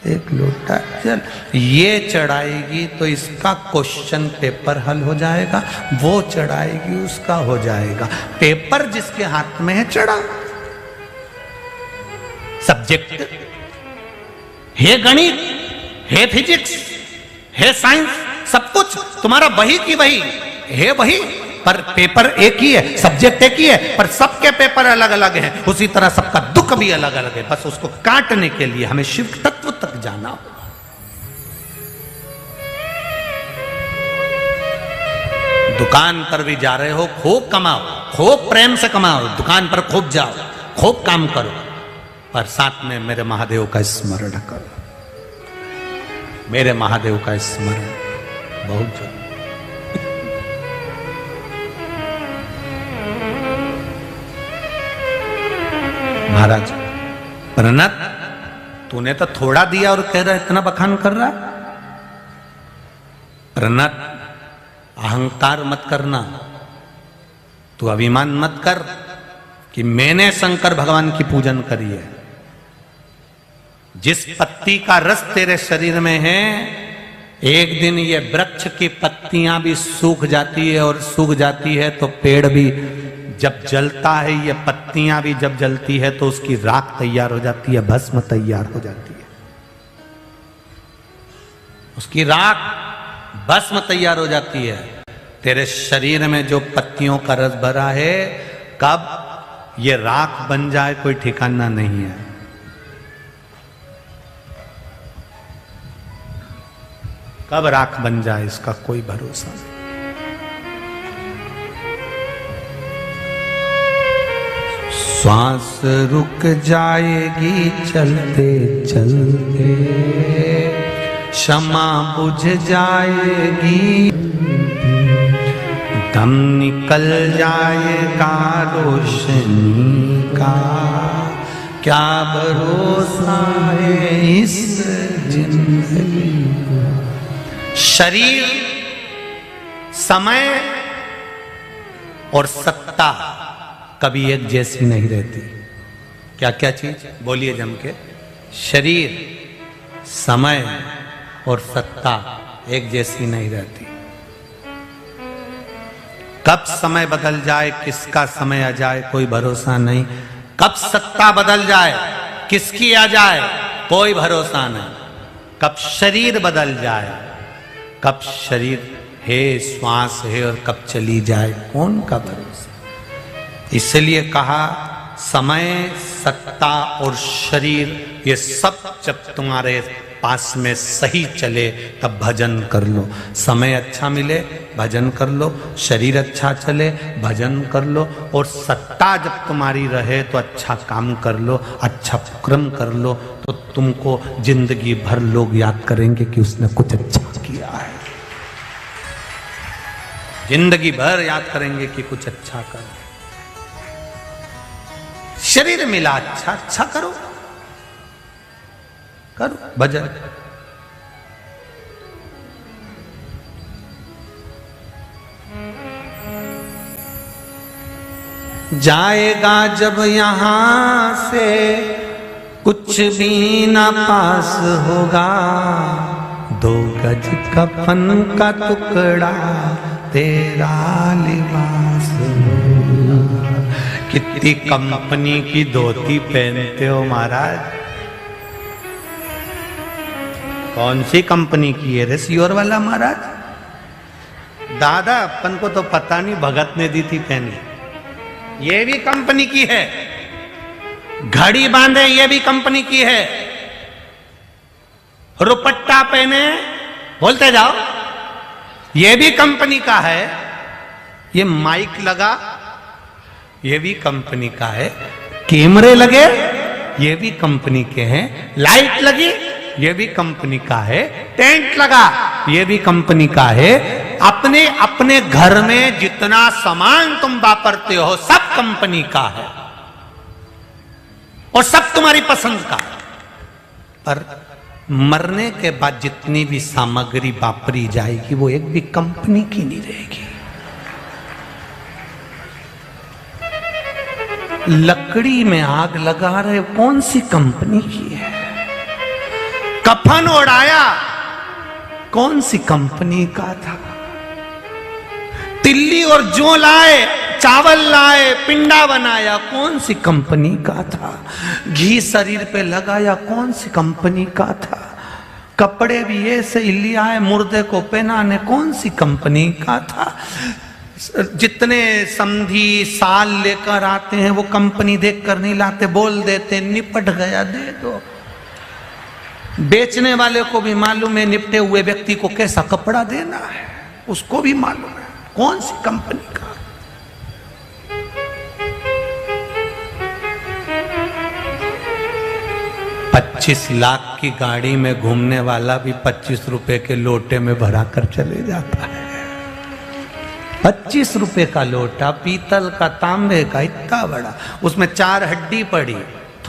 एक लोटा जल ये चढ़ाएगी तो इसका क्वेश्चन पेपर हल हो जाएगा, वो चढ़ाएगी उसका हो जाएगा। पेपर जिसके हाथ में है चढ़ा, सब्जेक्ट है गणित, है फिजिक्स, है साइंस, सब कुछ तुम्हारा वही की वही है, वही पर पेपर एक ही है, सब्जेक्ट एक ही है, पर सबके पेपर अलग अलग हैं। उसी तरह सबका दुख भी अलग अलग है। बस उसको काटने के लिए हमें शिव तत्व तक जाना होगा। दुकान पर भी जा रहे हो, खूब कमाओ, खूब प्रेम से कमाओ, दुकान पर खूब जाओ, खूब काम करो, पर साथ में मेरे महादेव का स्मरण करो। मेरे महादेव का स्मरण बहुत जरूरी। महाराज प्रणत, तूने तो थोड़ा दिया और कह रहा इतना बखान कर रहा। प्रणत, अहंकार मत करना, तू अभिमान मत कर कि मैंने शंकर भगवान की पूजन करी है। जिस पत्ती का रस तेरे शरीर में है, एक दिन ये वृक्ष की पत्तियां भी सूख जाती है, और सूख जाती है तो पेड़ भी जब जलता है, ये पत्तियां भी जब जलती है तो उसकी राख तैयार हो जाती है, भस्म तैयार हो जाती है, उसकी राख भस्म तैयार हो जाती है। तेरे शरीर में जो पत्तियों का रस भरा है, कब ये राख बन जाए कोई ठिकाना नहीं है। कब राख बन जाए इसका कोई भरोसा नहीं। श्वास रुक जाएगी चलते चलते, क्षमा बुझ जाएगी, दम निकल जाएगा रोशनी का, क्या भरोसा है इस जिंदगी। शरीर, समय और सत्ता कभी एक जैसी नहीं रहती। क्या क्या चीज बोलिए जम के? शरीर, समय और सत्ता एक जैसी नहीं रहती। कब समय बदल जाए, किसका समय आ जाए कोई भरोसा नहीं। कब सत्ता बदल जाए, किसकी आ जाए कोई भरोसा नहीं। कब शरीर बदल जाए, कब शरीर है, श्वास है, और कब चली जाए कौन का भरोसा। इसलिए कहा समय, सत्ता और शरीर ये सब जब तुम्हारे पास में सही चले तब भजन कर लो। समय अच्छा मिले भजन कर लो, शरीर अच्छा चले भजन कर लो, और सत्ता जब तुम्हारी रहे तो अच्छा काम कर लो, अच्छा कर्म कर लो, तो तुमको जिंदगी भर लोग याद करेंगे कि उसने कुछ अच्छा किया है। जिंदगी भर याद करेंगे कि कुछ अच्छा कर। शरीर मिला अच्छा, अच्छा करो, करो भजन। जाएगा जब यहां से कुछ भी ना पास होगा, 2 गज कफन का टुकड़ा तेरा लिबास होगा। कितनी कंपनी की धोती पहनते हो महाराज? कौन सी कंपनी की है रे सियोर वाला महाराज? दादा अपन को तो पता नहीं, भगत ने दी थी पहने। ये भी कंपनी की है। घड़ी बांधे ये भी कंपनी की है। रुपट्टा पहने, बोलते जाओ, ये भी कंपनी का है। ये माइक लगा ये भी कंपनी का है। कैमरे लगे ये भी कंपनी के हैं। लाइट लगी ये भी कंपनी का है। टेंट लगा, ये भी कंपनी का है। अपने अपने घर में जितना सामान तुम वापरते हो सब कंपनी का है और सब तुम्हारी पसंद का है। पर मरने के बाद जितनी भी सामग्री वापरी जाएगी वो एक भी कंपनी की नहीं रहेगी। लकड़ी में आग लगा रहे हो, कौन सी कंपनी की है? कफन ओढ़ाया, कौन सी कंपनी का था? तिल्ली और जौ लाए, चावल लाए, पिंडा बनाया, कौन सी कंपनी का था? घी शरीर पे लगाया, कौन सी कंपनी का था? कपड़े भी ये से लिया है, मुर्दे को पहनाने, कौन सी कंपनी का था? जितने समधी साल लेकर आते हैं वो कंपनी देखकर नहीं लाते, बोल देते निपट गया दे दो। बेचने वाले को भी मालूम है निपटे हुए व्यक्ति को कैसा कपड़ा देना है, उसको भी मालूम है कौन सी कंपनी का। $25 लाख की गाड़ी में घूमने वाला भी 25 रुपए के लोटे में भरा कर चले जाता है। 25 रुपए का लोटा, पीतल का, तांबे का, इतना बड़ा, उसमें 4 हड्डी पड़ी,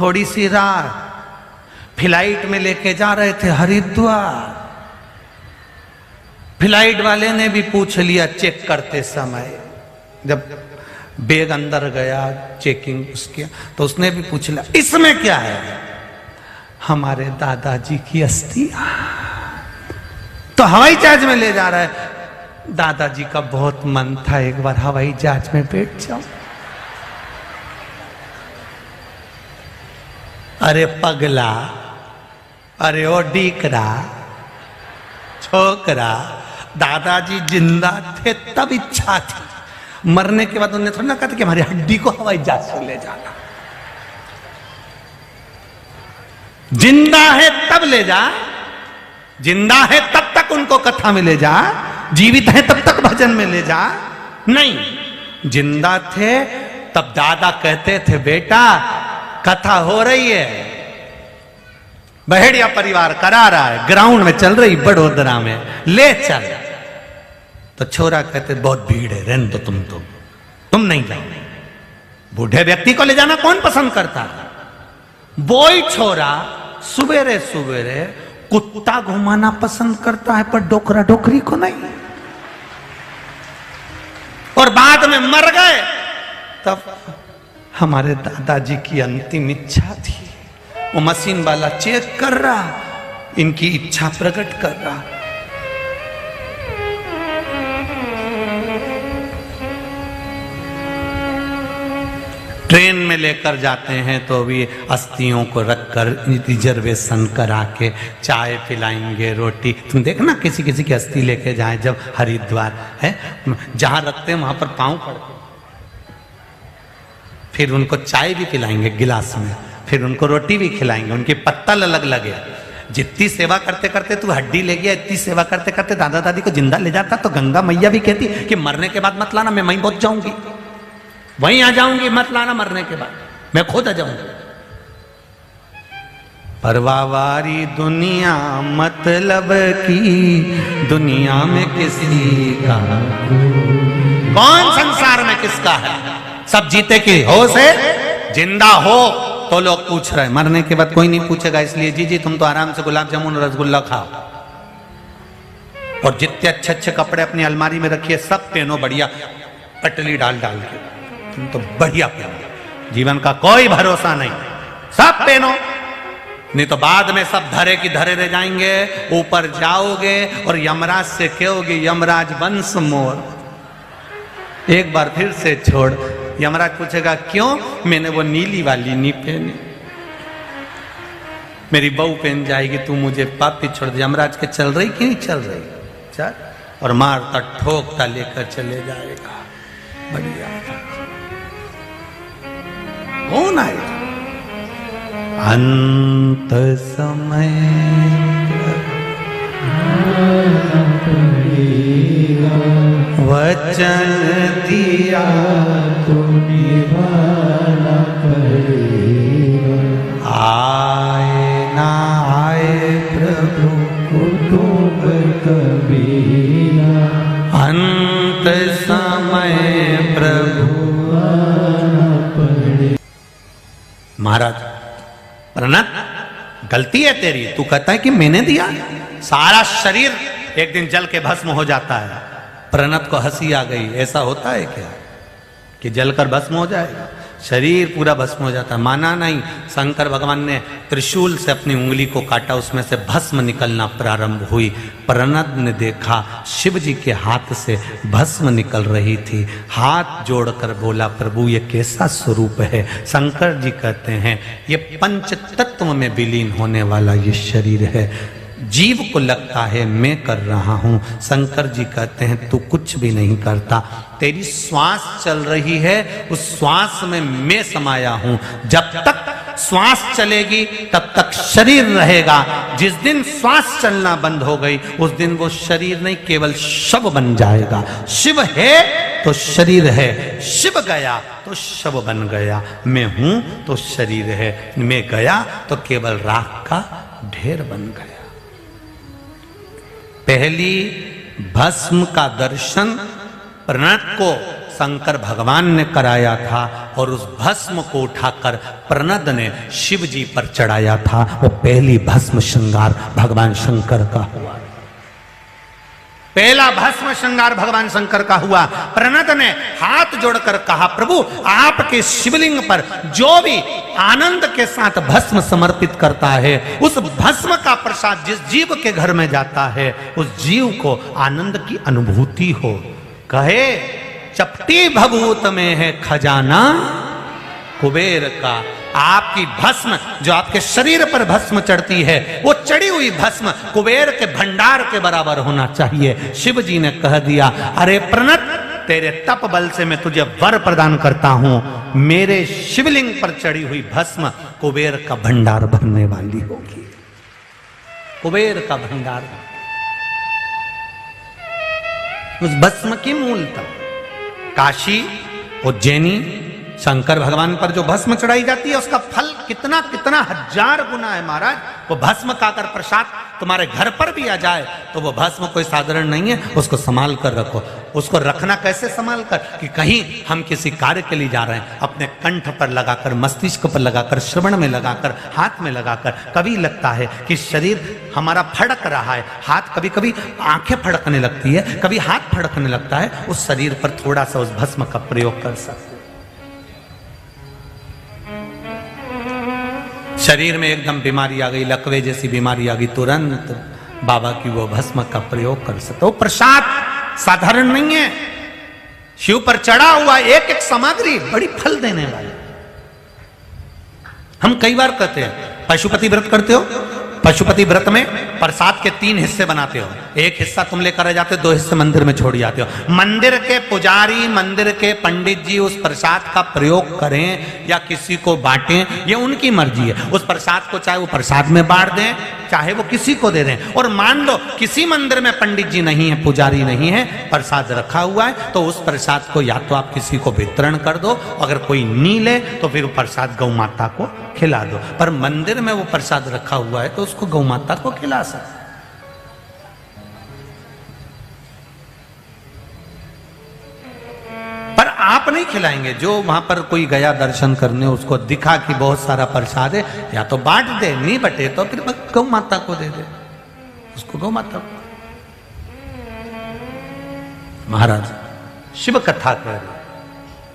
थोड़ी सी राख। फ्लाइट में लेके जा रहे थे हरिद्वार, फ्लाइट वाले ने भी पूछ लिया चेक करते समय, जब बैग अंदर गया चेकिंग उसके, तो उसने भी पूछ लिया इसमें क्या है? हमारे दादाजी की अस्थियां। तो हवाई जहाज में ले जा रहा है। दादाजी का बहुत मन था एक बार हवाई जहाज में बैठ जाओ। अरे पगला, अरे ओ डीकरा, छोकरा, दादाजी जिंदा थे तब इच्छा थी, मरने के बाद उन्होंने थोड़ा ना कहा कि हमारी हड्डी को हवाई जहाज से ले जाना। जिंदा है तब ले जा, जिंदा है तब तक उनको कथा में ले जा, जीवित है तब तक भजन में ले जा। नहीं, जिंदा थे तब दादा कहते थे बेटा कथा हो रही है, बहेड़िया परिवार करा रहा है, ग्राउंड में चल रही बड़ोदरा में, ले चल। तो छोरा कहते बहुत भीड़ है, रहने दो तुम नहीं जाओ। बूढ़े व्यक्ति को ले जाना कौन पसंद करता है? बोई छोरा सुबेरे सुबेरे कुत्ता घुमाना पसंद करता है, पर डोकरा डोकरी को नहीं। और बाद में मर गए तब हमारे दादाजी की अंतिम इच्छा थी, वो मशीन वाला चेक कर रहा, इनकी इच्छा प्रकट कर रहा। ट्रेन में लेकर जाते हैं तो भी अस्थियों को रखकर रिजर्वेशन करा के चाय पिलाएंगे, रोटी। तुम देखना किसी किसी की अस्थि लेके जाए जब हरिद्वार है, जहां रखते हैं वहां पर पांव पड़ते, फिर उनको चाय भी पिलाएंगे गिलास में, फिर उनको रोटी भी खिलाएंगे, उनकी पत्तल अलग लगे। जितनी सेवा करते करते तू हड्डी ले गया, इतनी सेवा करते करते दादा दादी को जिंदा ले जाता। तो गंगा मैया भी कहती कि मरने के बाद मत लाना, मैं वहीं पहुंच जाऊंगी, वहीं आ जाऊंगी, मत लाना मरने के बाद, मैं खुद आ जाऊंगी। परवावारी दुनिया मतलब की दुनिया में किसी का, कौन संसार में किसका है? सब जीते की होश है, जिंदा हो तो लोग पूछ रहे, मरने के बाद कोई नहीं पूछेगा। इसलिए जी तुम तो आराम से गुलाब जामुन रसगुल्ला खाओ और जितने अच्छे अच्छे कपड़े अपनी अलमारी में रखिए सब पहनो, बढ़िया पटली डाल डाल के, तुम तो बढ़िया पहनो। जीवन का कोई भरोसा नहीं, सब पहनो, नहीं तो बाद में सब धरे की धरे रह जाएंगे। ऊपर जाओगे और यमराज से कहोगे यमराज वंश मोर, एक बार फिर से छोड़। यमराज पूछेगा क्यों? मैंने वो नीली वाली नहीं पहनी, मेरी बहू पहन जाएगी, तू मुझे पापी छोड़ दे। यमराज के चल रही कि नहीं चल रही? चल, और मारता ठोकता लेकर चले जाएगा। बढ़िया, कौन आएगा? अंत समय वचन दिया तो निभाना पड़ेगा, आए ना आए महाराज प्रणत, गलती है तेरी, तू कहता है कि मैंने दिया, सारा शरीर एक दिन जल के भस्म हो जाता है। प्रणत को हंसी आ गई, ऐसा होता है क्या कि जलकर भस्म हो जाएगा? शरीर पूरा भस्म हो जाता है। माना नहीं, शंकर भगवान ने त्रिशूल से अपनी उंगली को काटा, उसमें से भस्म निकलना प्रारंभ हुई। प्रणत ने देखा शिव जी के हाथ से भस्म निकल रही थी, हाथ जोड़कर बोला प्रभु ये कैसा स्वरूप है? शंकर जी कहते हैं ये पंच तत्व में विलीन होने वाला ये शरीर है। जीव को लगता है मैं कर रहा हूं, शंकर जी कहते हैं तू कुछ भी नहीं करता, तेरी श्वास चल रही है, उस श्वास में मैं समाया हूं। जब तक श्वास चलेगी तब तक शरीर रहेगा, जिस दिन श्वास चलना बंद हो गई उस दिन वो शरीर नहीं केवल शव बन जाएगा। शिव है तो शरीर है, शिव गया तो शव बन गया। मैं हूं तो शरीर है, मैं गया तो केवल राख का ढेर बन गया। पहली भस्म का दर्शन प्रणत को शंकर भगवान ने कराया था और उस भस्म को उठाकर प्रणत ने शिव जी पर चढ़ाया था। वो पहली भस्म श्रृंगार भगवान शंकर का हुआ, पहला भस्म श्रृंगार भगवान शंकर का हुआ। प्रणत ने हाथ जोड़कर कहा प्रभु आपके शिवलिंग पर जो भी आनंद के साथ भस्म समर्पित करता है, उस भस्म का प्रसाद जिस जीव के घर में जाता है उस जीव को आनंद की अनुभूति हो। कहे चपटी भभूत में है खजाना कुबेर का। आपकी भस्म जो आपके शरीर पर भस्म चढ़ती है, वो चढ़ी हुई भस्म कुबेर के भंडार के बराबर होना चाहिए। शिव जी ने कह दिया अरे प्रणत, तेरे तप बल से मैं तुझे वर प्रदान करता हूं, मेरे शिवलिंग पर चढ़ी हुई भस्म कुबेर का भंडार भरने वाली होगी। कुबेर का भंडार, उस भस्म की मूलता काशी उज्जैनी शंकर भगवान पर जो भस्म चढ़ाई जाती है उसका फल कितना कितना हजार गुना है महाराज। वो भस्म का अगर प्रसाद तुम्हारे घर पर भी आ जाए तो वो भस्म कोई साधारण नहीं है, उसको संभाल कर रखो। उसको रखना कैसे संभाल कर कि कहीं हम किसी कार्य के लिए जा रहे हैं, अपने कंठ पर लगाकर, मस्तिष्क पर लगाकर, श्रवण में लगाकर, हाथ में लगाकर। कभी लगता है कि शरीर हमारा फड़क रहा है, हाथ कभी कभी आंखें फड़कने लगती है, कभी हाथ फड़कने लगता है, उस शरीर पर थोड़ा सा उस भस्म का प्रयोग कर सकते। शरीर में एकदम बीमारी आ गई, लकवे जैसी बीमारी आ गई, तुरंत बाबा की वो भस्म का प्रयोग कर सकते। वो प्रसाद साधारण नहीं है, शिव पर चढ़ा हुआ एक एक सामग्री बड़ी फल देने वाली। हम कई बार कहते हैं पशुपति व्रत करते हो, पशुपति व्रत में प्रसाद के 3 हिस्से बनाते हो, एक हिस्सा तुम लेकर जाते हो, 2 हिस्से मंदिर में छोड़ जाते हो। मंदिर के पुजारी, मंदिर के पंडित जी उस प्रसाद का प्रयोग करें या किसी को बांटें, ये उनकी मर्जी है। उस प्रसाद को चाहे वो प्रसाद में बांट दें, चाहे वो किसी को दे दें। और मान लो किसी मंदिर में पंडित जी नहीं है, पुजारी नहीं है, प्रसाद रखा हुआ है, तो उस प्रसाद को या तो आप किसी को वितरण कर दो, अगर कोई नहीं ले तो फिर वो प्रसाद गौ माता को खिला दो। पर मंदिर में वो प्रसाद रखा हुआ है तो उसको गौ माता को खिला सकते। पर आप नहीं खिलाएंगे। जो वहां पर कोई गया दर्शन करने, उसको दिखा कि बहुत सारा प्रसाद है, या तो बांट दे, नहीं बटे तो फिर गौ माता को दे दे, उसको गौ माता को। महाराज शिव कथा कर,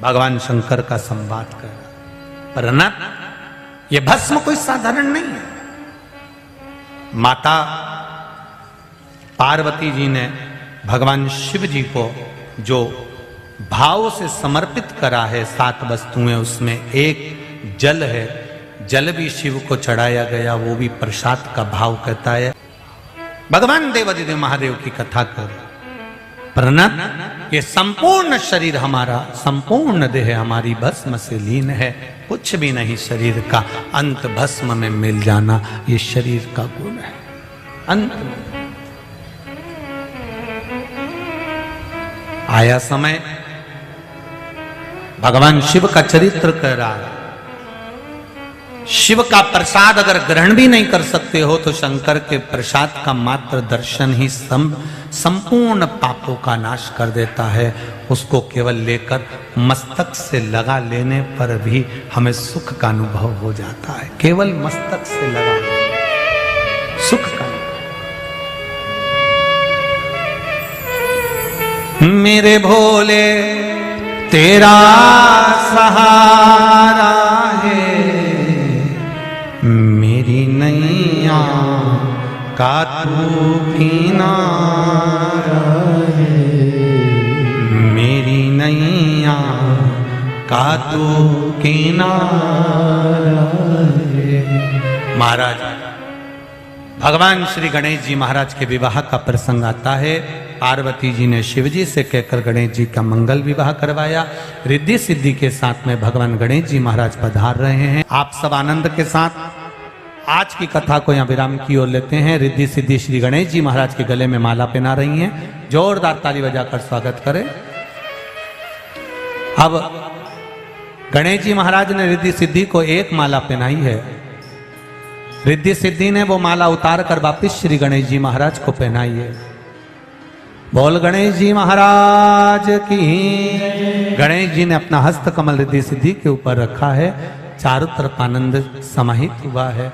भगवान शंकर का संवाद कर, प्रणत ये भस्म कोई साधारण नहीं है। माता पार्वती जी ने भगवान शिव जी को जो भाव से समर्पित करा है 7 वस्तुएं, उसमें एक जल है। जल भी शिव को चढ़ाया गया, वो भी प्रसाद का भाव कहता है। भगवान देवादिदेव महादेव की कथा कर प्रणत, ये संपूर्ण शरीर हमारा, संपूर्ण देह हमारी भस्म से लीन है, कुछ भी नहीं शरीर का, अंत भस्म में मिल जाना ये शरीर का गुण है। अंत में आया समय भगवान शिव का चरित्र कह रहा है। शिव का प्रसाद अगर ग्रहण भी नहीं कर सकते हो तो शंकर के प्रसाद का मात्र दर्शन ही संपूर्ण पापों का नाश कर देता है। उसको केवल लेकर मस्तक से लगा लेने पर भी हमें सुख का अनुभव हो जाता है। केवल मस्तक से लगा सुख का। मेरे भोले तेरा सहारा है, मेरी नैया का तू किनारा है, मेरी नैया का तू किनारा है। महाराज भगवान श्री गणेश जी महाराज के विवाह का प्रसंग आता है। पार्वती जी ने शिव जी से कहकर गणेश जी का मंगल विवाह करवाया। रिद्धि सिद्धि के साथ में भगवान गणेश जी महाराज पधार रहे हैं। आप सब आनंद के साथ आज की कथा को यहाँ विराम की ओर लेते हैं। रिद्धि सिद्धि श्री गणेश जी महाराज के गले में माला पहना रही हैं। जोरदार ताली बजाकर स्वागत करें। अब गणेश जी महाराज ने रिद्धि सिद्धि को एक माला पहनाई है। रिद्धि सिद्धि ने वो माला उतार कर वापिस श्री गणेश जी महाराज को पहनाई है। बोल गणेश जी महाराज की। गणेश जी ने अपना हस्त कमल रिद्धि सिद्धि के ऊपर रखा है। चारों तरफ आनंद समाहित हुआ है।